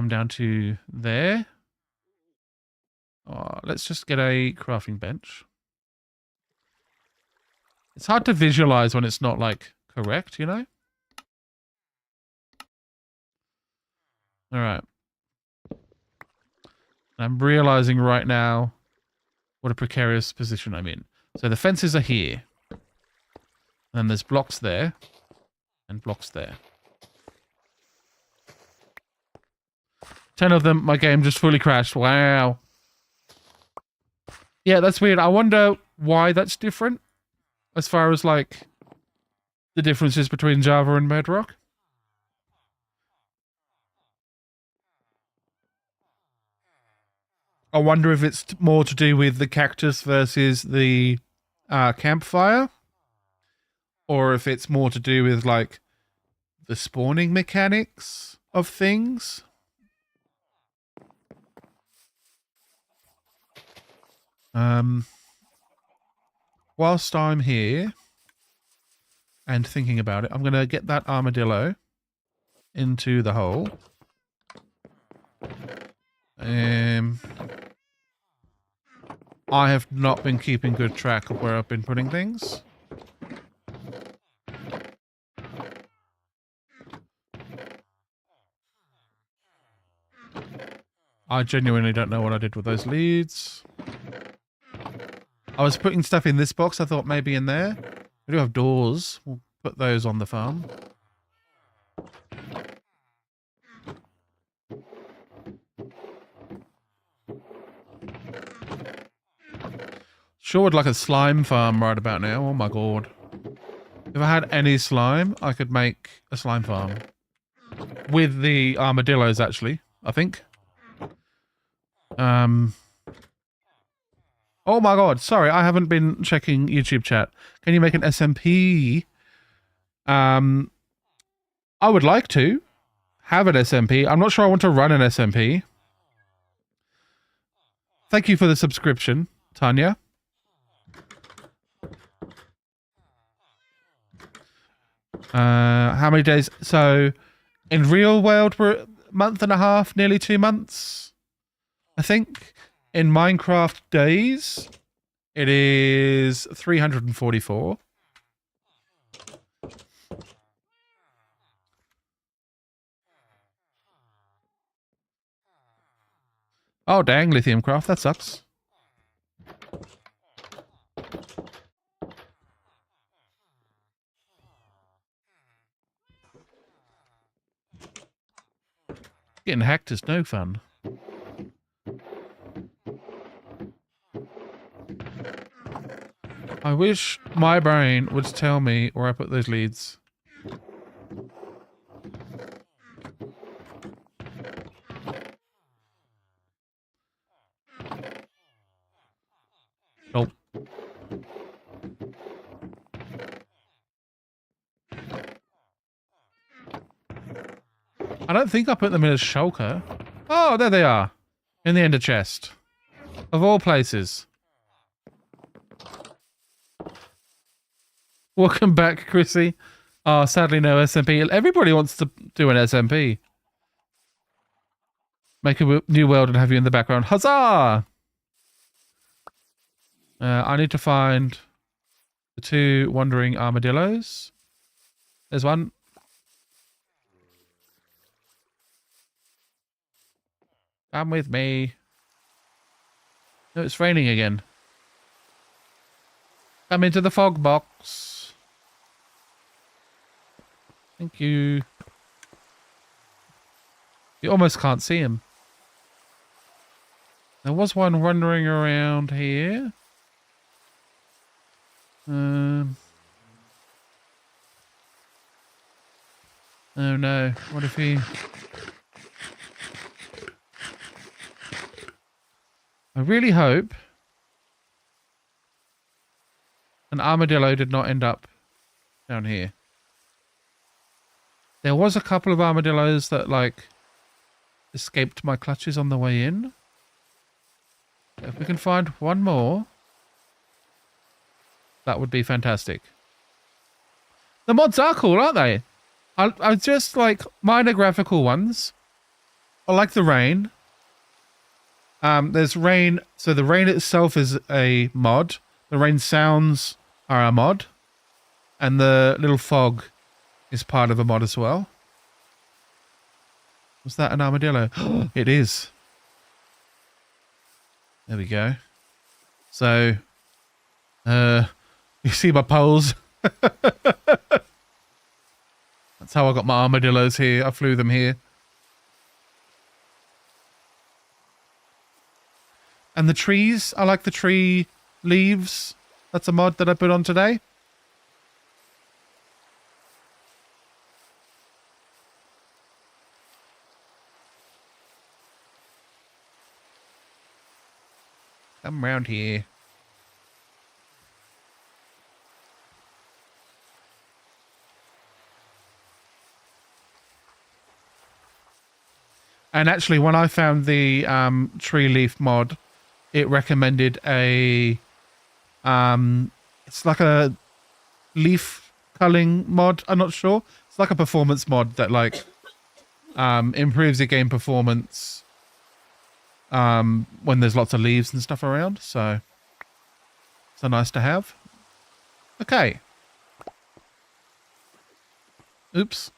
down to there. Oh, let's just get a crafting bench. It's hard to visualize when it's not, like, correct, you know? Alright. I'm realizing right now what a precarious position I'm in. So the fences are here. And then there's blocks there. And blocks there. 10 of them, my game just fully crashed. Wow. Yeah, that's weird. I wonder why that's different. As far as, like, the differences between Java and Bedrock. I wonder if it's more to do with the cactus versus the campfire. Or if it's more to do with, like, the spawning mechanics of things. Whilst I'm here, and thinking about it, I'm going to get that armadillo into the hole. I have not been keeping good track of where I've been putting things. I genuinely don't know what I did with those leads. I was putting stuff in this box. I thought maybe in there. We do have doors. We'll put those on the farm. Sure would like a slime farm right about now. Oh my god. If I had any slime, I could make a slime farm. With the armadillos, actually, I think. Oh my god, sorry, I haven't been checking YouTube chat. Can you make an SMP? I would like to have an SMP. I'm not sure I want to run an SMP. Thank you for the subscription, Tanya. How many days? So, in real world, we're a month and a half, nearly 2 months, I think. In Minecraft days, it is 344. Oh, dang, Lithium Craft, that sucks. Getting hacked is no fun. I wish my brain would tell me where I put those leads. Nope. I don't think I put them in a shulker. Oh, there they are. In the ender chest. Of all places. Welcome back, Chrissy. Oh, sadly no SMP. Everybody wants to do an SMP. Make a new world and have you in the background. Huzzah! I need to find the 2 wandering armadillos. There's one. Come with me. No, it's raining again. Come into the fog box. Thank you. You almost can't see him. There was one wandering around here. Oh no, what if he... I really hope an armadillo did not end up down here. There was a couple of armadillos that, like, escaped my clutches on the way in. If we can find one more, that would be fantastic. The mods are cool, aren't they? I just like minor graphical ones. I like the rain. There's rain. So the rain itself is a mod. The rain sounds are a mod. And the little fog is part of a mod as well. Was that an armadillo? It is. There we go. So, you see my poles? That's how I got my armadillos here. I flew them here. And the trees, I like the tree leaves. That's a mod that I put on today. Come round here. And actually, when I found the tree leaf mod, it recommended a it's like a leaf culling mod. I'm not sure. It's like a performance mod that like improves your game performance when there's lots of leaves and stuff around. So nice to have. Okay. Oops. See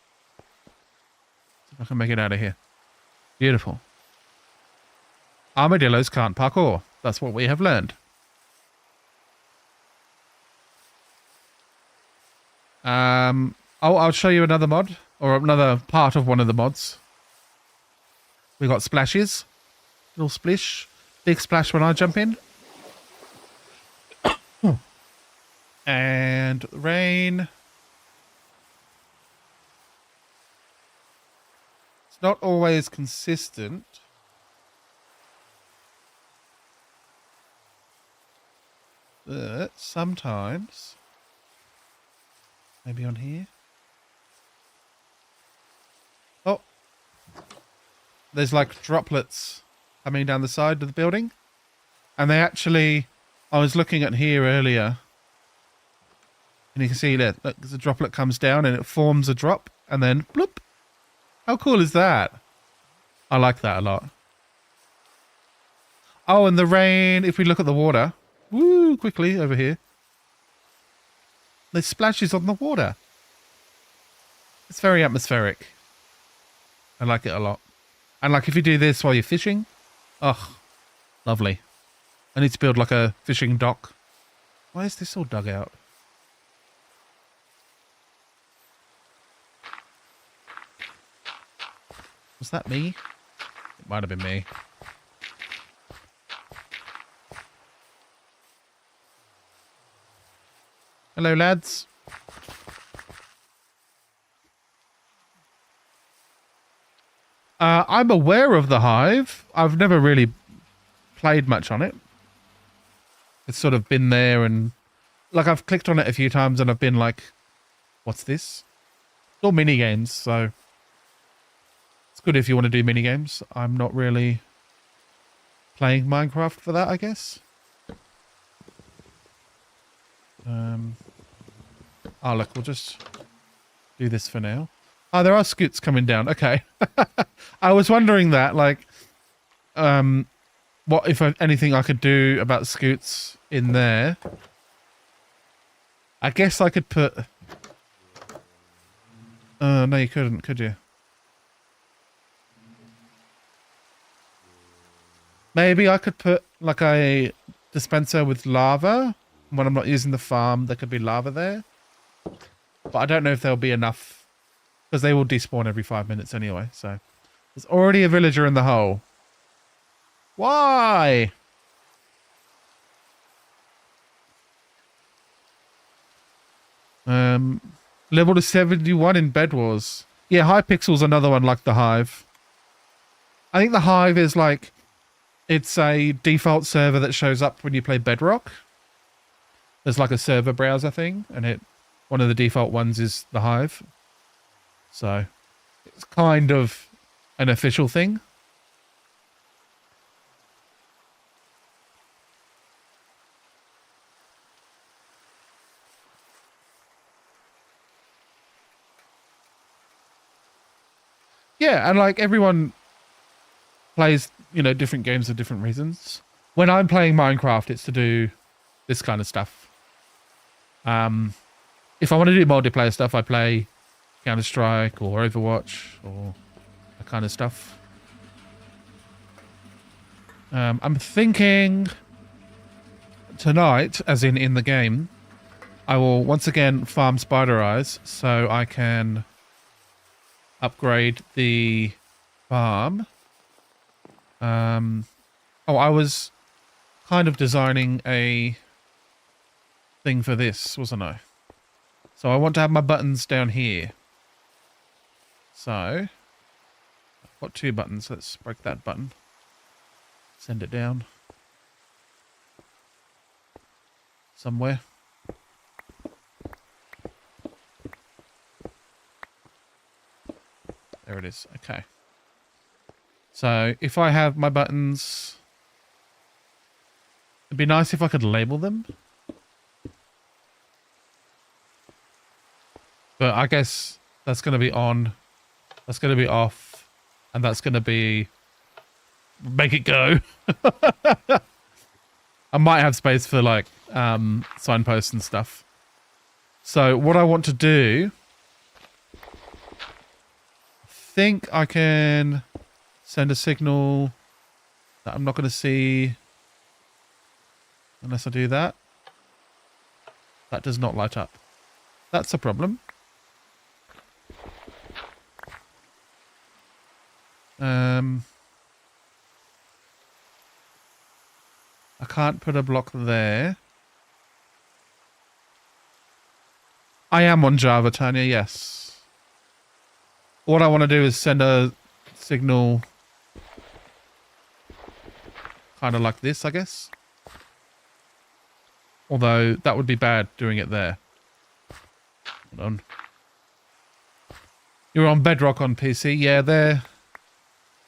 if I can make it out of here. Beautiful. Armadillos can't parkour. That's what we have learned. I'll show you another mod, or another part of one of the mods. We got splashes. Little splish. Big splash when I jump in. And rain. It's not always consistent. But sometimes. Maybe on here. Oh. There's like droplets coming down the side of the building. And they actually, I was looking at here earlier. And you can see that look, the droplet comes down and it forms a drop. And then bloop. How cool is that? I like that a lot. Oh, and the rain, if we look at the water. Woo, quickly over here. There's splashes on the water. It's very atmospheric. I like it a lot. And like if you do this while you're fishing, oh, lovely. I need to build like a fishing dock. Why is this all dug out? Was that me? It might have been me. Hello, lads. I'm aware of the Hive. I've never really played much on it. It's sort of been there and... Like, I've clicked on it a few times and I've been like, what's this? It's all minigames, so... It's good if you want to do minigames. I'm not really playing Minecraft for that, I guess. Oh, look, we'll just do this for now. Oh, there are scoots coming down. Okay. I was wondering that, like, what if anything I could do about scoots in there. I guess I could put... no, you couldn't, could you? Maybe I could put, like, a dispenser with lava. When I'm not using the farm, there could be lava there. But I don't know if there'll be enough. Because they will despawn every 5 minutes anyway, so... There's already a villager in the hole. Why? Level to 71 in Bed Wars. Yeah, Hypixel's another one like the Hive. I think the Hive is like... It's a default server that shows up when you play Bedrock. There's like a server browser thing, and one of the default ones is the Hive. So, it's kind of an official thing. Yeah, and like everyone plays, you know, different games for different reasons. When I'm playing Minecraft, it's to do this kind of stuff. If I want to do multiplayer stuff, I play Counter-Strike or Overwatch or that kind of stuff. I'm thinking tonight, as in the game, I will once again farm spider eyes so I can upgrade the farm. Oh, I was kind of designing a thing for this, wasn't I? So I want to have my buttons down here. So, I've got 2 buttons. Let's break that button. Send it down. Somewhere. There it is. Okay. So, if I have my buttons... It'd be nice if I could label them. But I guess that's going to be on. That's going to be off. And that's going to be... Make it go. I might have space for like signposts and stuff. So what I want to do... I think I can send a signal that I'm not going to see unless I do that. That does not light up. That's a problem. I can't put a block there. I am on Java, Tanya, yes. What I want to do is send a signal kind of like this, I guess. Although that would be bad doing it there. Hold on. You're on Bedrock on PC. Yeah, they're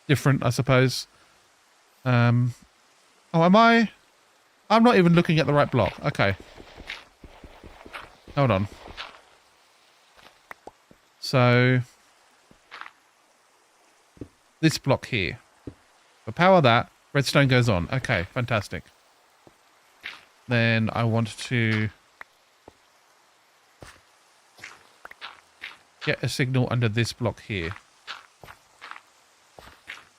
different, I suppose. Oh, am I? I'm not even looking at the right block. Okay. Hold on. So, this block here. For power that, redstone goes on. Okay, fantastic. Then I want to get a signal under this block here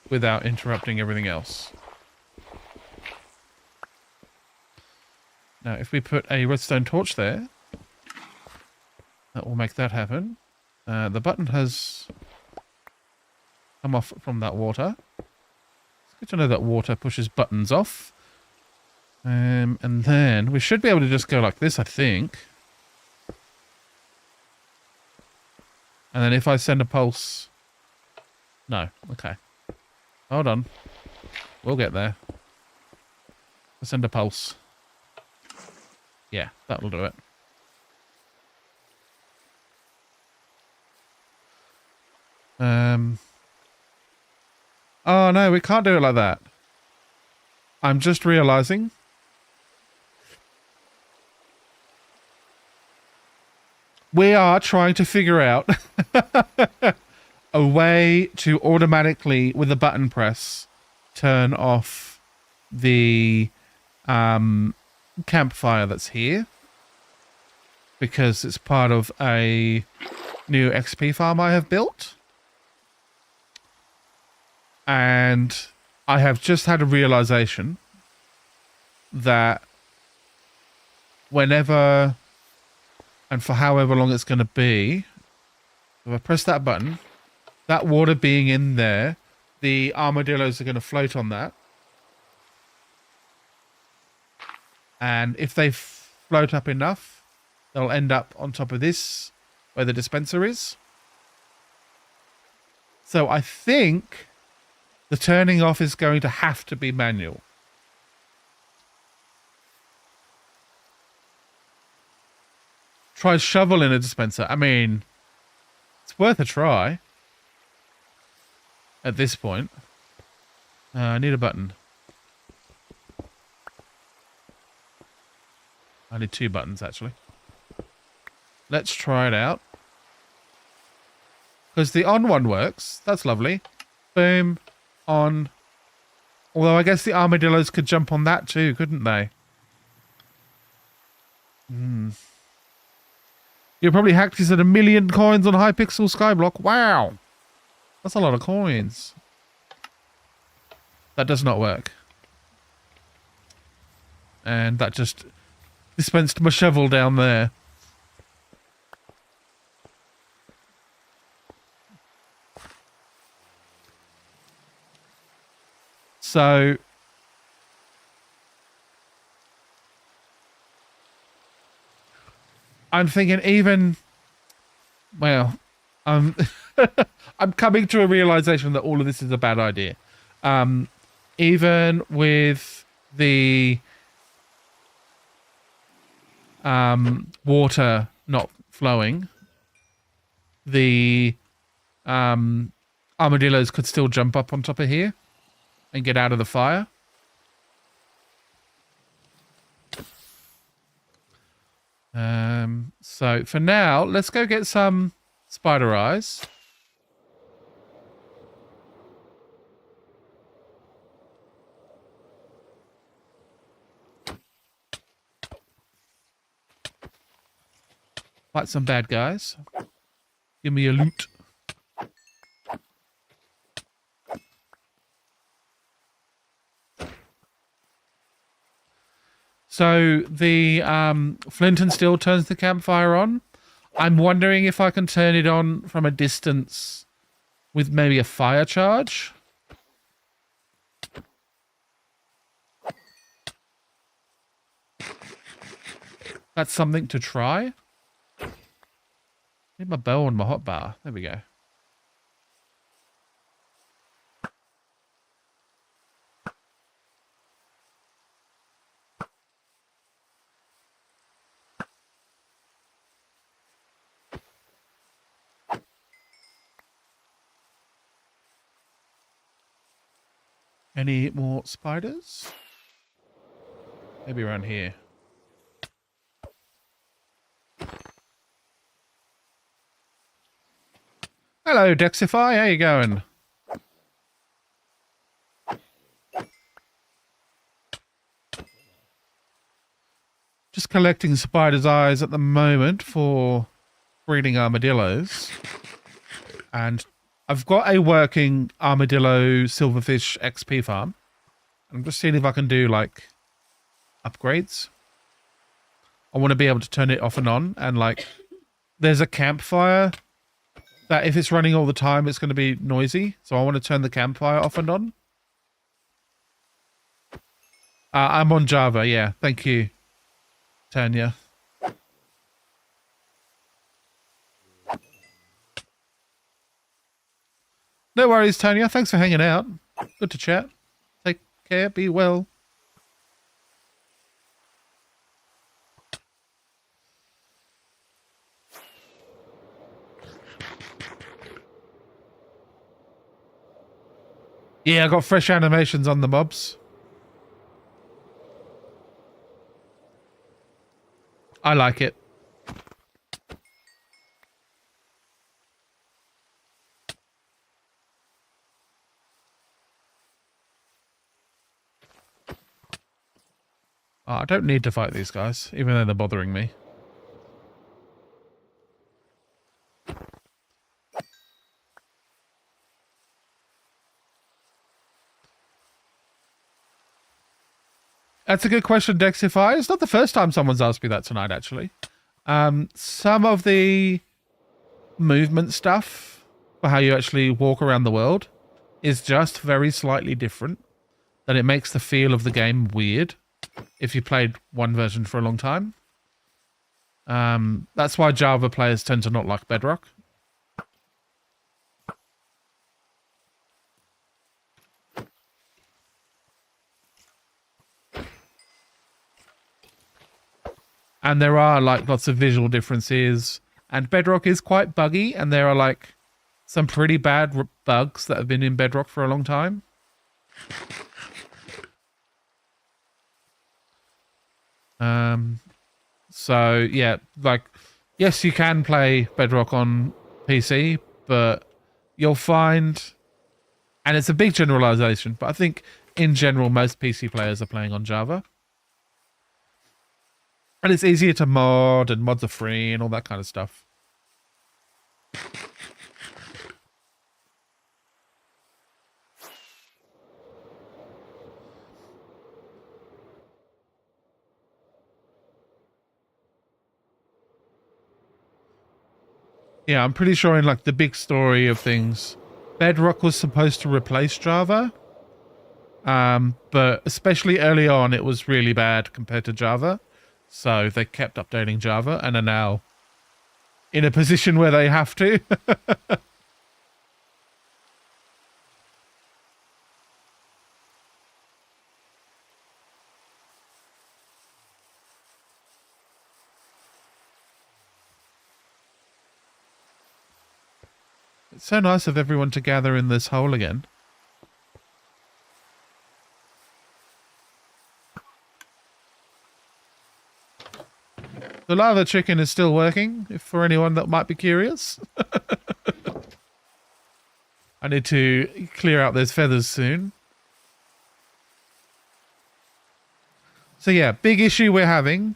without interrupting everything else. Now, if we put a redstone torch there, that will make that happen. The button has come off from that water. It's good to know that water pushes buttons off. And then we should be able to just go like this, I think. And then if I send a pulse... No, okay. Hold on. We'll get there. I'll send a pulse. Yeah, that'll do it. Oh no, we can't do it like that. I'm just realizing. We are trying to figure out a way to automatically, with a button press, turn off the campfire that's here. Because it's part of a new XP farm I have built. And I have just had a realization that whenever and for however long it's going to be, if I press that button, that water being in there, the armadillos are going to float on that. And if they float up enough, they'll end up on top of this, where the dispenser is. So I think the turning off is going to have to be manual. Try shovel in a dispenser. I mean, it's worth a try. At this point. I need a button. I need 2 buttons, actually. Let's try it out. Because the on one works. That's lovely. Boom. On. Although I guess the armadillos could jump on that too, couldn't they? You probably hacked this at 1 million coins on Hypixel Skyblock. Wow. That's a lot of coins. That does not work. And that just dispensed my shovel down there. So I'm thinking even, well, I'm coming to a realization that all of this is a bad idea. Even with the water not flowing, the armadillos could still jump up on top of here and get out of the fire. So for now, let's go get some spider eyes. Fight some bad guys. Give me a loot. So the flint and steel turns the campfire on. I'm wondering if I can turn it on from a distance with maybe a fire charge. That's something to try. Need my bow and my hotbar. There we go. Any more spiders? Maybe around here. Hello, Dexify. How you going? Just collecting spiders' eyes at the moment for breeding armadillos. And I've got a working armadillo silverfish XP farm. I'm just seeing if I can do, like, upgrades. I want to be able to turn it off and on. And, like, there's a campfire that if it's running all the time, it's going to be noisy. So I want to turn the campfire off and on. I'm on Java, yeah. Thank you, Tanya. No worries, Tanya. Thanks for hanging out. Good to chat. Take care. Be well. Yeah, I got fresh animations on the mobs. I like it. Oh, I don't need to fight these guys, even though they're bothering me. That's a good question, Dexify. It's not the first time someone's asked me that tonight, actually. Some of the movement stuff for how you actually walk around the world is just very slightly different. That it makes the feel of the game weird if you played one version for a long time. That's why Java players tend to not like Bedrock. And there are like lots of visual differences, and Bedrock is quite buggy, and there are like some pretty bad bugs that have been in Bedrock for a long time. So yeah, like, yes, you can play Bedrock on PC, but you'll find, and it's a big generalization, but I think in general, most PC players are playing on Java. And it's easier to mod, and mods are free, and all that kind of stuff. Yeah, I'm pretty sure in like the big story of things, Bedrock was supposed to replace Java. But especially early on, it was really bad compared to Java. So they kept updating Java and are now in a position where they have to. It's so nice of everyone to gather in this hole again. The lava chicken is still working, if for anyone that might be curious. I need to clear out those feathers soon. So yeah, big issue we're having.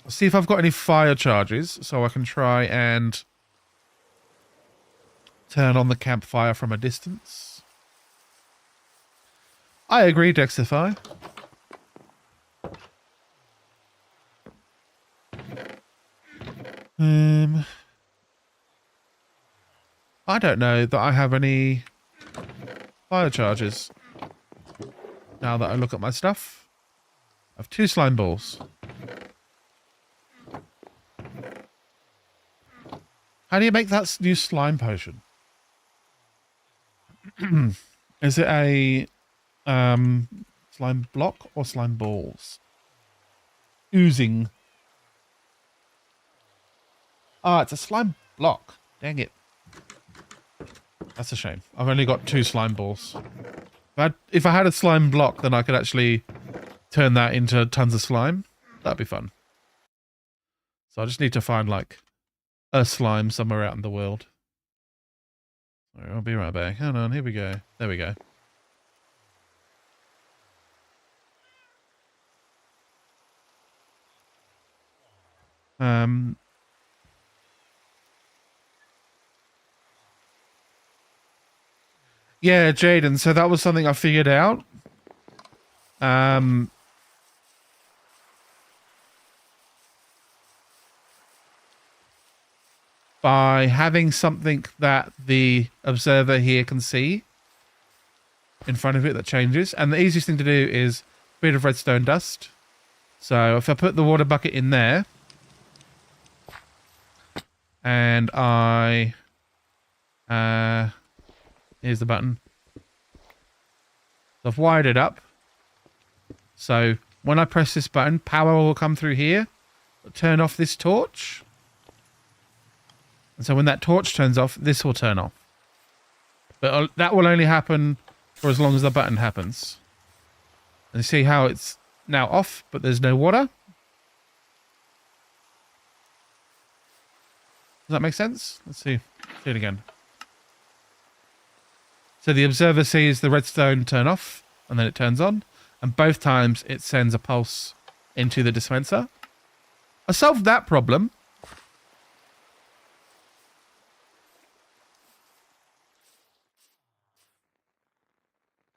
See if I've got any fire charges so I can try and turn on the campfire from a distance. I agree, Dexify. I don't know that I have any fire charges. Now that I look at my stuff, I have 2 slime balls. How do you make that new slime potion? Is it a slime block or slime balls? Oozing. Ah, it's a slime block. Dang it. That's a shame. I've only got 2 slime balls. If I had a slime block, then I could actually turn that into tons of slime. That'd be fun. So I just need to find, like, a slime somewhere out in the world. Sorry, I'll be right back. Hold on, here we go. There we go. Yeah, Jaden, so that was something I figured out. By having something that the observer here can see in front of it that changes. And the easiest thing to do is a bit of redstone dust. So if I put the water bucket in there and I... here's the button. So I've wired it up. So when I press this button, power will come through here. Turn off this torch. And so when that torch turns off, this will turn off. But that will only happen for as long as the button happens. And you see how it's now off, but there's no water? Does that make sense? Let's see. Do it again. So the observer sees the redstone turn off, and then it turns on. And both times it sends a pulse into the dispenser. I solved that problem.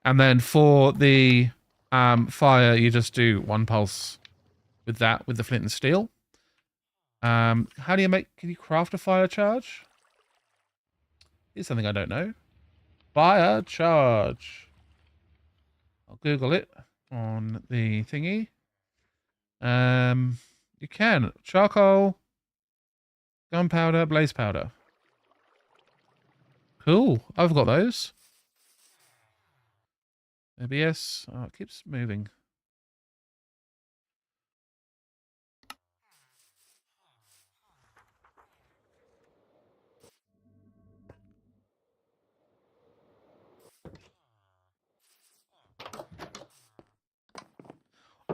And then for the fire, you just do 1 pulse with that, with the flint and steel. How do you can you craft a fire charge? Here's something I don't know. Fire charge. I'll Google it on the thingy. You can. Charcoal, gunpowder, blaze powder. Cool. I've got those. ABS. Oh, it keeps moving.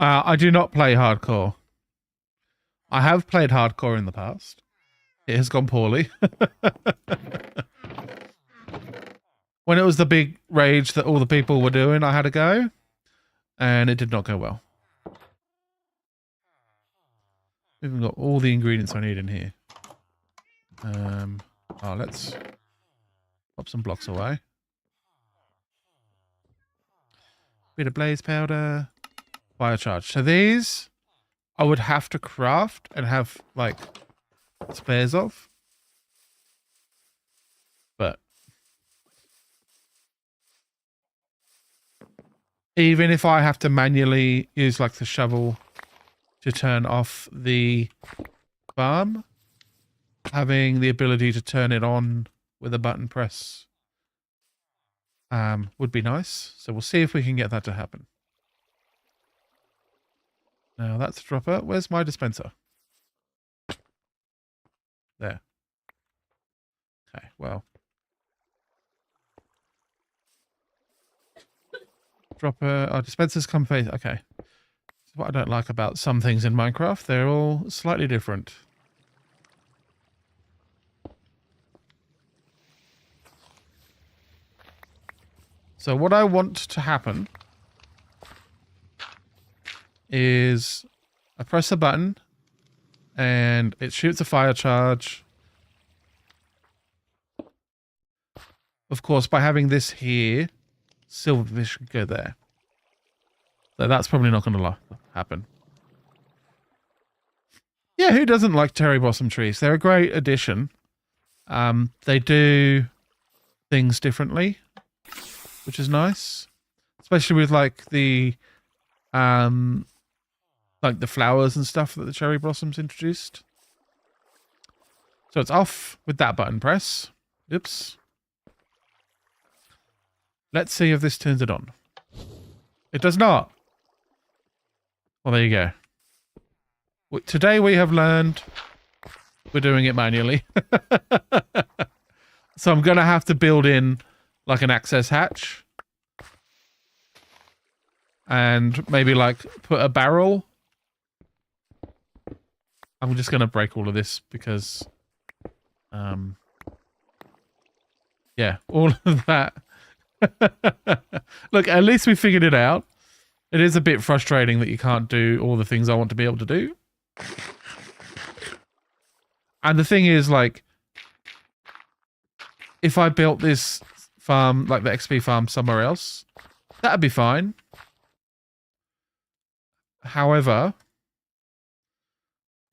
I do not play hardcore. I have played hardcore in the past. It has gone poorly. When it was the big rage that all the people were doing, I had a go. And it did not go well. We've even got all the ingredients I need in here. Let's pop some blocks away. Bit of blaze powder. Fire charge. So these I would have to craft and have like spares of. But even if I have to manually use like the shovel to turn off the farm, having the ability to turn it on with a button press would be nice. So we'll see if we can get that to happen. Now that's a dropper. Where's my dispenser? There. Okay, well. Dropper. Our dispensers come face. Okay. So if what I don't like about some things in Minecraft. They're all slightly different. So what I want to happen is I press a button and it shoots a fire charge. Of course, by having this here, silverfish can go there. So that's probably not going to happen. Yeah, who doesn't like cherry blossom trees? They're a great addition. They do things differently, which is nice. Especially with like the flowers and stuff that the cherry blossoms introduced. So it's off with that button press. Oops. Let's see if this turns it on. It does not. Well, there you go. Today we have learned we're doing it manually. So I'm going to have to build in like an access hatch. And maybe like put a barrel. I'm just going to break all of this because, yeah, all of that. Look, at least we figured it out. It is a bit frustrating that you can't do all the things I want to be able to do. And the thing is, like, if I built this farm, like the XP farm somewhere else, that'd be fine. However,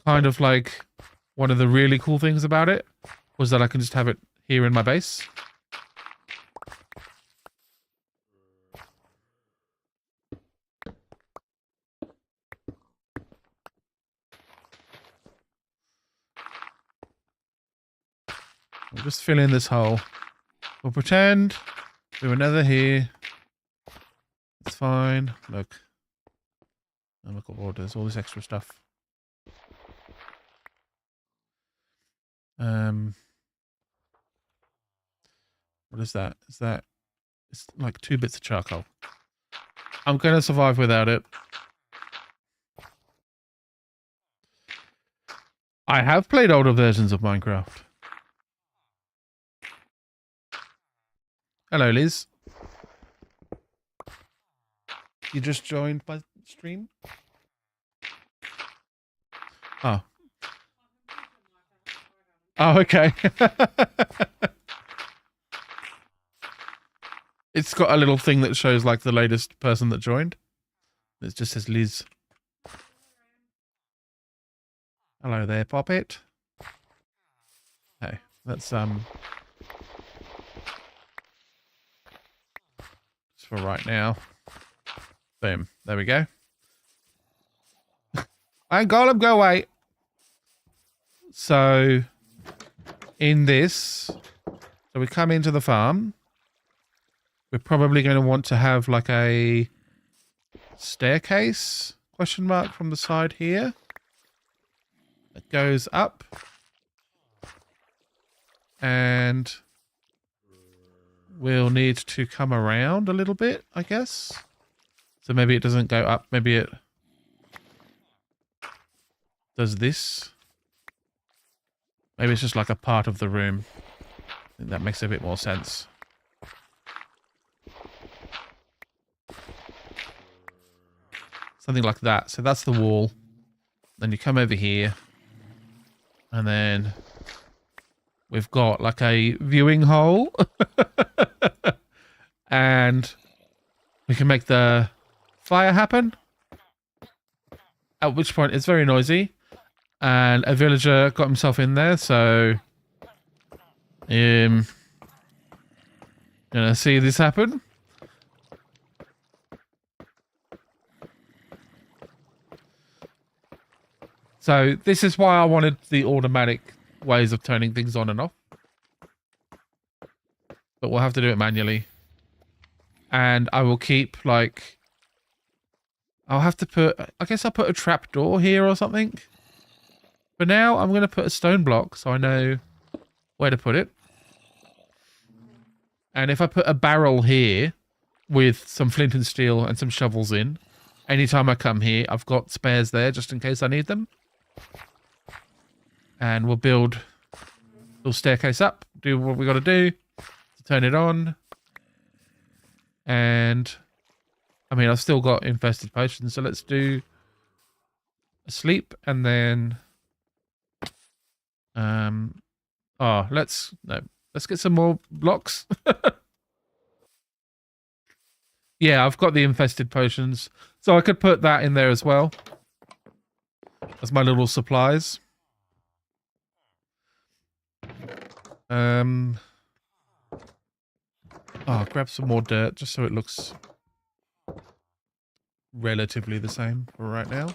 kind of like one of the really cool things about it was that I can just have it here in my base. We'll just fill in this hole. We'll pretend we were never here. It's fine. Look. Oh, look at all there's all this extra stuff. What is that? Is that... It's like 2 bits of charcoal. I'm going to survive without it. I have played older versions of Minecraft. Hello, Liz. You just joined my stream? Oh. Oh, okay. It's got a little thing that shows like the latest person that joined. It just says Liz. Hello there, Poppet. Hey, that's just for right now. Boom. There we go. And Golem, go away. So in this, so we come into the farm. We're probably going to want to have like a staircase question mark from the side here. It goes up. And we'll need to come around a little bit, I guess. So maybe it doesn't go up. Maybe it does this. Maybe it's just like a part of the room. I think that makes a bit more sense. Something like that. So that's the wall. Then you come over here. And then we've got like a viewing hole. And we can make the fire happen. At which point it's very noisy. And a villager got himself in there, so gonna see this happen. So this is why I wanted the automatic ways of turning things on and off. But we'll have to do it manually. And I will keep like... I'll have to put... I guess I'll put a trapdoor here or something. For now, I'm going to put a stone block so I know where to put it. And if I put a barrel here with some flint and steel and some shovels in, anytime I come here, I've got spares there just in case I need them. And we'll build a little staircase up, do what we got to do, turn it on. And I mean, I've still got infested potions, so let's do a sleep and then let's get some more blocks. Yeah, I've got the infested potions, so I could put that in there as well as my little supplies. Grab some more dirt just so it looks relatively the same for right now.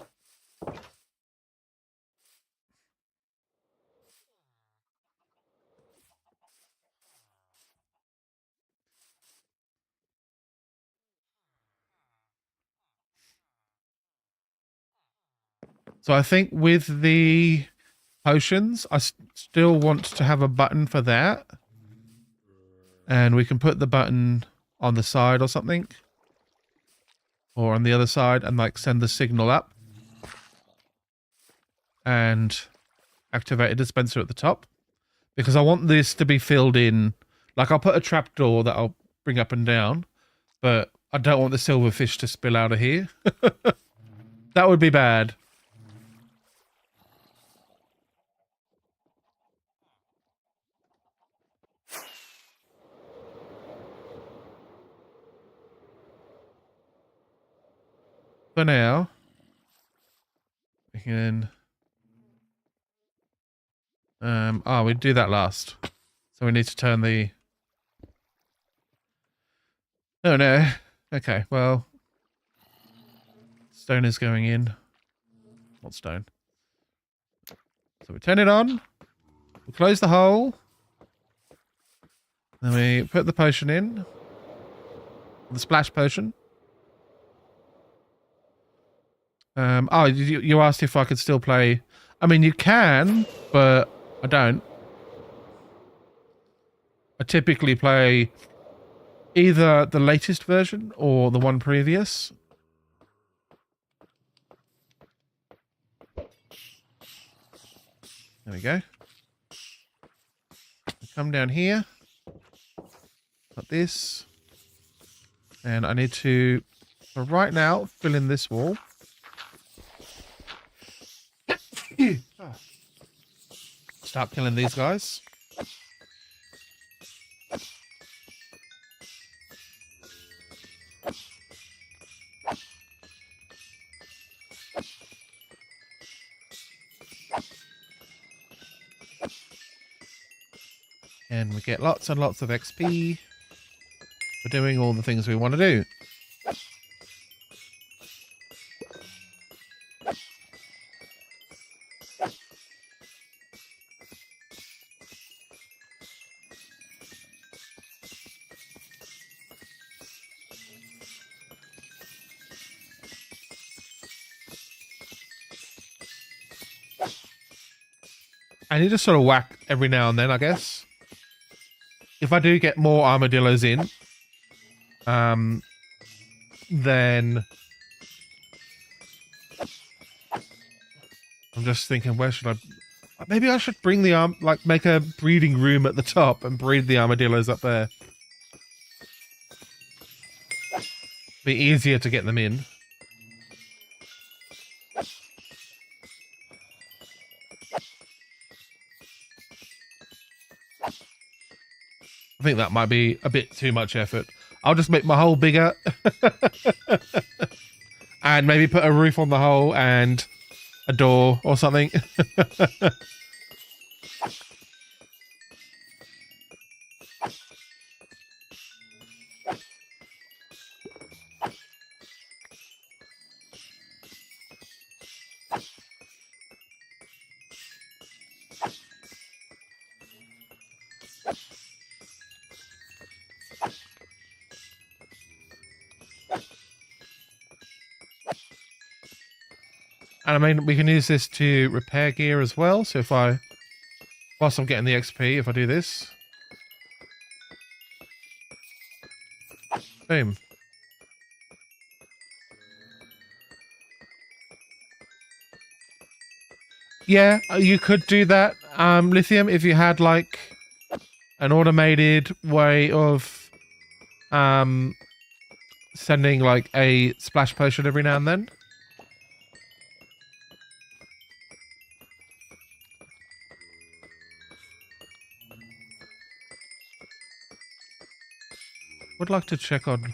So I think with the potions, I still want to have a button for that. And we can put the button on the side or something. Or on the other side and like send the signal up. And activate a dispenser at the top. Because I want this to be filled in. Like I'll put a trapdoor that I'll bring up and down. But I don't want the silverfish to spill out of here. That would be bad. For now, we can... we do that last. So we need to turn the... Oh no. Okay, well... Stone is going in. Not stone. So we turn it on. We close the hole. Then we put the potion in. The splash potion. You asked if I could still play. I mean, you can, but I don't. I typically play either the latest version or the one previous. There we go. Come down here. Like this. And I need to, for right now, fill in this wall. Start killing these guys. And we get lots and lots of XP for doing all the things we want to do. I need to sort of whack every now and then, I guess. If I do get more armadillos in, then I'm just thinking, where should I... Maybe I should bring the make a breeding room at the top and breed the armadillos up there. Be easier to get them in. I think that might be a bit too much effort. I'll just make my hole bigger. And maybe put a roof on the hole and a door or something. And I mean, we can use this to repair gear as well. So if whilst I'm getting the XP, if I do this. Boom. Yeah, you could do that, Lithium, if you had like an automated way of sending like a splash potion every now and then. Would like to check on.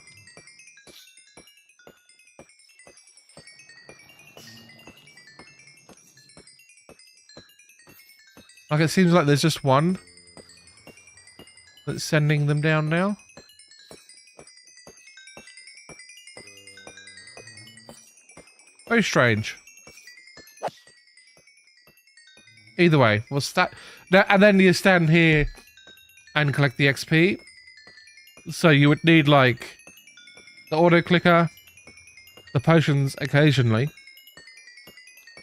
Like, it seems like there's just one that's sending them down now. Very strange. Either way, we'll start. And then you stand here and collect the XP. So you would need, like, the auto clicker, the potions occasionally.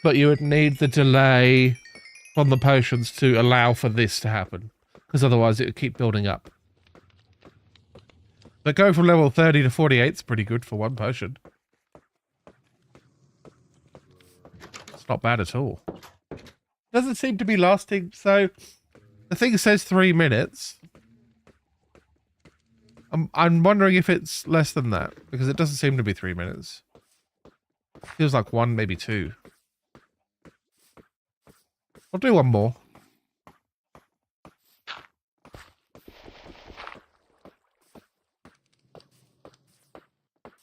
But you would need the delay on the potions to allow for this to happen, because otherwise it would keep building up. But going from level 30 to 48 is pretty good for one potion. It's not bad at all. Doesn't seem to be lasting, so the thing says 3 minutes. I'm wondering if it's less than that, because it doesn't seem to be 3 minutes. Feels like 1, maybe 2. I'll do one more.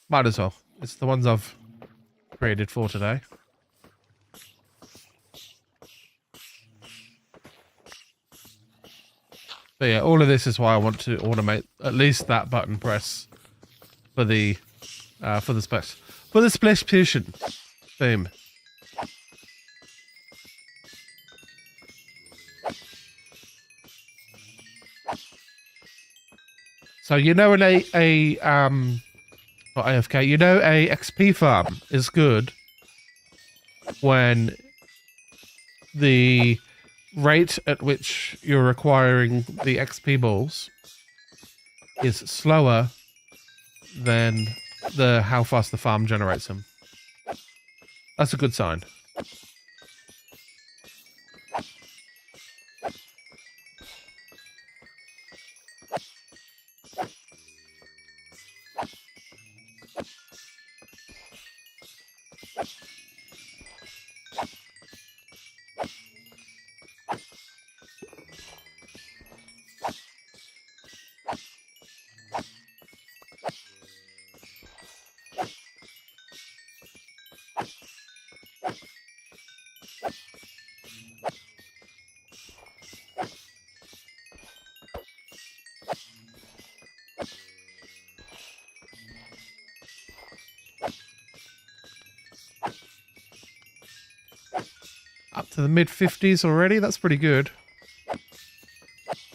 Might as well. It's the ones I've created for today. But yeah, all of this is why I want to automate at least that button press for the splash potion. Boom. So you know, not AFK. You know, a XP farm is good when the rate at which you're acquiring the XP balls is slower than how fast the farm generates them. That's a good sign. Up to the mid-50s already? That's pretty good.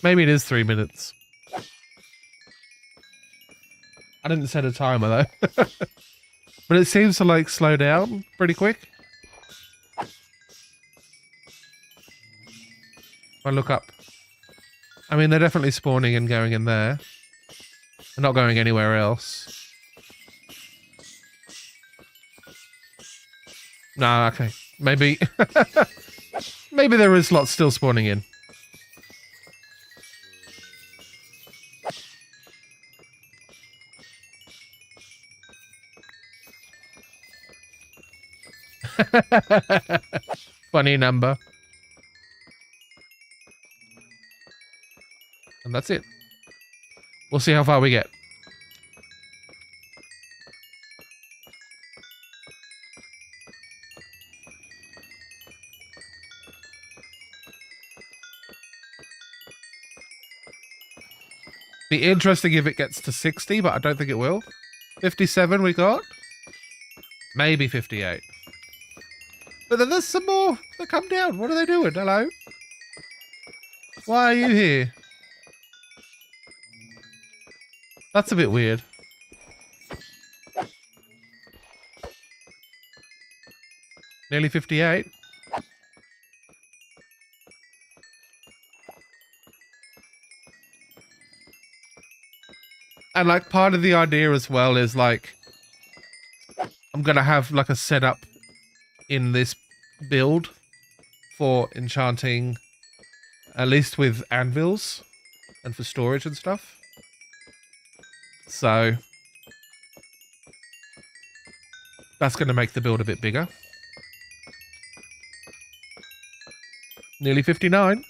Maybe it is 3 minutes. I didn't set a timer though. But it seems to like slow down pretty quick. If I look up. I mean, they're definitely spawning and going in there. They're not going anywhere else. Nah, okay. Maybe... Maybe there is lots still spawning in. Funny number. And that's it. We'll see how far we get. Be interesting if it gets to 60, but I don't think it will. 57 we got. Maybe 58. But then there's some more that come down. What are they doing? Hello? Why are you here? That's a bit weird. Nearly 58. And like part of the idea as well is like I'm gonna have like a setup in this build for enchanting, at least with anvils and for storage and stuff. So that's going to make the build a bit bigger. Nearly 59.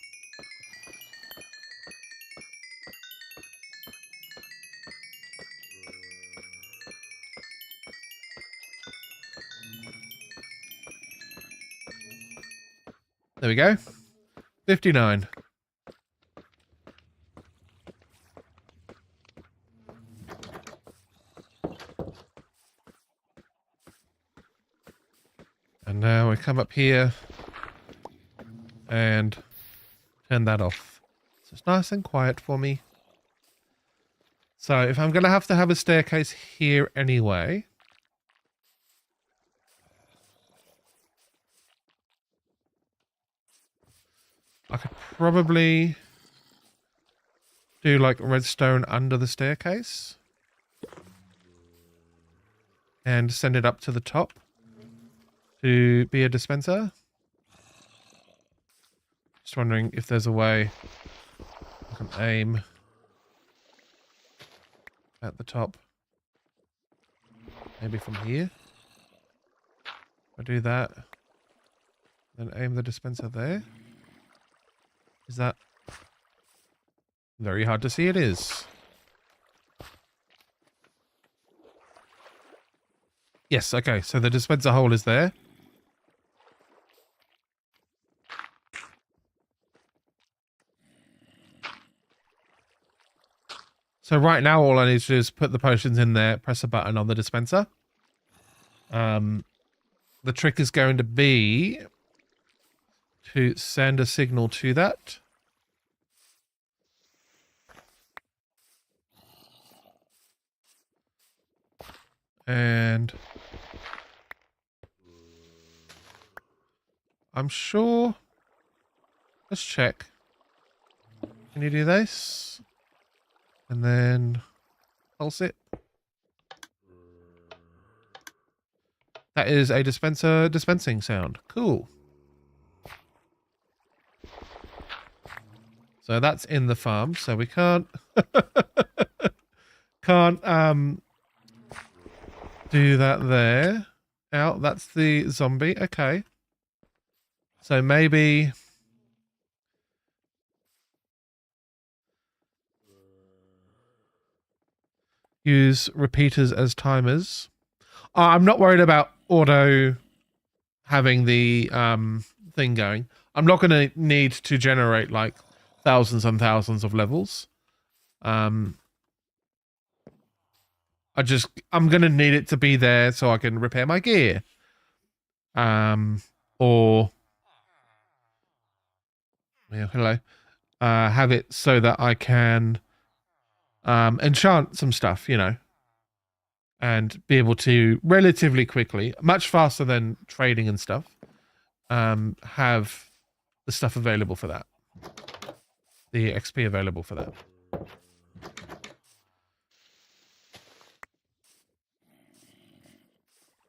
There we go. 59. And now we come up here and turn that off. So it's nice and quiet for me. So if I'm going to have a staircase here anyway, I could probably do like redstone under the staircase and send it up to the top to be a dispenser. Just wondering if there's a way I can aim at the top. Maybe from here. I do that. Then aim the dispenser there. Is that very hard to see? It is. Yes, okay, so the dispenser hole is there. So right now all I need to do is put the potions in there, press a button on the dispenser. The trick is going to be to send a signal to that. And I'm sure. Let's check. Can you do this? And then pulse it. That is a dispenser dispensing sound. Cool. So that's in the farm, so we can't do that there. Out, that's the zombie. Okay. So maybe use repeaters as timers. I'm not worried about auto having the thing going. I'm not going to need to generate like thousands and thousands of levels. I'm going to need it to be there so I can repair my gear. Or yeah, hello. Have it so that I can enchant some stuff, you know, and be able to relatively quickly, much faster than trading and stuff, have the stuff available for that. The XP available for that.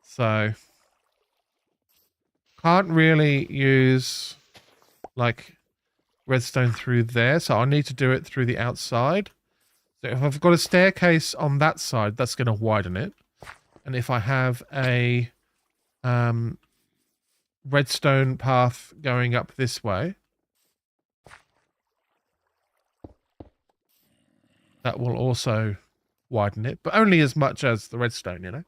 So can't really use like redstone through there, so I need to do it through the outside. So if I've got a staircase on that side, that's going to widen it. And if I have a redstone path going up this way, that will also widen it, but only as much as the redstone, you know?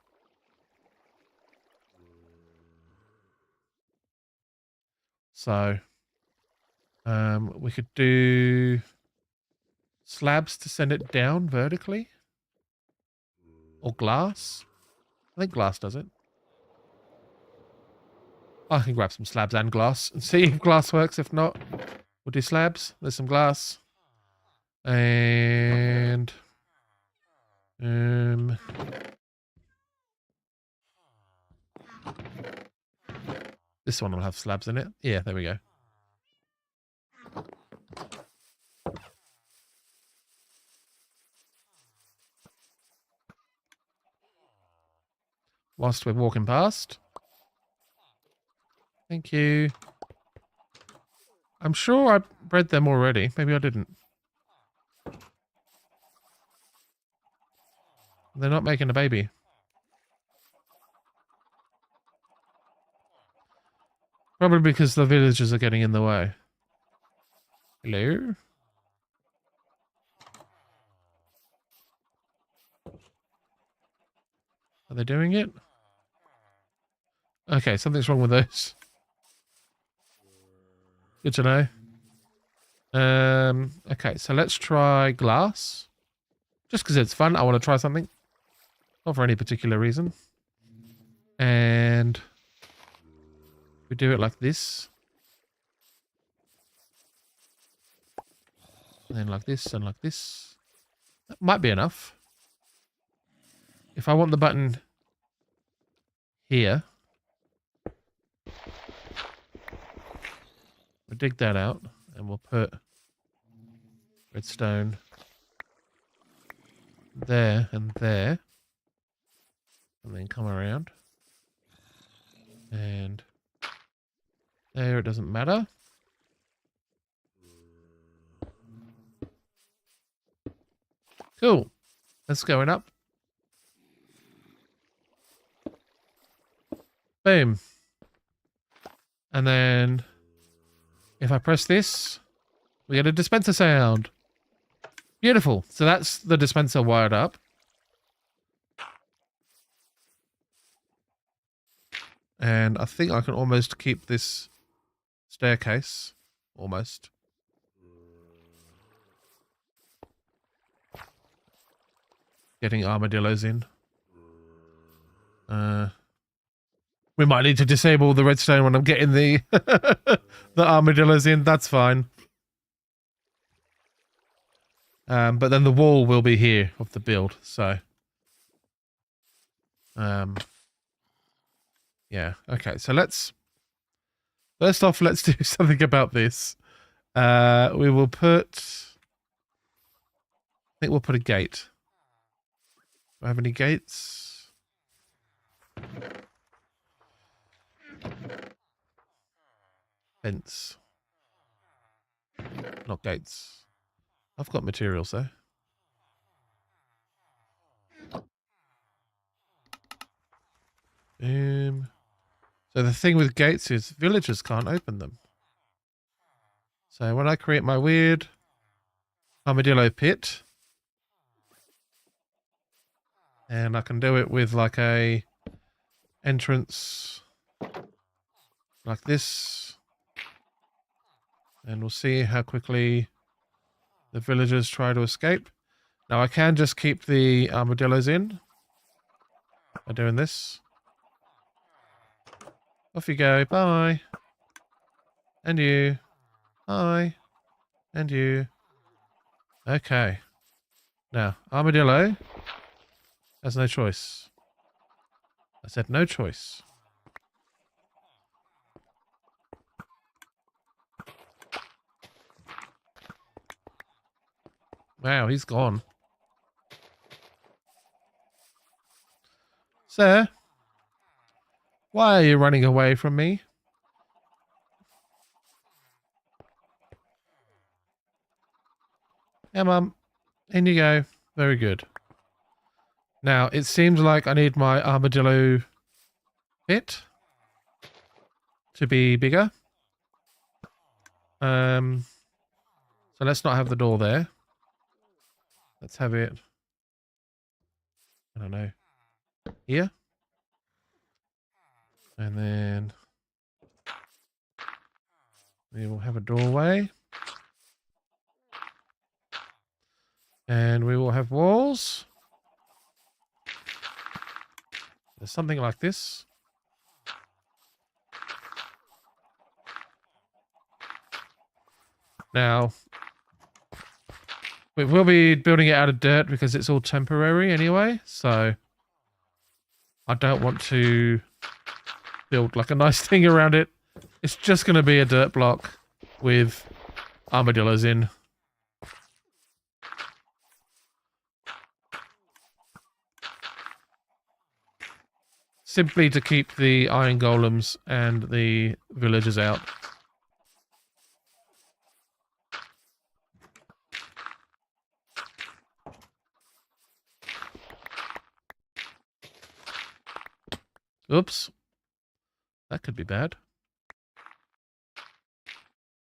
So we could do slabs to send it down vertically. Or glass. I think glass does it. I can grab some slabs and glass and see if glass works. If not, we'll do slabs. There's some glass. And this one will have slabs in it. Yeah, there we go. Whilst we're walking past. Thank you. I'm sure I bred them already. Maybe I didn't. They're not making a baby. Probably because the villagers are getting in the way. Hello? Are they doing it? Okay, something's wrong with those. Good to know. Okay, so let's try glass. Just because it's fun, I want to try something. Not for any particular reason. And we do it like this. And then like this and like this. That might be enough. If I want the button here, we'll dig that out and we'll put redstone there and there. And then come around. And there, it doesn't matter. Cool. That's going up. Boom. And then if I press this, we get a dispenser sound. Beautiful. So that's the dispenser wired up. And I think I can almost keep this staircase. Almost. Getting armadillos in. We might need to disable the redstone when I'm getting the the armadillos in. That's fine. But then the wall will be here of the build, so yeah. Okay, so first off, let's do something about this. We will put, I think we'll put a gate. Do I have any gates? Fence. Not gates. I've got materials though. So the thing with gates is villagers can't open them. So when I create my weird armadillo pit, and I can do it with like a entrance like this, and we'll see how quickly the villagers try to escape. Now I can just keep the armadillos in by doing this. Off you go. Bye. And you. Bye. And you. Okay. Now, armadillo has no choice. I said no choice. Wow, he's gone. Sir? Why are you running away from me? Yeah, Mum. In you go. Very good. Now, it seems like I need my armadillo pit to be bigger. So let's not have the door there. Let's have it, I don't know, here. And then we will have a doorway. And we will have walls. There's something like this. Now, we will be building it out of dirt because it's all temporary anyway. So I don't want to build like a nice thing around it. It's just going to be a dirt block with armadillos in. Simply to keep the iron golems and the villagers out. Oops. That could be bad.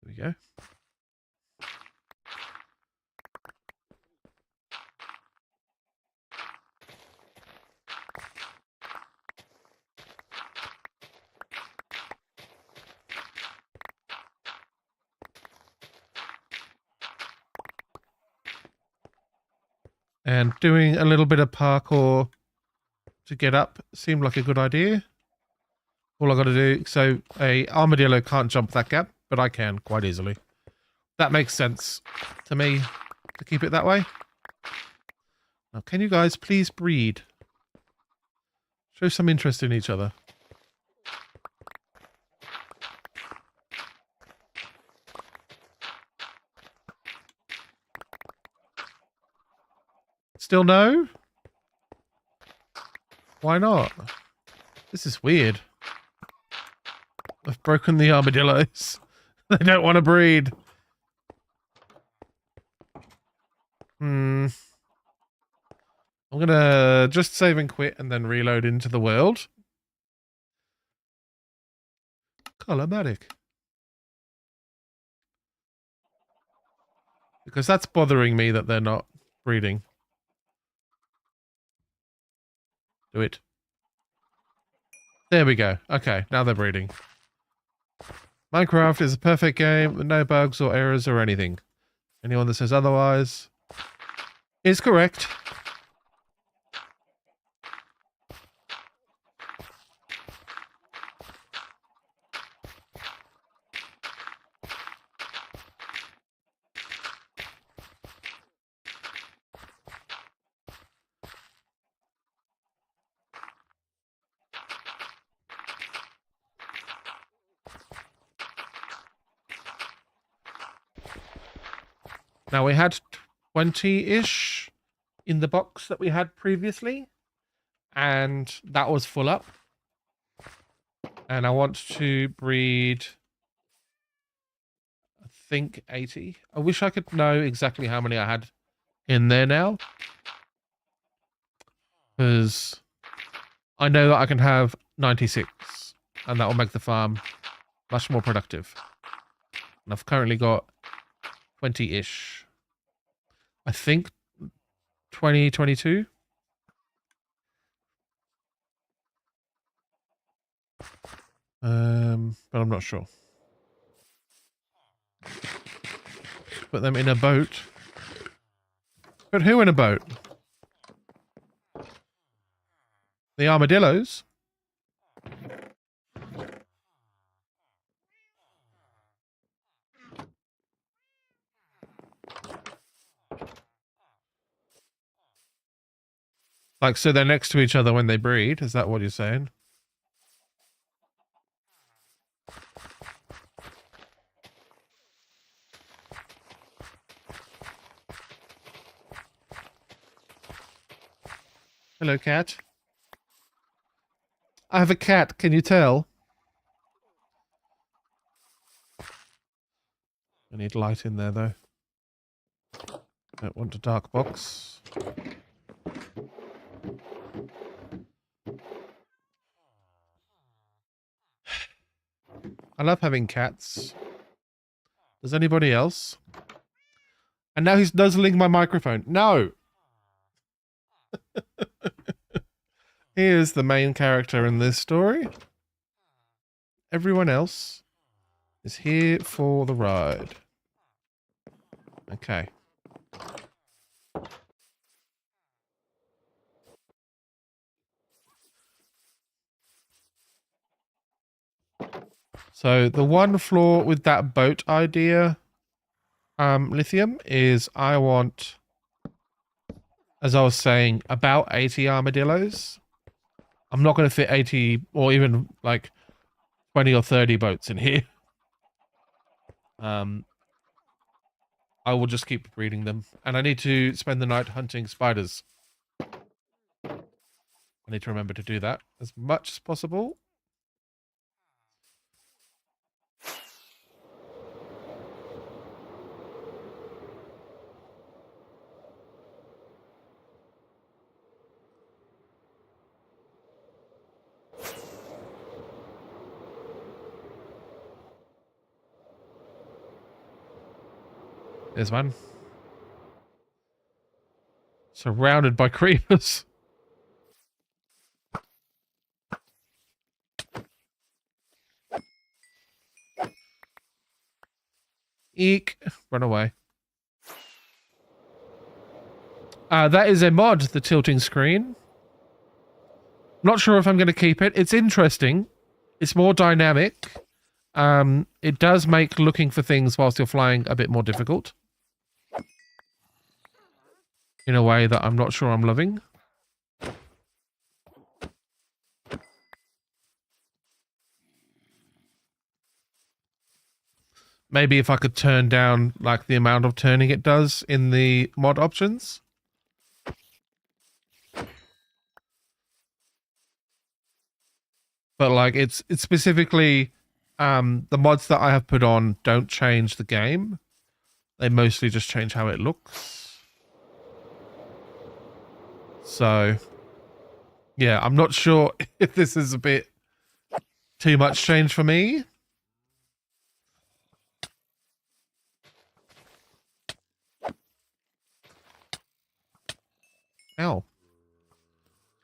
There we go. And doing a little bit of parkour to get up seemed like a good idea. All I got to do, so a armadillo can't jump that gap, but I can quite easily. That makes sense to me to keep it that way. Now, can you guys please breed? Show some interest in each other. Still no? Why not? This is weird. I've broken the armadillos. They don't want to breed. I'm gonna just save and quit and then reload into the world. Colomatic. Because that's bothering me that they're not breeding. Do it. There we go. Okay, now they're breeding. Minecraft is a perfect game with no bugs or errors or anything. Anyone that says otherwise is correct. Now we had 20-ish in the box that we had previously, and that was full up. And I want to breed, I think 80. I wish I could know exactly how many I had in there now, because I know that I can have 96, and that will make the farm much more productive. And I've currently got 20-ish. I think 20, 22. But I'm not sure. Put them in a boat. Put who in a boat? The armadillos? Like, so they're next to each other when they breed? Is that what you're saying? Hello, cat. I have a cat, can you tell? I need light in there, though. Don't want a dark box. I love having cats. Does anybody else? And now he's nuzzling my microphone. No! He is the main character in this story. Everyone else is here for the ride. Okay. So the one flaw with that boat idea, Lithium, is I want, as I was saying, about 80 armadillos. I'm not going to fit 80 or even like 20 or 30 boats in here. I will just keep breeding them. And I need to spend the night hunting spiders. I need to remember to do that as much as possible. There's one. Surrounded by creepers. Eek. Run away. That is a mod, the tilting screen. Not sure if I'm going to keep it. It's interesting. It's more dynamic. It does make looking for things whilst you're flying a bit more difficult. In a way that I'm not sure I'm loving. Maybe if I could turn down like the amount of turning it does in the mod options. But like it's specifically the mods that I have put on don't change the game. They mostly just change how it looks. So yeah, I'm not sure if this is a bit too much change for me. Ow.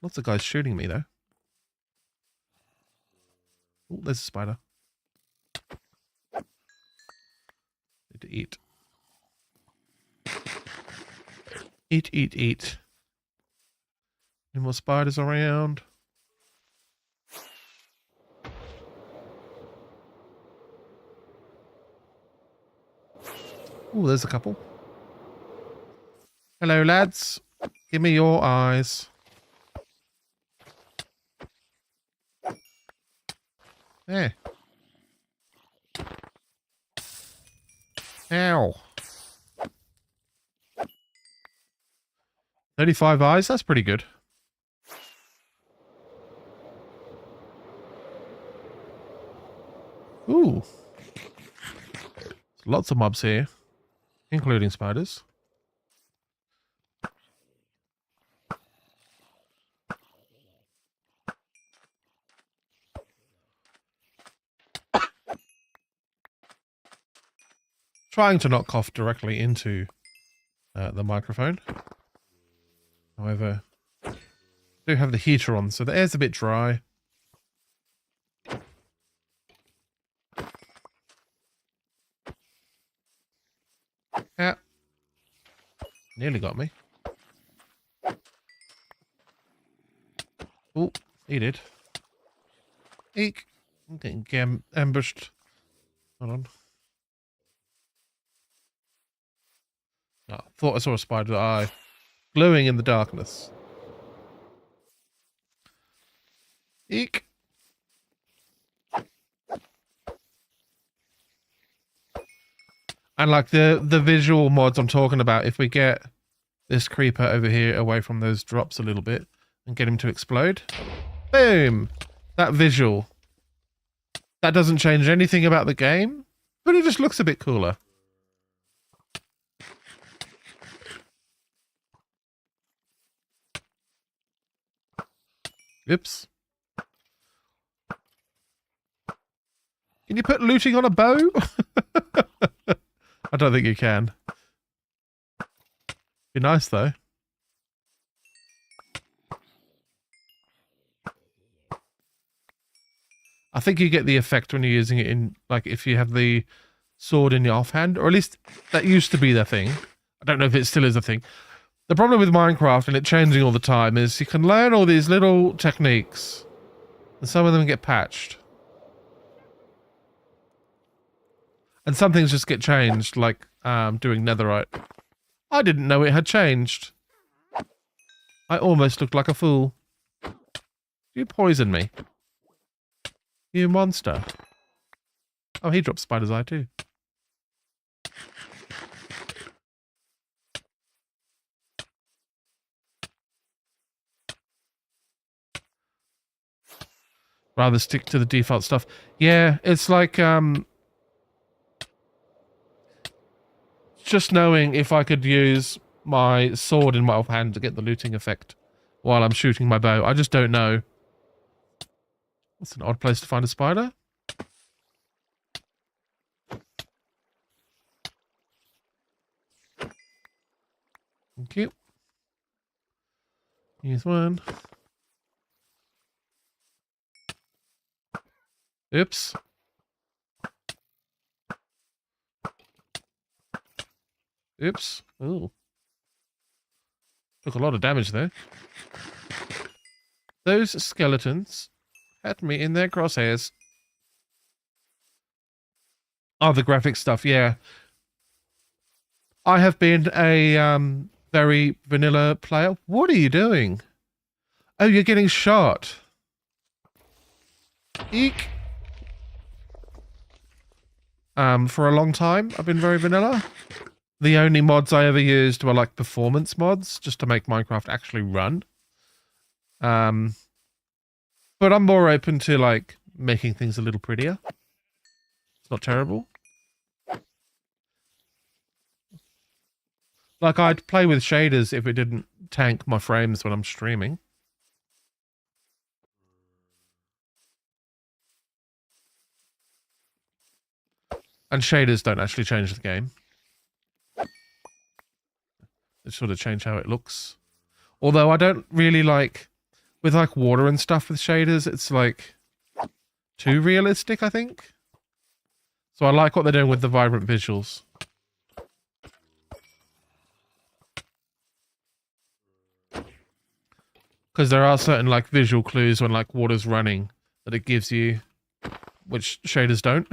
Lots of guys shooting me, though. Oh, there's a spider. Need to eat. Eat, eat, eat. Any more spiders around? Oh, there's a couple. Hello, lads. Give me your eyes. There. Ow. 35 eyes? That's pretty good. Ooh. Lots of mobs here, including spiders. Trying to not cough directly into the microphone. However, I do have the heater on, so the air's a bit dry. Yeah. Nearly got me. Oh, he did. Eek. I'm getting ambushed. Hold on. Oh, thought I saw a spider eye glowing in the darkness. Eek. And like the visual mods I'm talking about, if we get this creeper over here away from those drops a little bit and get him to explode. Boom! That visual. That doesn't change anything about the game, but it just looks a bit cooler. Oops. Can you put looting on a bow? I don't think you can. Be nice though. I think you get the effect when you're using it in, like, if you have the sword in your offhand, or at least that used to be the thing. I don't know if it still is a thing. The problem with Minecraft, and it changing all the time, is you can learn all these little techniques, and some of them get patched. And some things just get changed, like doing netherite. I didn't know it had changed. I almost looked like a fool. You poisoned me. You monster. Oh, he dropped spider's eye too. Rather stick to the default stuff. Yeah, it's like just knowing if I could use my sword in my offhand to get the looting effect while I'm shooting my bow. I just don't know. That's an odd place to find a spider. Thank you. Here's one. Oops. Oops. Oh. Took a lot of damage there. Those skeletons had me in their crosshairs. Oh, the graphic stuff, yeah. I have been a very vanilla player. What are you doing? Oh, you're getting shot. Eek. For a long time, I've been very vanilla. The only mods I ever used were like performance mods, just to make Minecraft actually run. But I'm more open to like making things a little prettier. It's not terrible. Like I'd play with shaders if it didn't tank my frames when I'm streaming. And shaders don't actually change the game. They sort of change how it looks. Although I don't really like, with like water and stuff with shaders, it's like too realistic, I think. So I like what they're doing with the vibrant visuals. Because there are certain like visual clues when like water's running that it gives you, which shaders don't.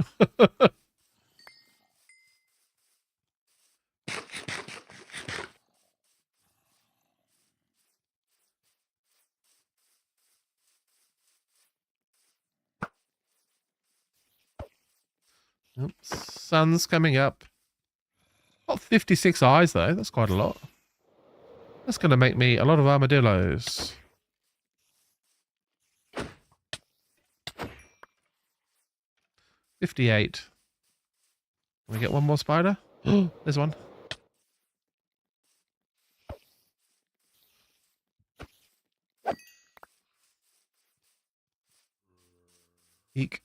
Oops. Sun's coming up. Got 56 eyes though, that's quite a lot. That's going to make me a lot of armadillos. $58. Can we get one more spider? Oh, there's one. Eek.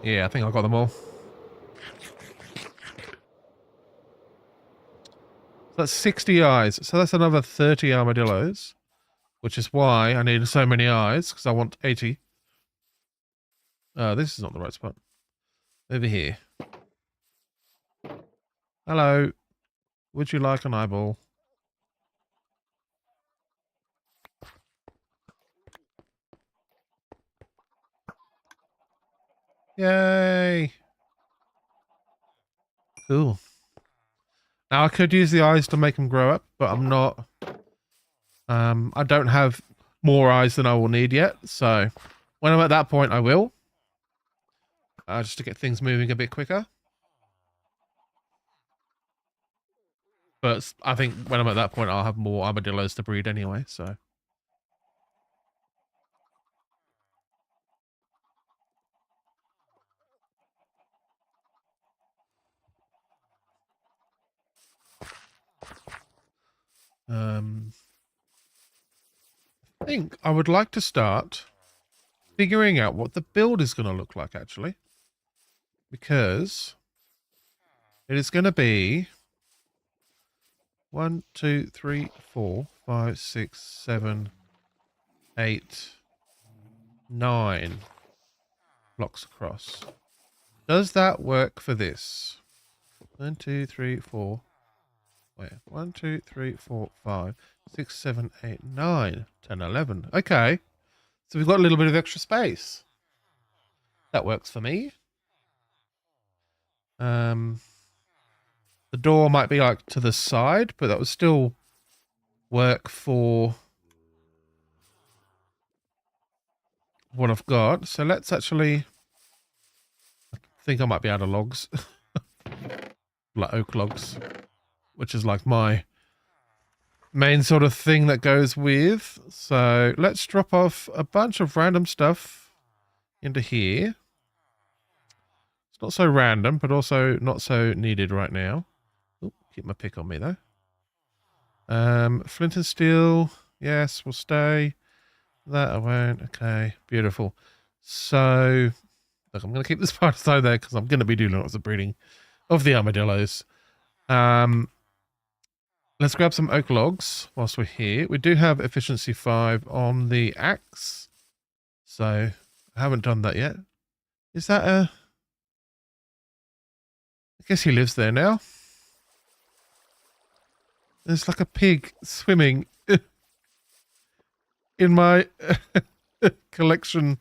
Yeah, I think I got them all. So that's 60 eyes. So that's another 30 armadillos, which is why I need so many eyes, because I want 80. This is not the right spot. Over here. Hello. Would you like an eyeball? Yay. Cool. Now I could use the eyes to make them grow up, but I'm not. I don't have more eyes than I will need yet. So when I'm at that point, I will. Just to get things moving a bit quicker. But I think when I'm at that point, I'll have more armadillos to breed anyway, so. I think I would like to start figuring out what the build is going to look like, actually. Because it is going to be 1, 2, 3, 4, 5, 6, 7, 8, 9 blocks across. Does that work for this? 1, 2, 3, 4. Wait, 1, 2, 3, 4, 5, 6, 7, 8, 9, 10, 11. Okay. So we've got a little bit of extra space. That works for me. The door might be like to the side, but that would still work for what I've got. So let's actually, I think I might be out of logs. Like oak logs, which is like my main sort of thing that goes with. So let's drop off a bunch of random stuff into here. It's not so random, but also not so needed right now. Ooh, keep my pick on me though. Flint and steel. Yes, will stay. That I won't. Okay, beautiful. So, look, I'm going to keep this part aside there because I'm going to be doing lots of breeding of the armadillos. Let's grab some oak logs whilst we're here. We do have efficiency 5 on the axe. So, I haven't done that yet. Is that a... I guess he lives there now. There's like a pig swimming in my collection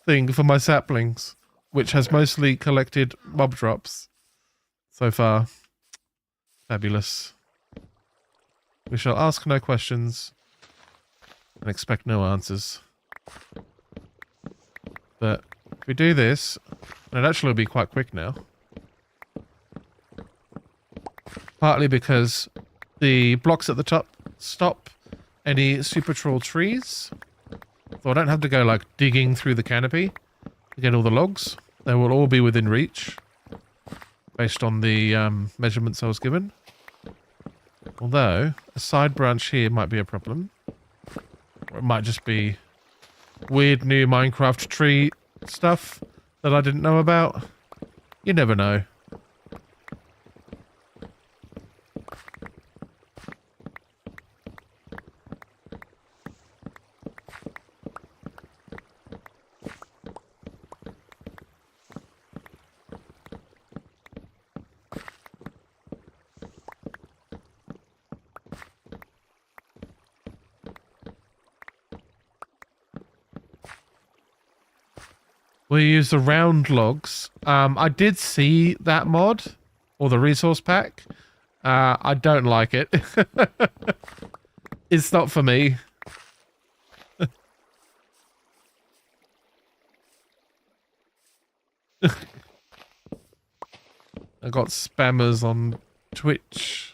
thing for my saplings, which has mostly collected mob drops so far. Fabulous. We shall ask no questions and expect no answers. But if we do this, it actually will be quite quick now. Partly because the blocks at the top stop any super tall trees. So I don't have to go like digging through the canopy to get all the logs. They will all be within reach based on the measurements I was given. Although a side branch here might be a problem. Or it might just be weird new Minecraft tree stuff that I didn't know about. You never know. We use the round logs. I did see that mod, or the resource pack. I don't like it. It's not for me. I got spammers on Twitch.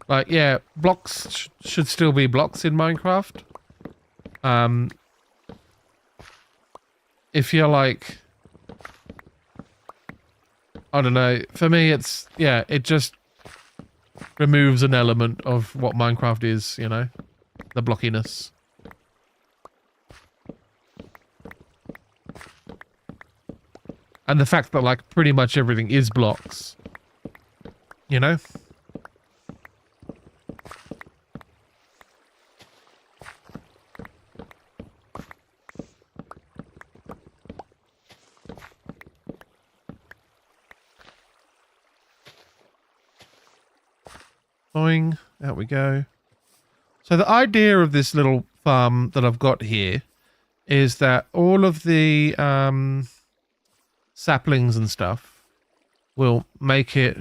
Like, yeah, blocks should still be blocks in Minecraft. If you're like, I don't know, for me it's, yeah, it just removes an element of what Minecraft is, you know, the blockiness. And the fact that, like, pretty much everything is blocks, you know? Boing, out we go. So the idea of this little farm that I've got here is that all of the saplings and stuff will make it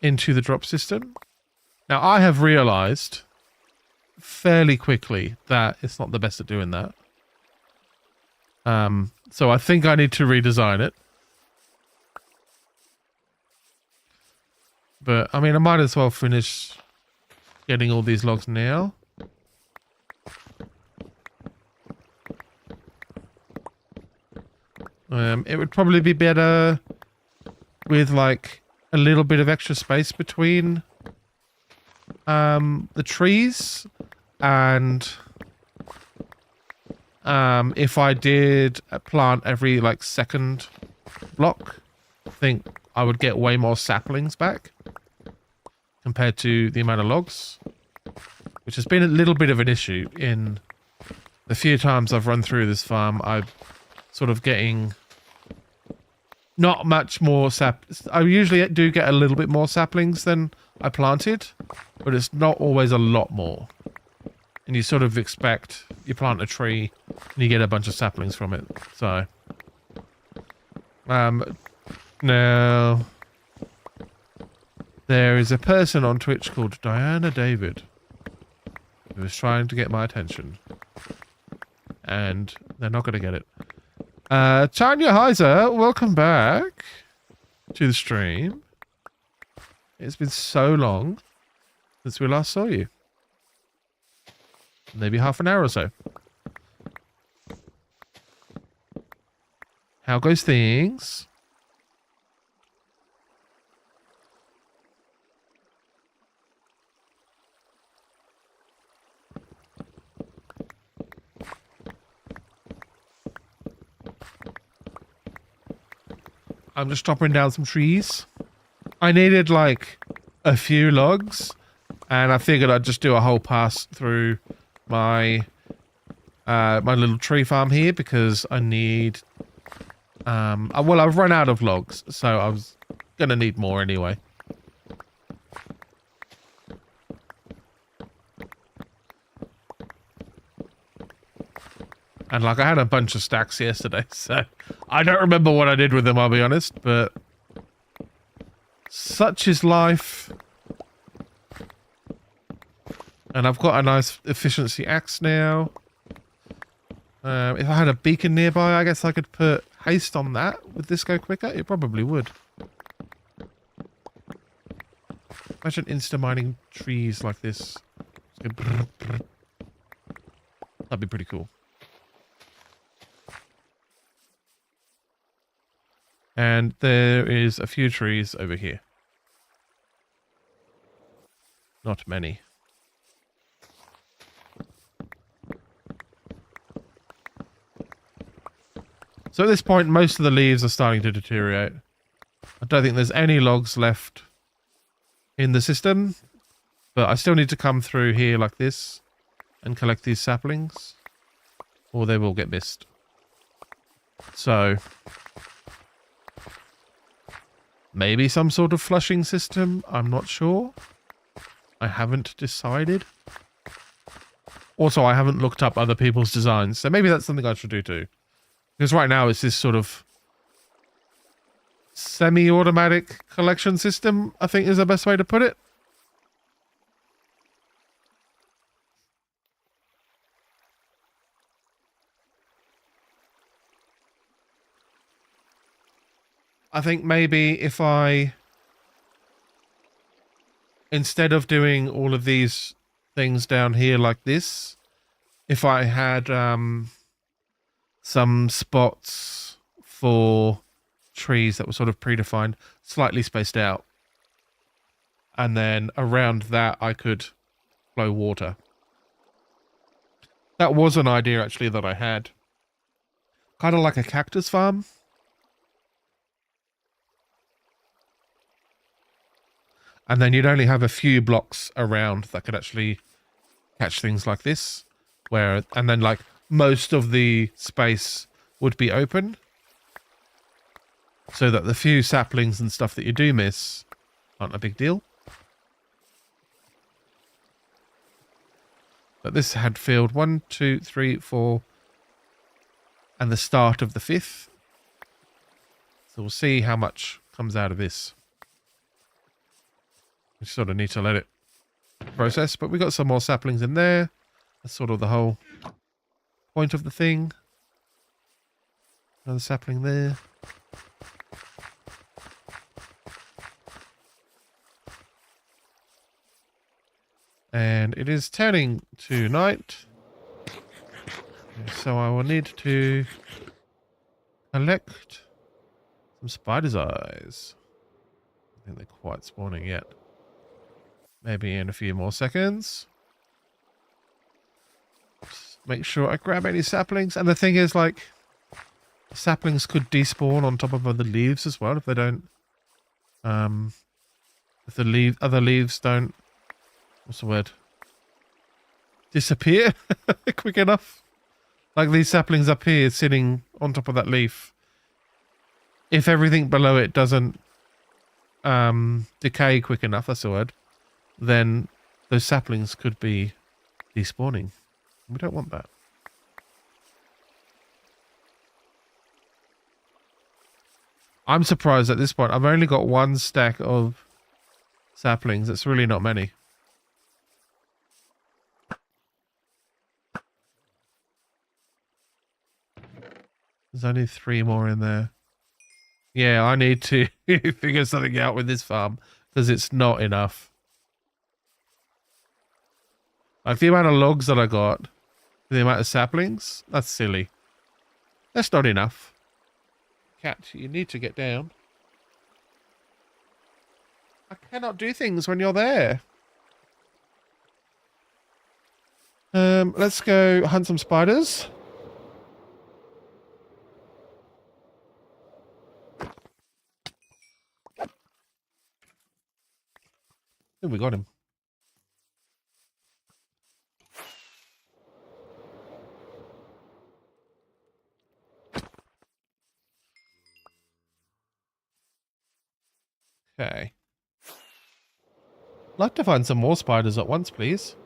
into the drop system. Now, I have realized fairly quickly that it's not the best at doing that. So I think I need to redesign it. But, I mean, I might as well finish getting all these logs now. It would probably be better with, like, a little bit of extra space between the trees. And if I did plant every, like, second block, I think I would get way more saplings back compared to the amount of logs, which has been a little bit of an issue in the few times I've run through this farm. I'm sort of getting not much more I usually do get a little bit more saplings than I planted, but it's not always a lot more. And you sort of expect you plant a tree and you get a bunch of saplings from it. So, now there is a person on Twitch called Diana David who is trying to get my attention, and they're not going to get it. Tanya Heiser, welcome back to the stream. It's been so long since we last saw you. Maybe half an hour or so. How goes things? I'm just chopping down some trees. I needed like a few logs, and I figured I'd just do a whole pass through my my little tree farm here because I need well, I've run out of logs, so I was gonna need more anyway. And like I had a bunch of stacks yesterday, so I don't remember what I did with them, I'll be honest, but such is life. And I've got a nice efficiency axe now. If I had a beacon nearby, I guess I could put haste on that. Would this go quicker? It probably would. Imagine insta-mining trees like this. That'd be pretty cool. And there is a few trees over here. Not many. So at this point, most of the leaves are starting to deteriorate. I don't think there's any logs left in the system, but I still need to come through here like this and collect these saplings, or they will get missed. So maybe some sort of flushing system, I'm not sure. I haven't decided. Also, I haven't looked up other people's designs, so maybe that's something I should do too. Because right now it's this sort of semi-automatic collection system, I think is the best way to put it. I think maybe if I, instead of doing all of these things down here like this, if I had some spots for trees that were sort of predefined, slightly spaced out, and then around that I could flow water. That was an idea actually that I had. Kind of like a cactus farm. And then you'd only have a few blocks around that could actually catch things like this, where, and then like most of the space would be open, so that the few saplings and stuff that you do miss aren't a big deal. But this had filled 1, 2, 3, 4, and the start of the 5th. So we'll see how much comes out of this. We sort of need to let it process, but we got some more saplings in there. That's sort of the whole point of the thing. Another sapling there. And it is turning to night. So I will need to collect some spider's eyes. I think they're quite spawning yet. Maybe in a few more seconds. Just make sure I grab any saplings. And the thing is, like, saplings could despawn on top of other leaves as well if they don't. If the other leaves don't. What's the word? Disappear quick enough. Like these saplings up here sitting on top of that leaf. If everything below it doesn't decay quick enough, that's the word, then those saplings could be despawning. We don't want that. I'm surprised at this point. I've only got one stack of saplings. It's really not many. There's only 3 more in there. Yeah, I need to figure something out with this farm because it's not enough. Like the amount of logs that I got, the amount of saplings, that's silly. That's not enough. Cat, you need to get down. I cannot do things when you're there. Let's go hunt some spiders. Oh, we got him. Okay. I'd like to find some more spiders at once, please.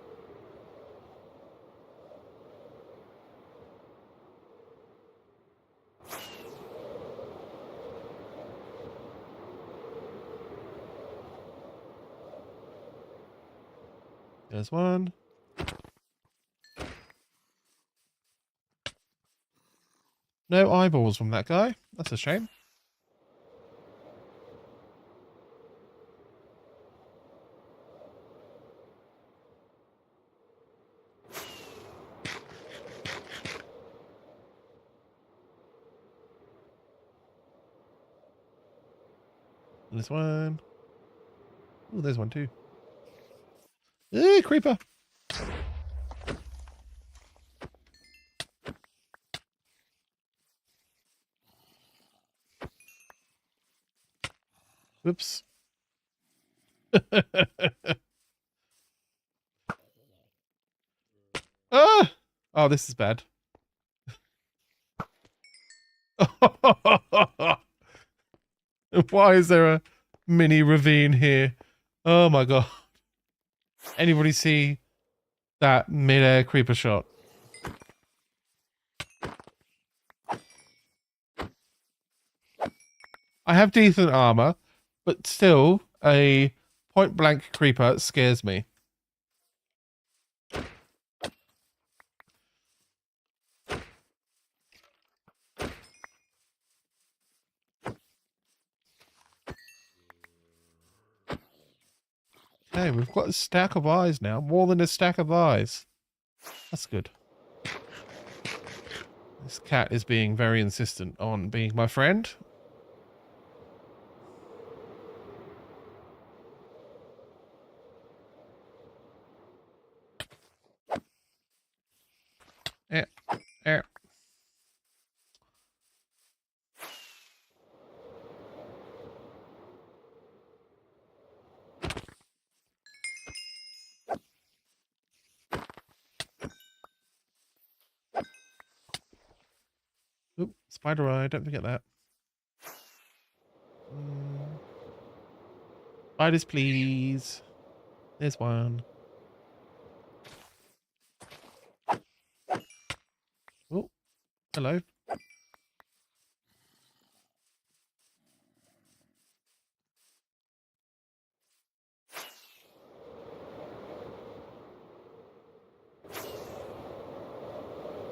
There's one. No eyeballs from that guy. That's a shame. There's one. Oh, there's one too. Creeper. Whoops. Ah! Oh, this is bad. Why is there a mini ravine here? Oh my god. Anybody see that mid-air creeper shot? I have decent armor, but still, a point-blank creeper scares me. Okay, we've got a stack of eyes now. More than a stack of eyes. That's good. This cat is being very insistent on being my friend. Eh, eh. Oop, spider eye, don't forget that. Spiders, please. There's one. Oh, hello.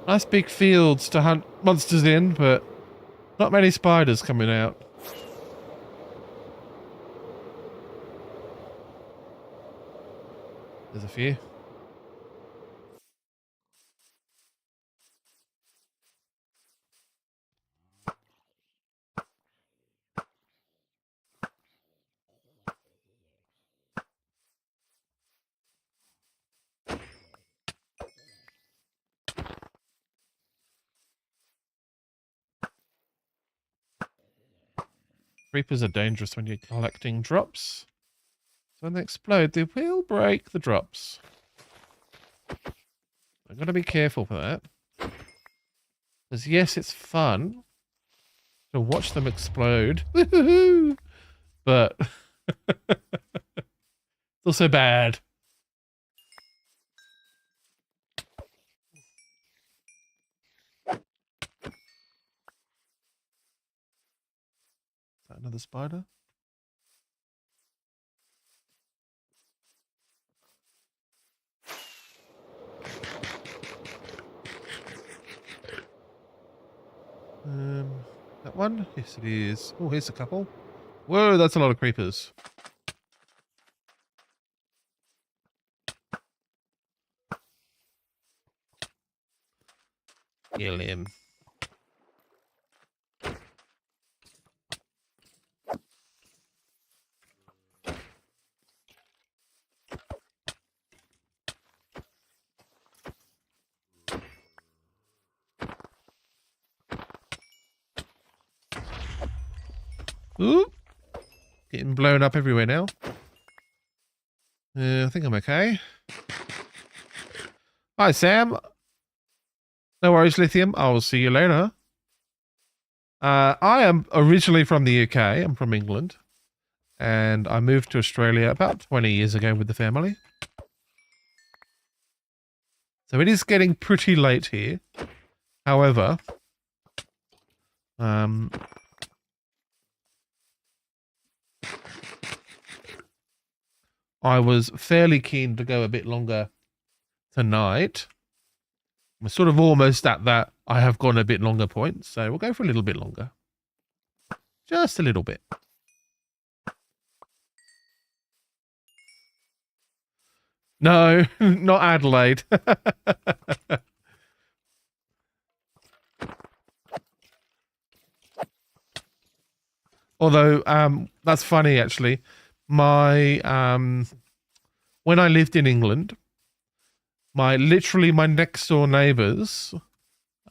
Nice big fields to hunt monsters in, but not many spiders coming out. There's a few. Creepers are dangerous when you're collecting drops. So when they explode, they will break the drops. I've got to be careful for that. Because yes, it's fun to watch them explode. But it's also bad. Is that another spider? one? Yes, it is. Oh, here's a couple. Whoa, that's a lot of creepers. Kill him. Ooh. Getting blown up everywhere now. I think I'm okay. Hi, Sam. No worries, Lithium. I'll see you later. I am originally from the UK. I'm from England. And I moved to Australia about 20 years ago with the family. So it is getting pretty late here. However, I was fairly keen to go a bit longer tonight. We're sort of almost at that I have gone a bit longer point, so we'll go for a little bit longer. Just a little bit. No, not Adelaide. Although, that's funny actually. My, when I lived in England, literally my next door neighbours,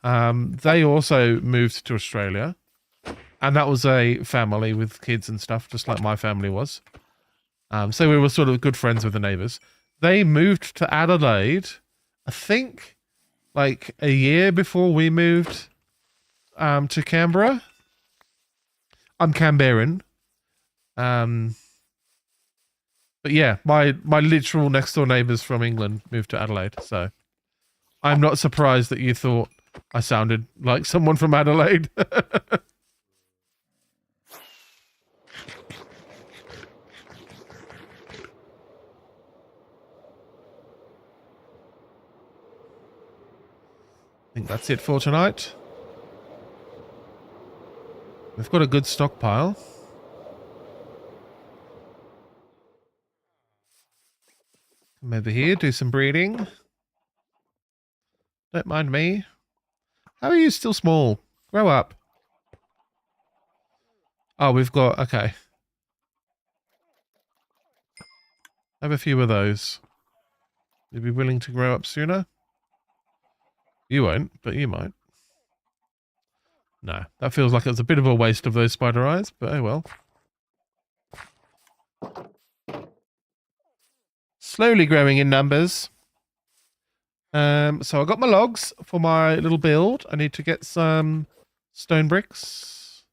they also moved to Australia. And that was a family with kids and stuff, just like my family was. So we were sort of good friends with the neighbours. They moved to Adelaide, I think, like a year before we moved to Canberra. I'm Canberran. But yeah, my literal next door neighbours from England moved to Adelaide, so I'm not surprised that you thought I sounded like someone from Adelaide. I think that's it for tonight. We've got a good stockpile. Come over here, do some breeding. Don't mind me. How are you still small? Grow up. Oh, we've got... Okay. Have a few of those. You'd be willing to grow up sooner? You won't, but you might. No, that feels like it's a bit of a waste of those spider eyes, but oh well. Slowly growing in numbers. So I got my logs for my little build. I need to get some stone bricks.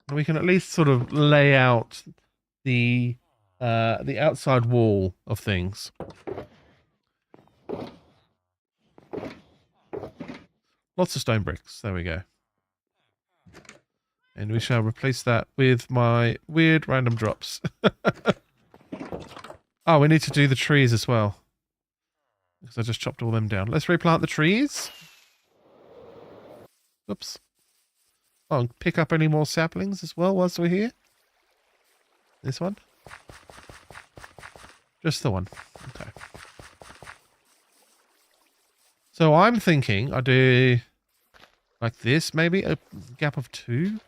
And we can at least sort of lay out the outside wall of things. Lots of stone bricks. There we go. And we shall replace that with my weird random drops. Oh, we need to do the trees as well. Because I just chopped all them down. Let's replant the trees. Oops. Oh, and pick up any more saplings as well whilst we're here. This one? Just the one. Okay. So I'm thinking I do like this, maybe a gap of 2.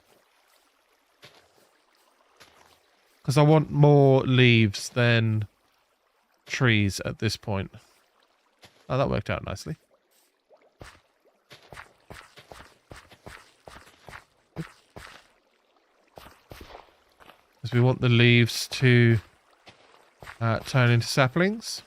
Because I want more leaves than trees at this point. Oh, that worked out nicely. Because we want the leaves to turn into saplings.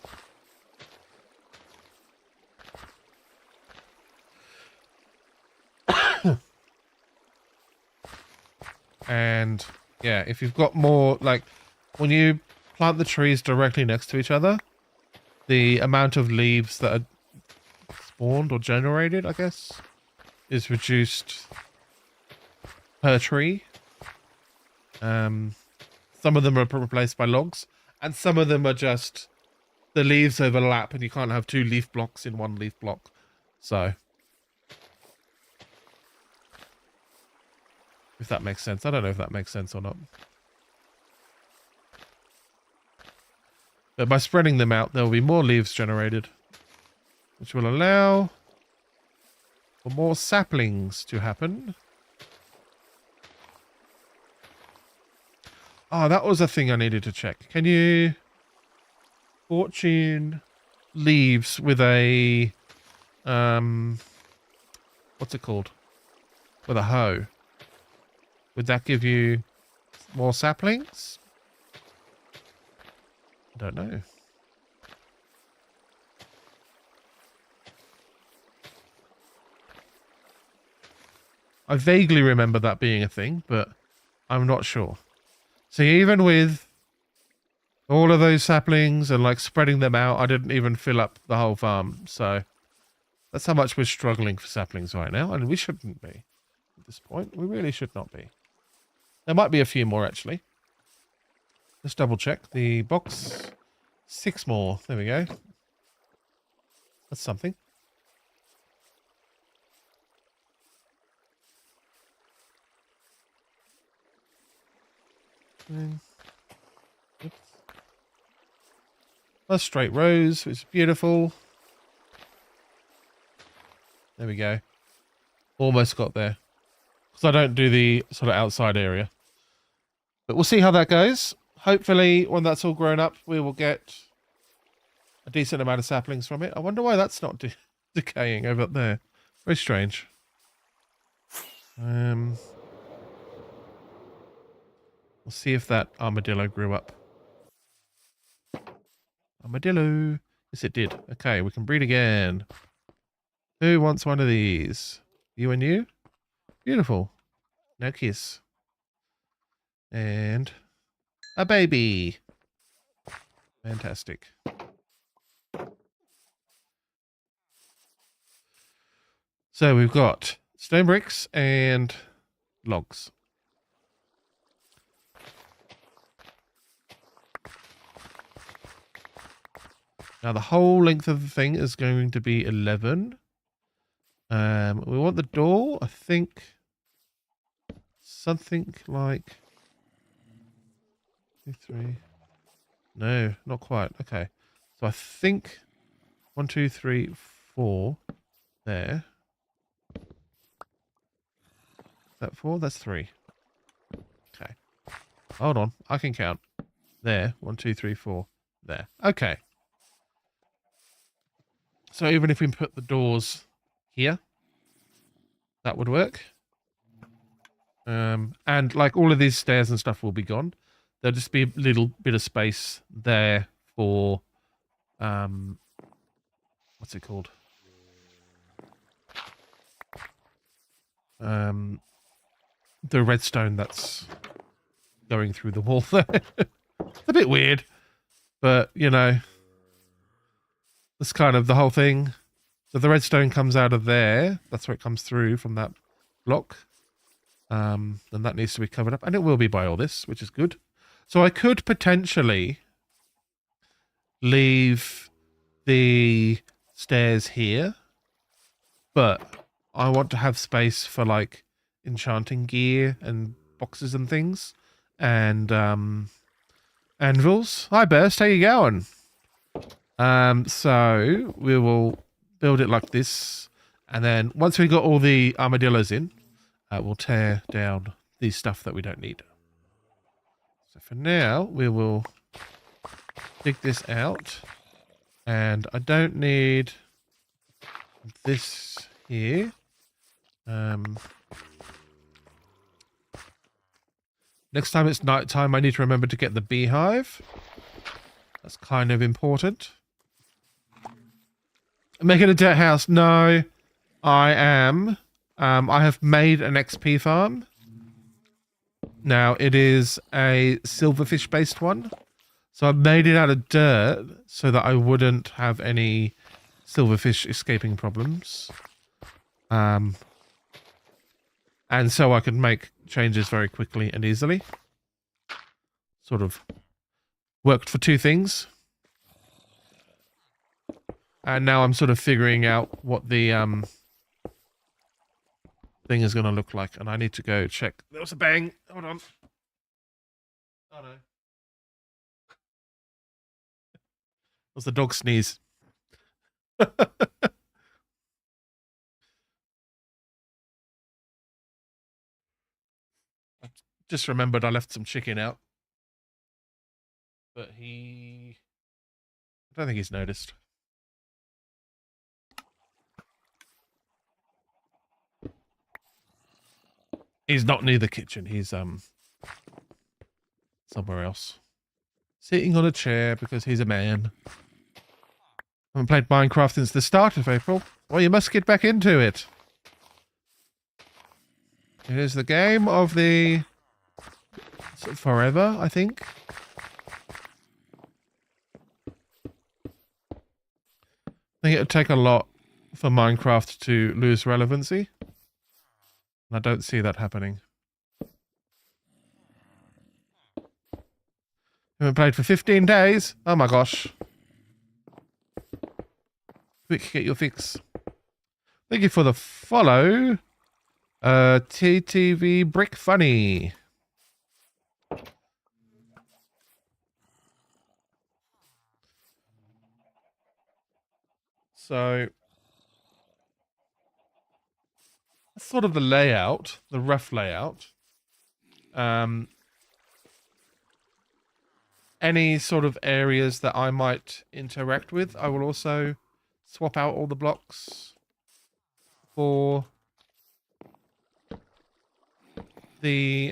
And yeah, if you've got more, like when you plant the trees directly next to each other, the amount of leaves that are spawned or generated, I guess, is reduced per tree. Some of them are replaced by logs, and some of them are just the leaves overlap and you can't have 2 leaf blocks in one leaf block. So If that makes sense. I don't know if that makes sense or not. But by spreading them out, there will be more leaves generated, which will allow for more saplings to happen. Oh, that was a thing I needed to check. Can you fortune leaves with a what's it called? With a hoe? Would that give you more saplings? I don't know. I vaguely remember that being a thing, but I'm not sure. See, even with all of those saplings and like spreading them out, I didn't even fill up the whole farm. So that's how much we're struggling for saplings right now. And we shouldn't be at this point. We really should not be. There might be a few more actually. Let's double check the box. 6 more. There we go. That's something. Oops. A straight rows, which is beautiful. There we go. Almost got there. Because I don't do the sort of outside area. But we'll see how that goes. Hopefully, when that's all grown up, we will get a decent amount of saplings from it. I wonder why that's not decaying over there. Very strange. We'll see if that armadillo grew up. Armadillo. Yes, it did. Okay, we can breed again. Who wants one of these? You and you? Beautiful. No kiss. And a baby. Fantastic. So we've got stone bricks and logs. Now the whole length of the thing is going to be 11. We want the door, I think, something like 2, 3. No, not quite. Okay, so I think 1, 2, 3, 4 there. Is that 4? That's 3. Okay, hold on, I can count. There, 1, 2, 3, 4. There. Okay. So even if we put the doors here, that would work. And like all of these stairs and stuff will be gone. There'll just be a little bit of space there for, what's it called? The redstone that's going through the wall there. It's a bit weird, but you know, that's kind of the whole thing. So the redstone comes out of there. That's where it comes through from that block. Then that needs to be covered up. And it will be by all this, which is good. So I could potentially leave the stairs here. But I want to have space for like enchanting gear and boxes and things. And anvils. Hi Burst, how you going? So we will build it like this, and then once we got all the armadillos in, we'll tear down the stuff that we don't need. So for now, we will dig this out, and I don't need this here. Next time it's night time, I need to remember to get the beehive. That's kind of important. Making a dirt house. No, I am. I have made an XP farm. Now, it is a silverfish based one. So I made it out of dirt so that I wouldn't have any silverfish escaping problems. And so I could make changes very quickly and easily. Sort of worked for two things. And now I'm sort of figuring out what the thing is going to look like. And I need to go check. There was a bang. Hold on. Oh no. It was the dog sneeze. I just remembered I left some chicken out. But I don't think he's noticed. He's not near the kitchen. He's somewhere else. Sitting on a chair because he's a man. I haven't played Minecraft since the start of April. Well, you must get back into it. It is the game of the forever, I think. I think it would take a lot for Minecraft to lose relevancy. And I don't see that happening. Haven't played for 15 days? Oh my gosh. Quick, get your fix. Thank you for the follow. TTV Brick Funny. So that's sort of the layout, the rough layout. Any sort of areas that I might interact with, I will also swap out all the blocks for the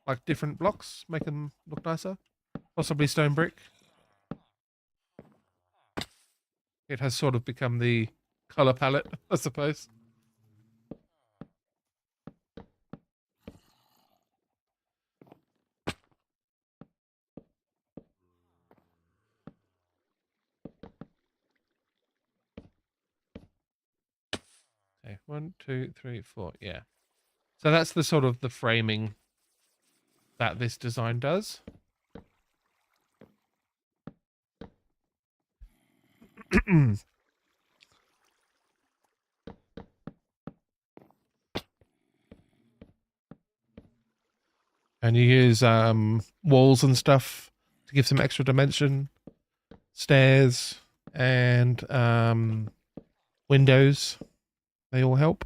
like different blocks, make them look nicer. Possibly stone brick. It has sort of become the color palette, I suppose. Okay, 1, 2, 3, 4. Yeah. So that's the sort of the framing that this design does. And you use walls and stuff to give some extra dimension. Stairs and windows. They all help.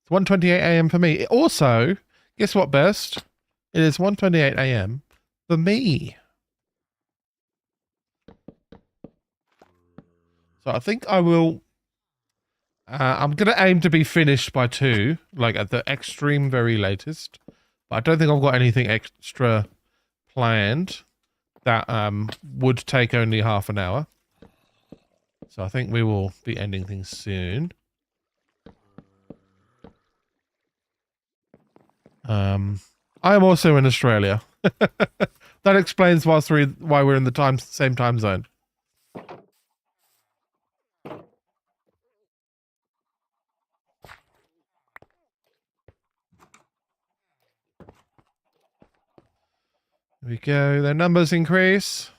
It's 1:28 a.m. for me. Also, guess what, Burst? It is 1:28 a.m. for me. So I think I will... I'm going to aim to be finished by 2, like at the extreme very latest. But I don't think I've got anything extra planned that would take only half an hour. So I think we will be ending things soon. I am also in Australia. That explains why we're in the same time zone. There we go. Their numbers increase.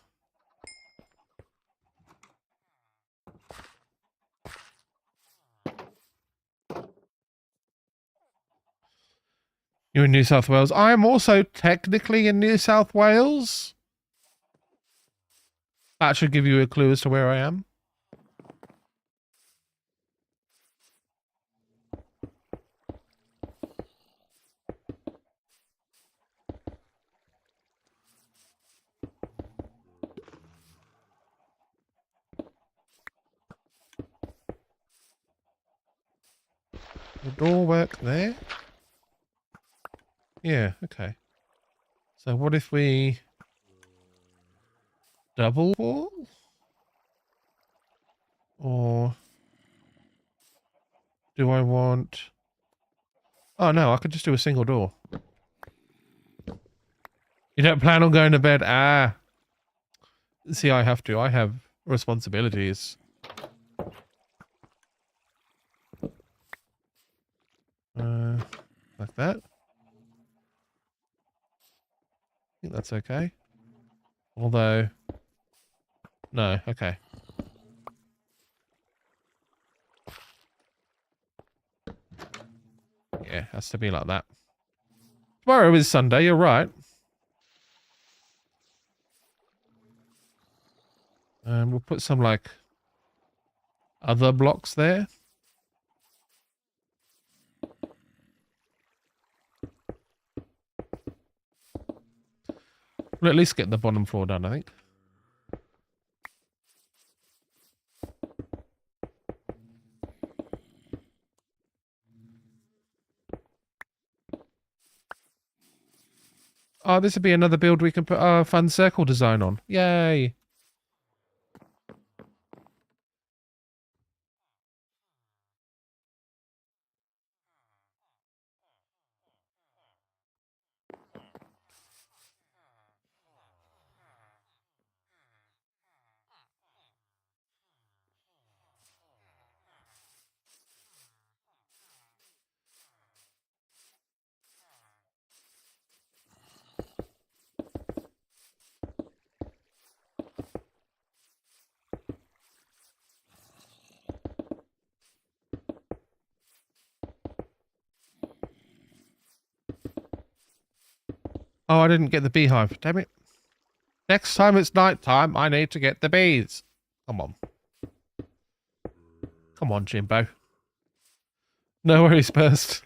You're in New South Wales. I am also technically in New South Wales. That should give you a clue as to where I am. The door work there? Yeah, okay. So what if we double wall? Or do I want... Oh no, I could just do a single door. You don't plan on going to bed? Ah. See, I have to. I have responsibilities. Like that. I think that's okay. Although... No, okay. Yeah, has to be like that. Tomorrow is Sunday, you're right. And we'll put some, like, other blocks there. We'll at least get the bottom floor done, I think. Oh, this would be another build we can put our fun circle design on. Yay! Oh, I didn't get the beehive. Damn it. Next time it's night time, I need to get the bees. Come on. Come on, Jimbo. No worries, Burst.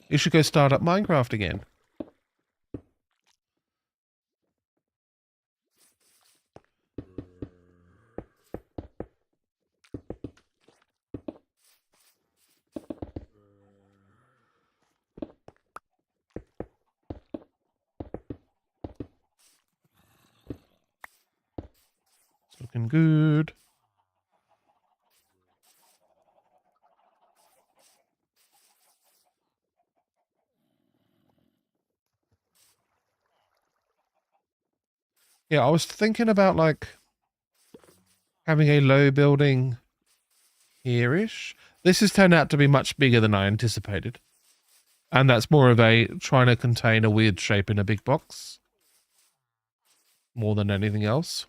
You should go start up Minecraft again. It's looking good. Yeah, I was thinking about, like, having a low building here-ish. This has turned out to be much bigger than I anticipated. And that's more of a trying to contain a weird shape in a big box. More than anything else.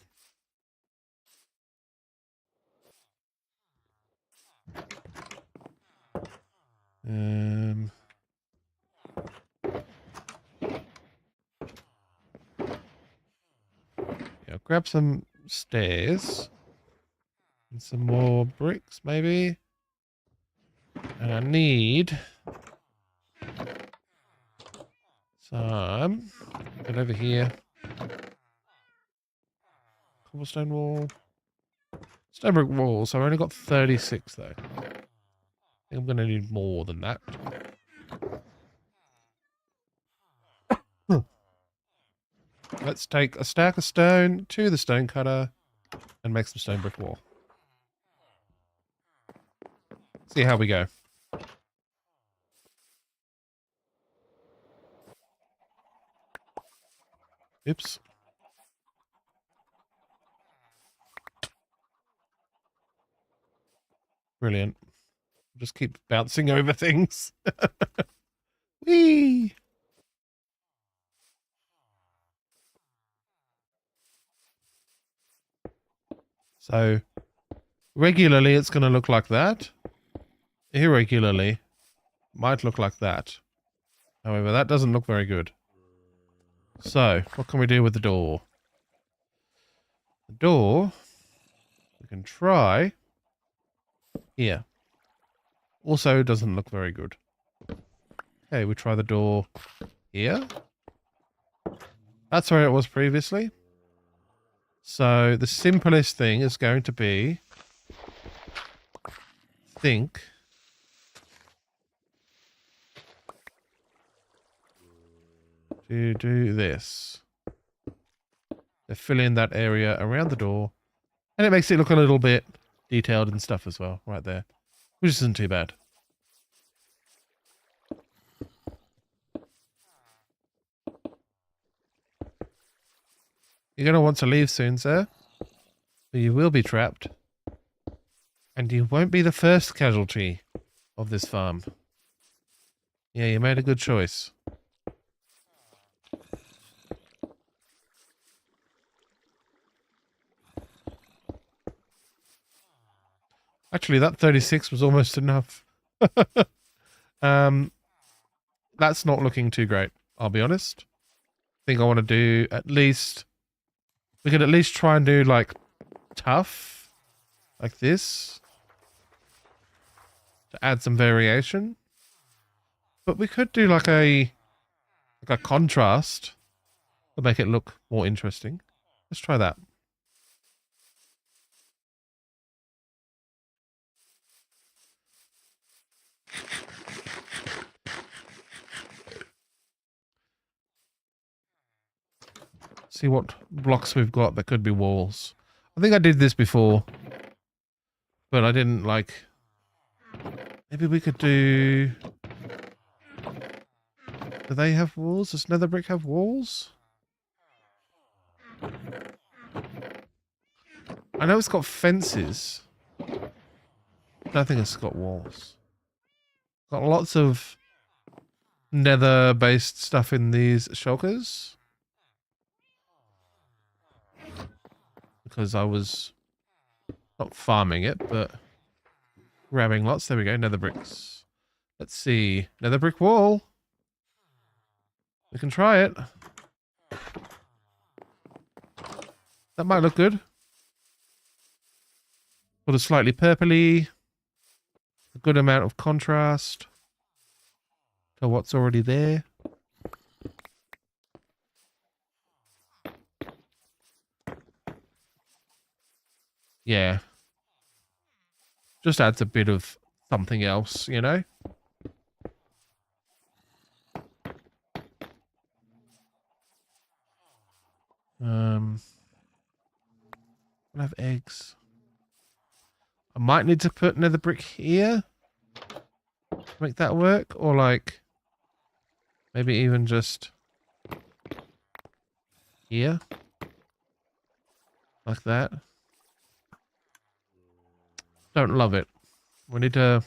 Yeah, grab some stairs. And some more bricks, maybe. And I need some. Get over here. Cobblestone wall. Stone brick wall. So I've only got 36 though. I think I'm going to need more than that. Let's take a stack of stone to the stone cutter and make some stone brick wall. See how we go. Oops. Brilliant. Just keep bouncing over things. Whee! So, regularly it's going to look like that. Irregularly, might look like that. However, that doesn't look very good. So, what can we do with the door? The door, we can try here. Also doesn't look very good. Okay, we try the door here. That's where it was previously. So, the simplest thing is going to be, to do this. To fill in that area around the door. And it makes it look a little bit detailed and stuff as well, right there. Which isn't too bad. You're going to want to leave soon, sir. But you will be trapped. And you won't be the first casualty of this farm. Yeah, you made a good choice. Actually, that 36 was almost enough. That's not looking too great, I'll be honest. I think I want to do at least... We could at least try and do, like, tough. Like this. To add some variation. But we could do, like a contrast. To make it look more interesting. Let's try that. See what blocks we've got that could be walls. I think I did this before. But I didn't like... Maybe we could do... Do they have walls? Does Nether Brick have walls? I know it's got fences. I don't think it's got walls. Got lots of nether-based stuff in these shulkers. Because I was not farming it, but grabbing lots. There we go, nether bricks. Let's see. Nether brick wall. We can try it. That might look good. Got a slightly purpley. A good amount of contrast to what's already there. Yeah. Just adds a bit of something else, you know? I have eggs. I might need to put nether brick here to make that work, or like maybe even just here, like that. Don't love it. We need to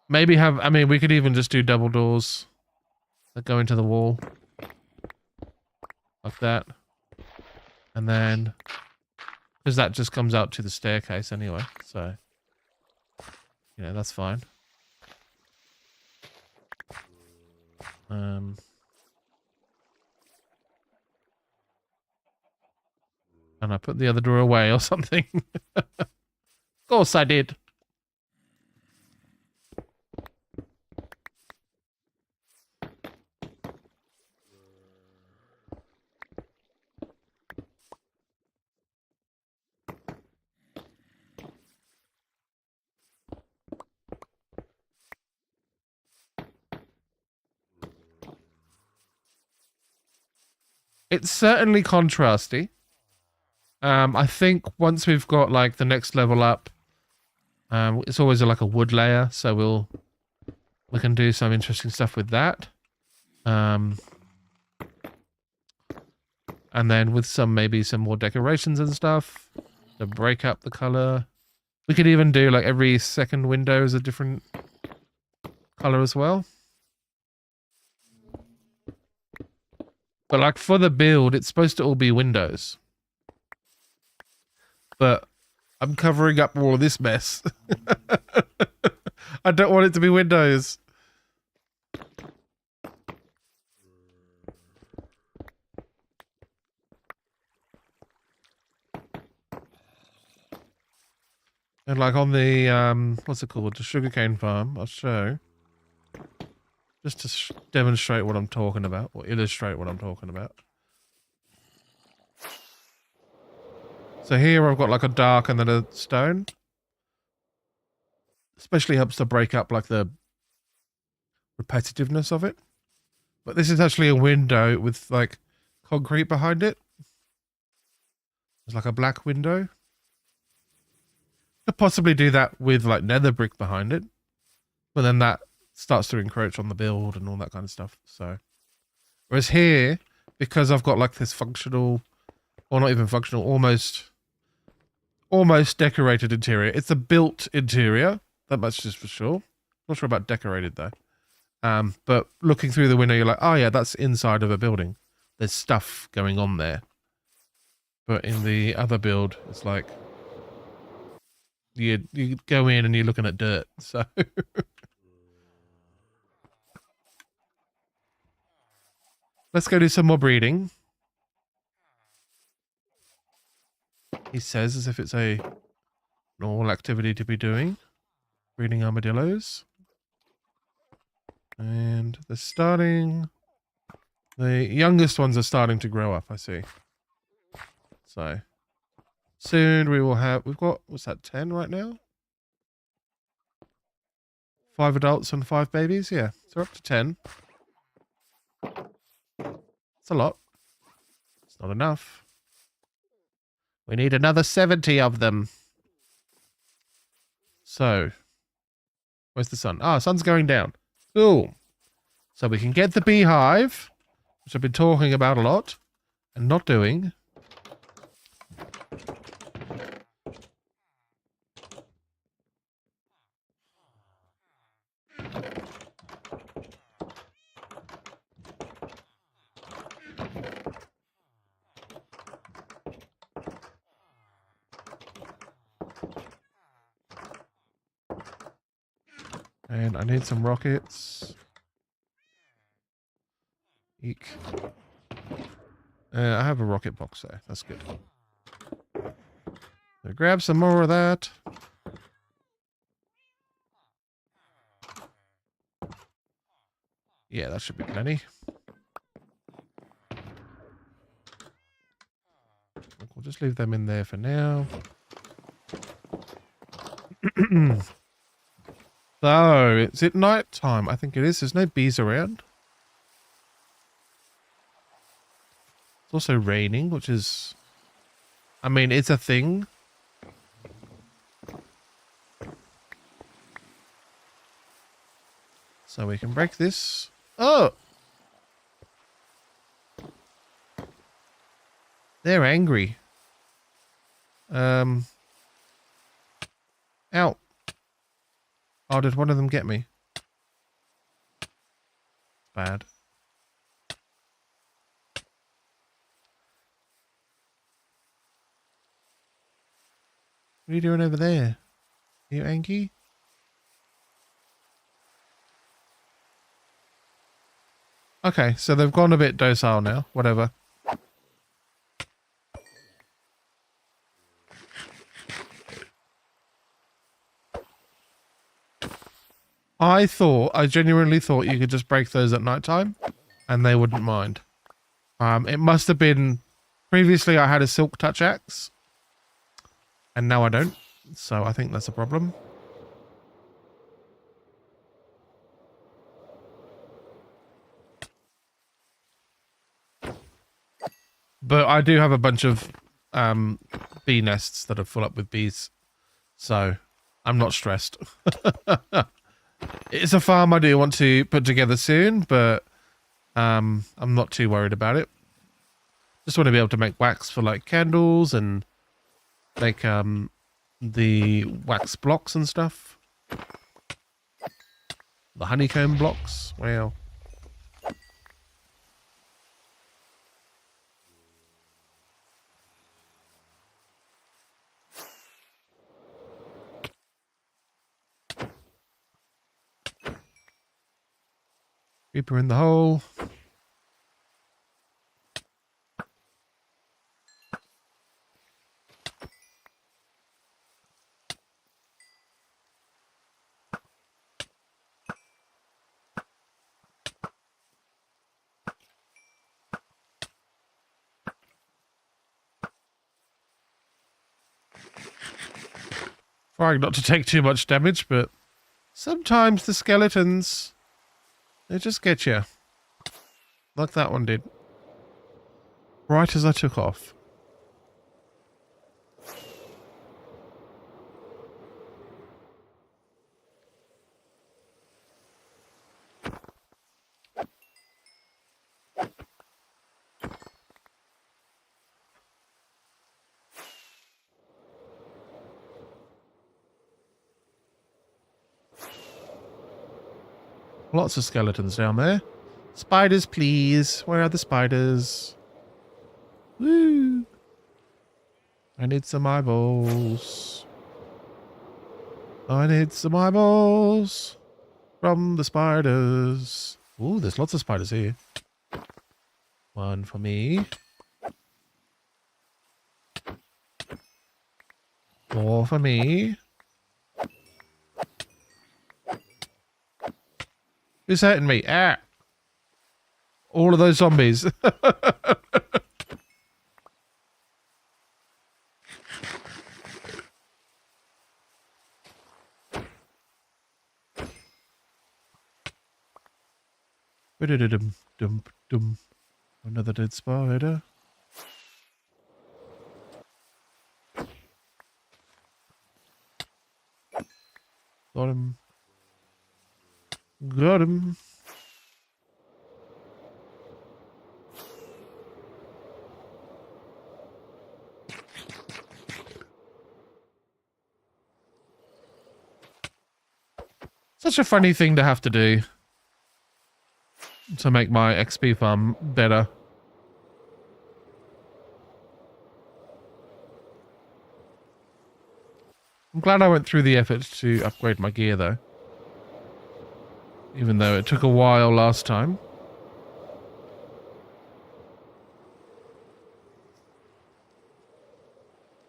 maybe have, I mean, we could even just do double doors that go into the wall. Like that. And then, because that just comes out to the staircase anyway, so, you know, that's fine. And I put the other door away or something. Of course I did. It's certainly contrasty. I think once we've got like the next level up, it's always like a wood layer, so we can do some interesting stuff with that. And then with maybe some more decorations and stuff to break up the color. We could even do like every second window is a different color as well. But like for the build, it's supposed to all be windows. But I'm covering up all of this mess. I don't want it to be windows. And like on the, what's it called? The sugarcane farm, I'll show. Just to demonstrate what I'm talking about, or illustrate what I'm talking about. So here I've got like a dark and then a stone. Especially helps to break up like the repetitiveness of it. But this is actually a window with like concrete behind it. It's like a black window. Could possibly do that with like nether brick behind it. But then that starts to encroach on the build and all that kind of stuff. So, whereas here, because I've got like this functional, or not even functional, almost decorated interior. It's a built interior. That much is for sure. Not sure about decorated though. But looking through the window, you're like, oh yeah, that's inside of a building. There's stuff going on there. But in the other build, it's like you go in and you're looking at dirt. So let's go do some more breeding. He says as if it's a normal activity to be doing. Breeding armadillos. And they're starting. The youngest ones are starting to grow up, I see. So soon we will have, we've got, what's that, 10 right now? 5 adults and 5 babies? Yeah, so we're up to 10. It's a lot. It's not enough. We need another 70 of them. So, where's the sun? Ah, sun's going down. Cool. So we can get the beehive, which I've been talking about a lot and not doing. And I need some rockets. Eek. I have a rocket box there. That's good. So grab some more of that. Yeah, that should be plenty. We'll just leave them in there for now. So, is it night time? I think it is. There's no bees around. It's also raining, which is... I mean, it's a thing. So we can break this. Oh! They're angry. Ow. Oh, did one of them get me? Bad. What are you doing over there? Are you angry? Okay, so they've gone a bit docile now. Whatever. I genuinely thought you could just break those at night time and they wouldn't mind. It must have been, previously I had a silk touch axe and now I don't. So I think that's a problem. But I do have a bunch of bee nests that are full up with bees. So I'm not stressed. It's a farm I do want to put together soon, but I'm not too worried about it. Just want to be able to make wax for like candles and make the wax blocks and stuff. The honeycomb blocks. Wow. Creeper in the hole. Trying not to take too much damage, but sometimes the skeletons, they just get you. Like that one did. Right as I took off. Lots of skeletons down there. Spiders, please. Where are the spiders? Woo! I need some eyeballs. I need some eyeballs from the spiders. Ooh, there's lots of spiders here. One for me. 4 for me. Who's hurting me? Ah! All of those zombies. Dum. Another dead spider. Got him. Got him. Such a funny thing to have to do to make my XP farm better. I'm glad I went through the effort to upgrade my gear though. Even though it took a while last time.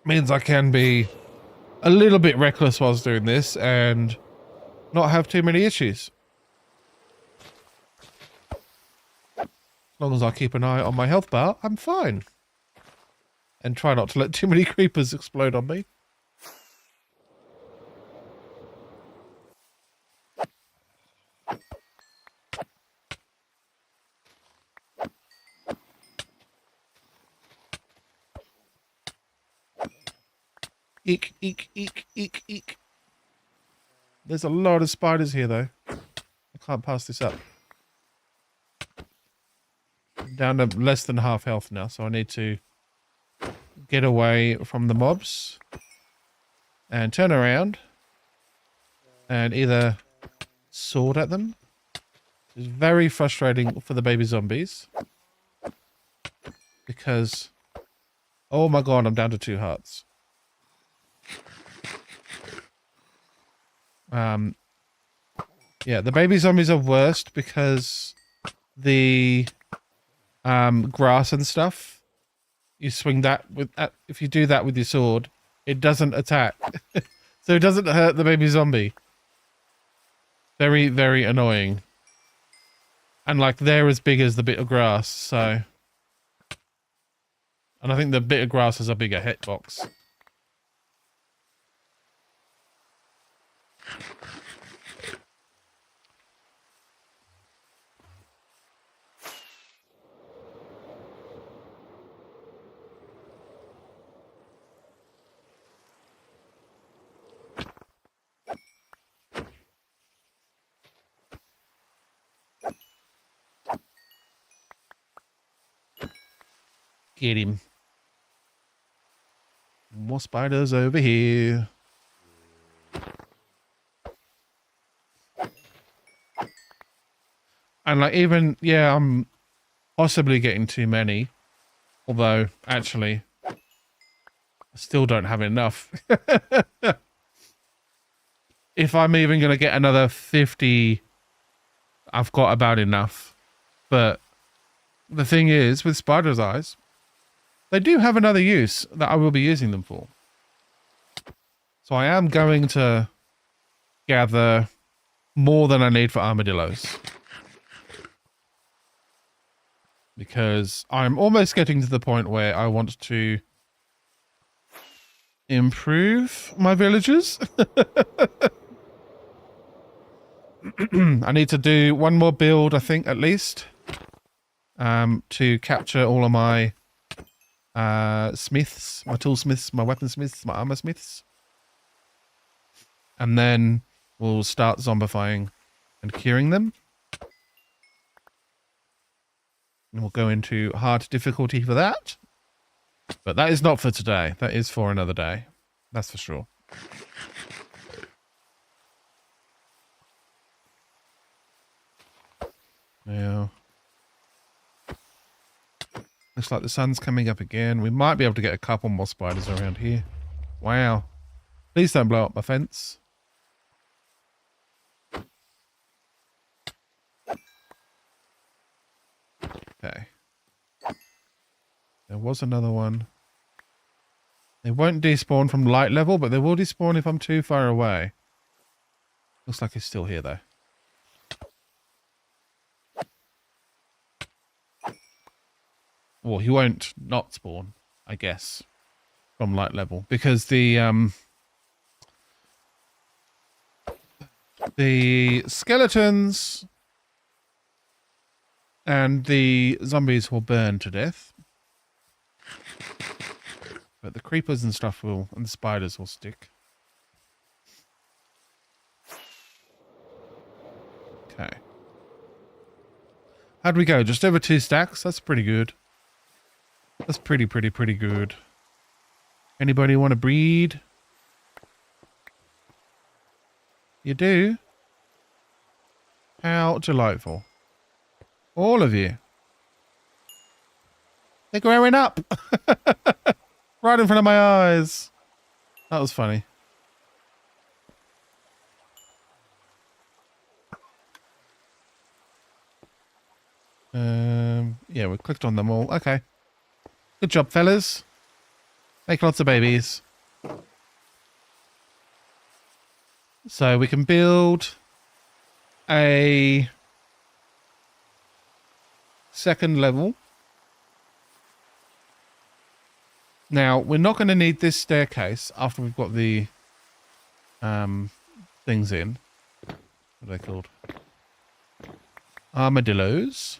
Means I can be a little bit reckless whilst doing this and not have too many issues. As long as I keep an eye on my health bar, I'm fine. And try not to let too many creepers explode on me. Eek, eek, eek, eek, eek. There's a lot of spiders here, though. I can't pass this up. I'm down to less than half health now, so I need to get away from the mobs and turn around and either sword at them. It's very frustrating for the baby zombies because, oh my god, I'm down to 2 hearts. Yeah, the baby zombies are worst because the grass and stuff, you swing that with if you do that with your sword, it doesn't attack. So it doesn't hurt the baby zombie. Very, very annoying. And like they're as big as the bit of grass, so, and I think the bit of grass has a bigger hitbox. Get him. More spiders over here. And like even, yeah, I'm possibly getting too many. Although, actually, I still don't have enough. If I'm even going to get another 50, I've got about enough. But the thing is, with spider's eyes, they do have another use that I will be using them for. So I am going to gather more than I need for armadillos. Because I'm almost getting to the point where I want to improve my villages. I need to do one more build, I think, at least. To capture all of my smiths, my toolsmiths, my weaponsmiths, my armor smiths. And then we'll start zombifying and curing them. And we'll go into hard difficulty for that. But that is not for today. That is for another day. That's for sure. Now, looks like the sun's coming up again. We might be able to get a couple more spiders around here. Wow. Please don't blow up my fence. Okay. There was another one. They won't despawn from light level, but they will despawn if I'm too far away. Looks like he's still here, though. Well, he won't not spawn, I guess, from light level. Because the skeletons and the zombies will burn to death. But the creepers and stuff will, and the spiders will stick. Okay. How'd we go? Just over 2 stacks? That's pretty good. That's pretty good. Anybody want to breed? You do? How delightful. All of you. They're growing up. Right in front of my eyes. That was funny. Yeah, we clicked on them all. Okay. Good job, fellas. Make lots of babies. So we can build a second level. Now, we're not going to need this staircase after we've got the things in. What are they called? Armadillos.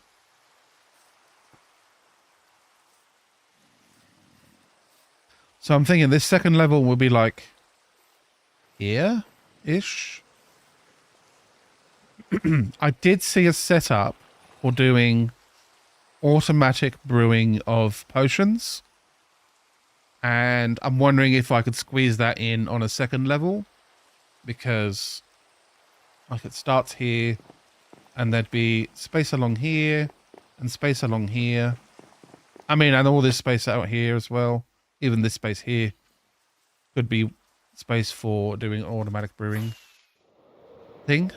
So I'm thinking this second level will be like here-ish. I did see a setup for doing automatic brewing of potions. And I'm wondering if I could squeeze that in on a second level. Because like it starts here and there'd be space along here and space along here. I mean, and all this space out here as well. Even this space here could be space for doing automatic brewing thing.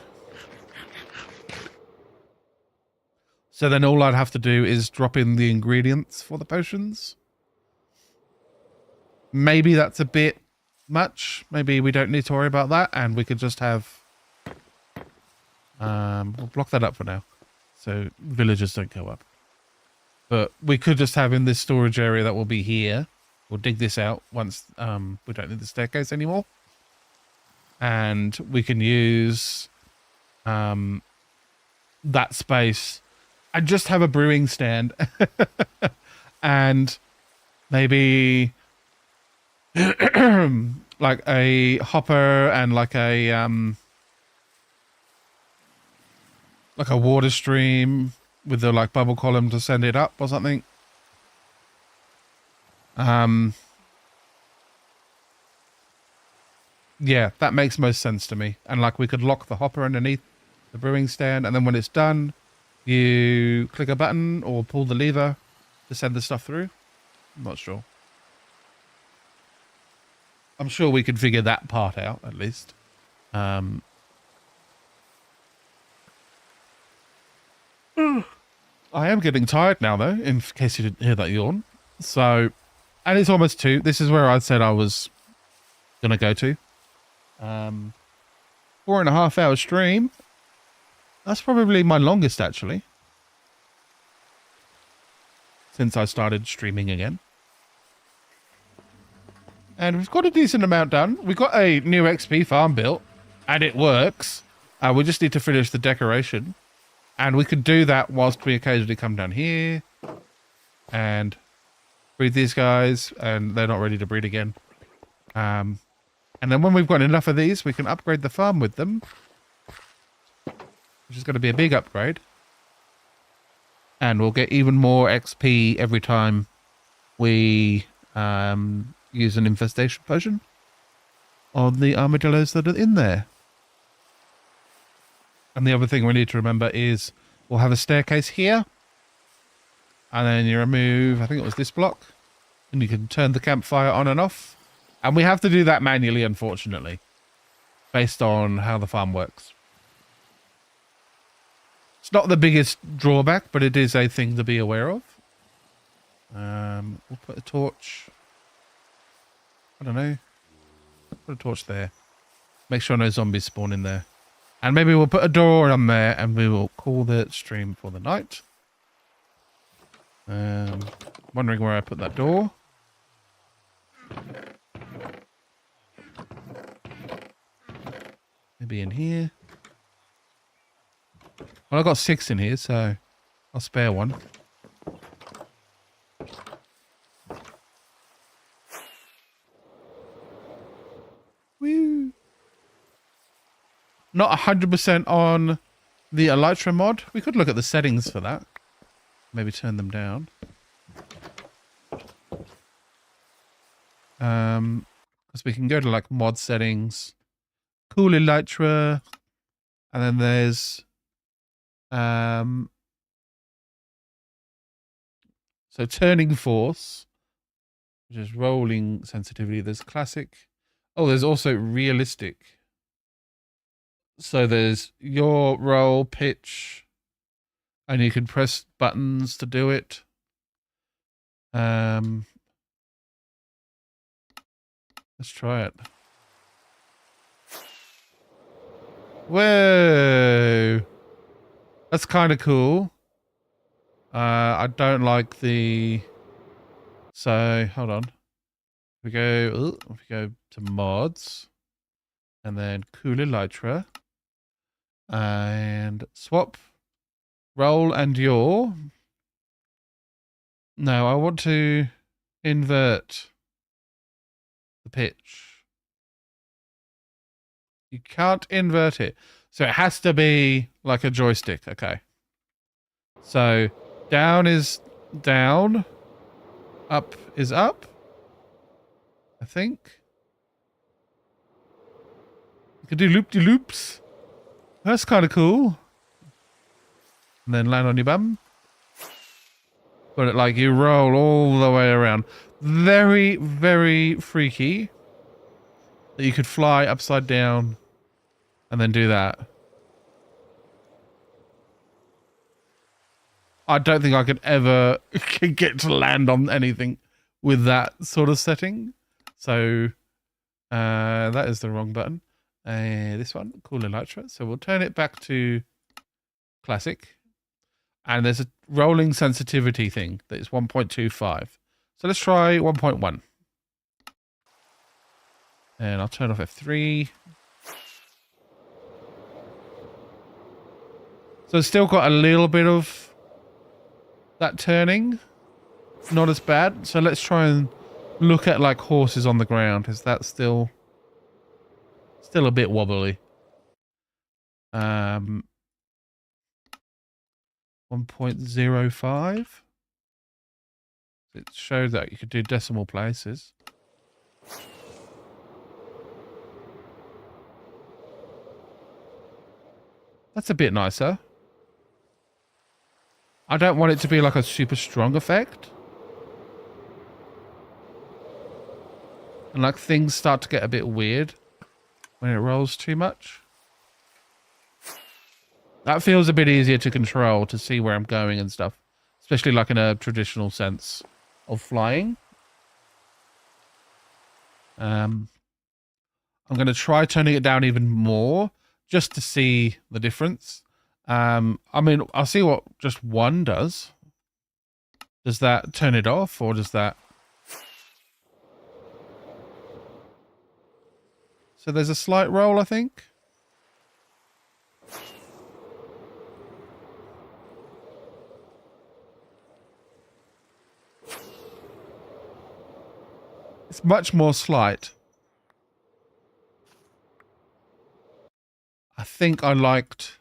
So then all I'd have to do is drop in the ingredients for the potions. Maybe that's a bit much. Maybe we don't need to worry about that and we could just have... we'll block that up for now. So villagers don't go up. But we could just have in this storage area that will be here. We'll dig this out once we don't need the staircase anymore. And we can use that space and just have a brewing stand. And maybe like a hopper and like a water stream with the like bubble column to send it up or something. Yeah, that makes most sense to me. And like we could lock the hopper underneath the brewing stand, and then when it's done, you click a button or pull the lever to send the stuff through. I'm not sure. I'm sure we could figure that part out at least. I am getting tired now though, in case you didn't hear that yawn. So, and it's almost 2. This is where I said I was gonna go to. 4.5 hour stream. That's probably my longest actually. Since I started streaming again. And we've got a decent amount done. We've got a new XP farm built. And it works. We just need to finish the decoration. And we could do that whilst we occasionally come down here. And breed these guys. And they're not ready to breed again. And then when we've got enough of these, we can upgrade the farm with them. Which is going to be a big upgrade. And we'll get even more XP every time we use an infestation potion on the armadillos that are in there. And the other thing we need to remember is we'll have a staircase here. And then you remove, I think it was this block. And you can turn the campfire on and off. And we have to do that manually, unfortunately. Based on how the farm works. It's not the biggest drawback, but it is a thing to be aware of. We'll put a torch. I don't know. Put a torch there. Make sure no zombies spawn in there. And maybe we'll put a door on there and we will call the stream for the night. Wondering where I put that door. Maybe in here. Well, I've got 6 in here, so I'll spare one. Woo! Not 100% on the Elytra mod. We could look at the settings for that. Maybe turn them down. Because we can go to like mod settings, cool Elytra, and then there's so turning force, which is rolling sensitivity. There's classic. Oh, there's also realistic. So there's your roll, pitch, and you can press buttons to do it. Let's try it. Whoa! That's kind of cool. I don't like the... So, hold on. We go to mods. And then cool Elytra. And swap. Roll and yaw. No, I want to invert the pitch. You can't invert it. So it has to be like a joystick. Okay. So down is down. Up is up. I think. You can do loop-de-loops. That's kind of cool. And then land on your bum. But it like you roll all the way around. Very, very freaky. That you could fly upside down and then do that. I don't think I could ever get to land on anything with that sort of setting. So that is the wrong button. This one, cool Elytra. So we'll turn it back to classic. And there's a rolling sensitivity thing that is 1.25. So let's try 1.1. And I'll turn off F3. So it's still got a little bit of that turning. Not as bad. So let's try and look at like horses on the ground. Is that still a bit wobbly? 1.05. It showed that you could do decimal places. That's a bit nicer. I don't want it to be like a super strong effect. And like things start to get a bit weird when it rolls too much. That feels a bit easier to control, to see where I'm going and stuff. Especially like in a traditional sense of flying. I'm going to try turning it down even more just to see the difference. I mean, I'll see what just one does. Does that turn it off or does that... So there's a slight roll, I think. It's much more slight. I think I liked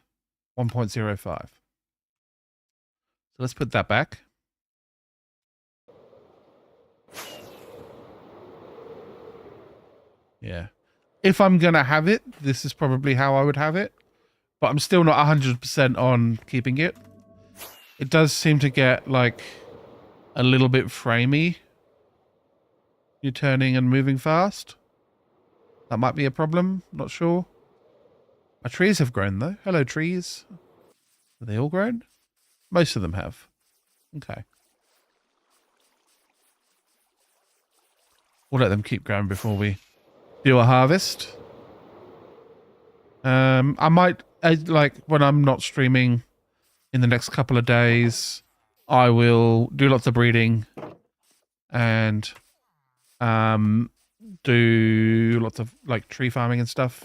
1.05. So let's put that back. Yeah. If I'm going to have it, this is probably how I would have it. But I'm still not 100% on keeping it. It does seem to get like a little bit framey. You're turning and moving fast. That might be a problem. Not sure. My trees have grown though. Hello trees. Are they all grown? Most of them have. Okay. We'll let them keep growing before we do a harvest. I might, like, when I'm not streaming in the next couple of days, I will do lots of breeding and do lots of, like, tree farming and stuff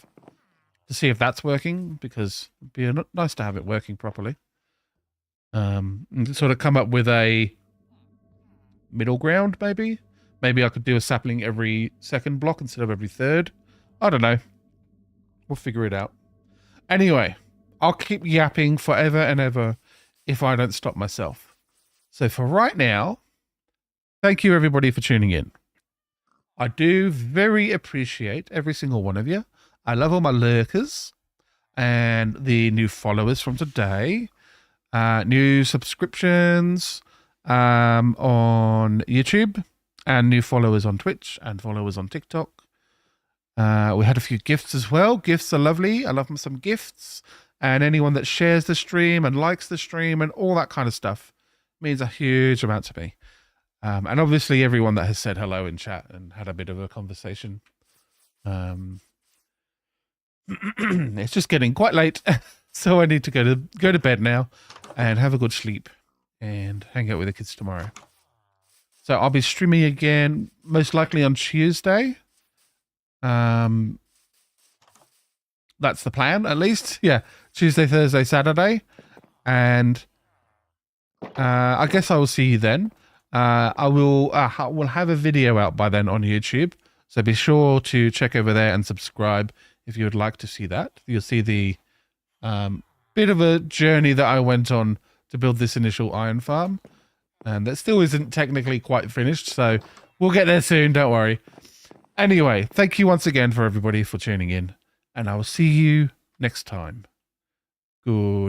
to see if that's working, because it'd be nice to have it working properly. And sort of come up with a middle ground, maybe. Maybe I could do a sapling every second block instead of every third. I don't know. We'll figure it out. Anyway, I'll keep yapping forever and ever if I don't stop myself. So for right now, thank you everybody for tuning in. I do very appreciate every single one of you. I love all my lurkers and the new followers from today. New subscriptions on YouTube, and new followers on Twitch and followers on TikTok. We had a few gifts as well. Gifts are lovely. I love some gifts. And anyone that shares the stream and likes the stream and all that kind of stuff means a huge amount to me. And obviously everyone that has said hello in chat and had a bit of a conversation. It's just getting quite late, so I need to go to bed now and have a good sleep and hang out with the kids tomorrow. So I'll be streaming again, most likely on Tuesday. That's the plan, at least. Yeah, Tuesday, Thursday, Saturday, and I guess I will see you then. I will have a video out by then on YouTube, so be sure to check over there and subscribe if you would like to see that. You'll see the bit of a journey that I went on to build this initial iron farm, and that still isn't technically quite finished, so we'll get there soon, don't worry. Anyway, thank you once again for everybody for tuning in, and I will see you next time. Good.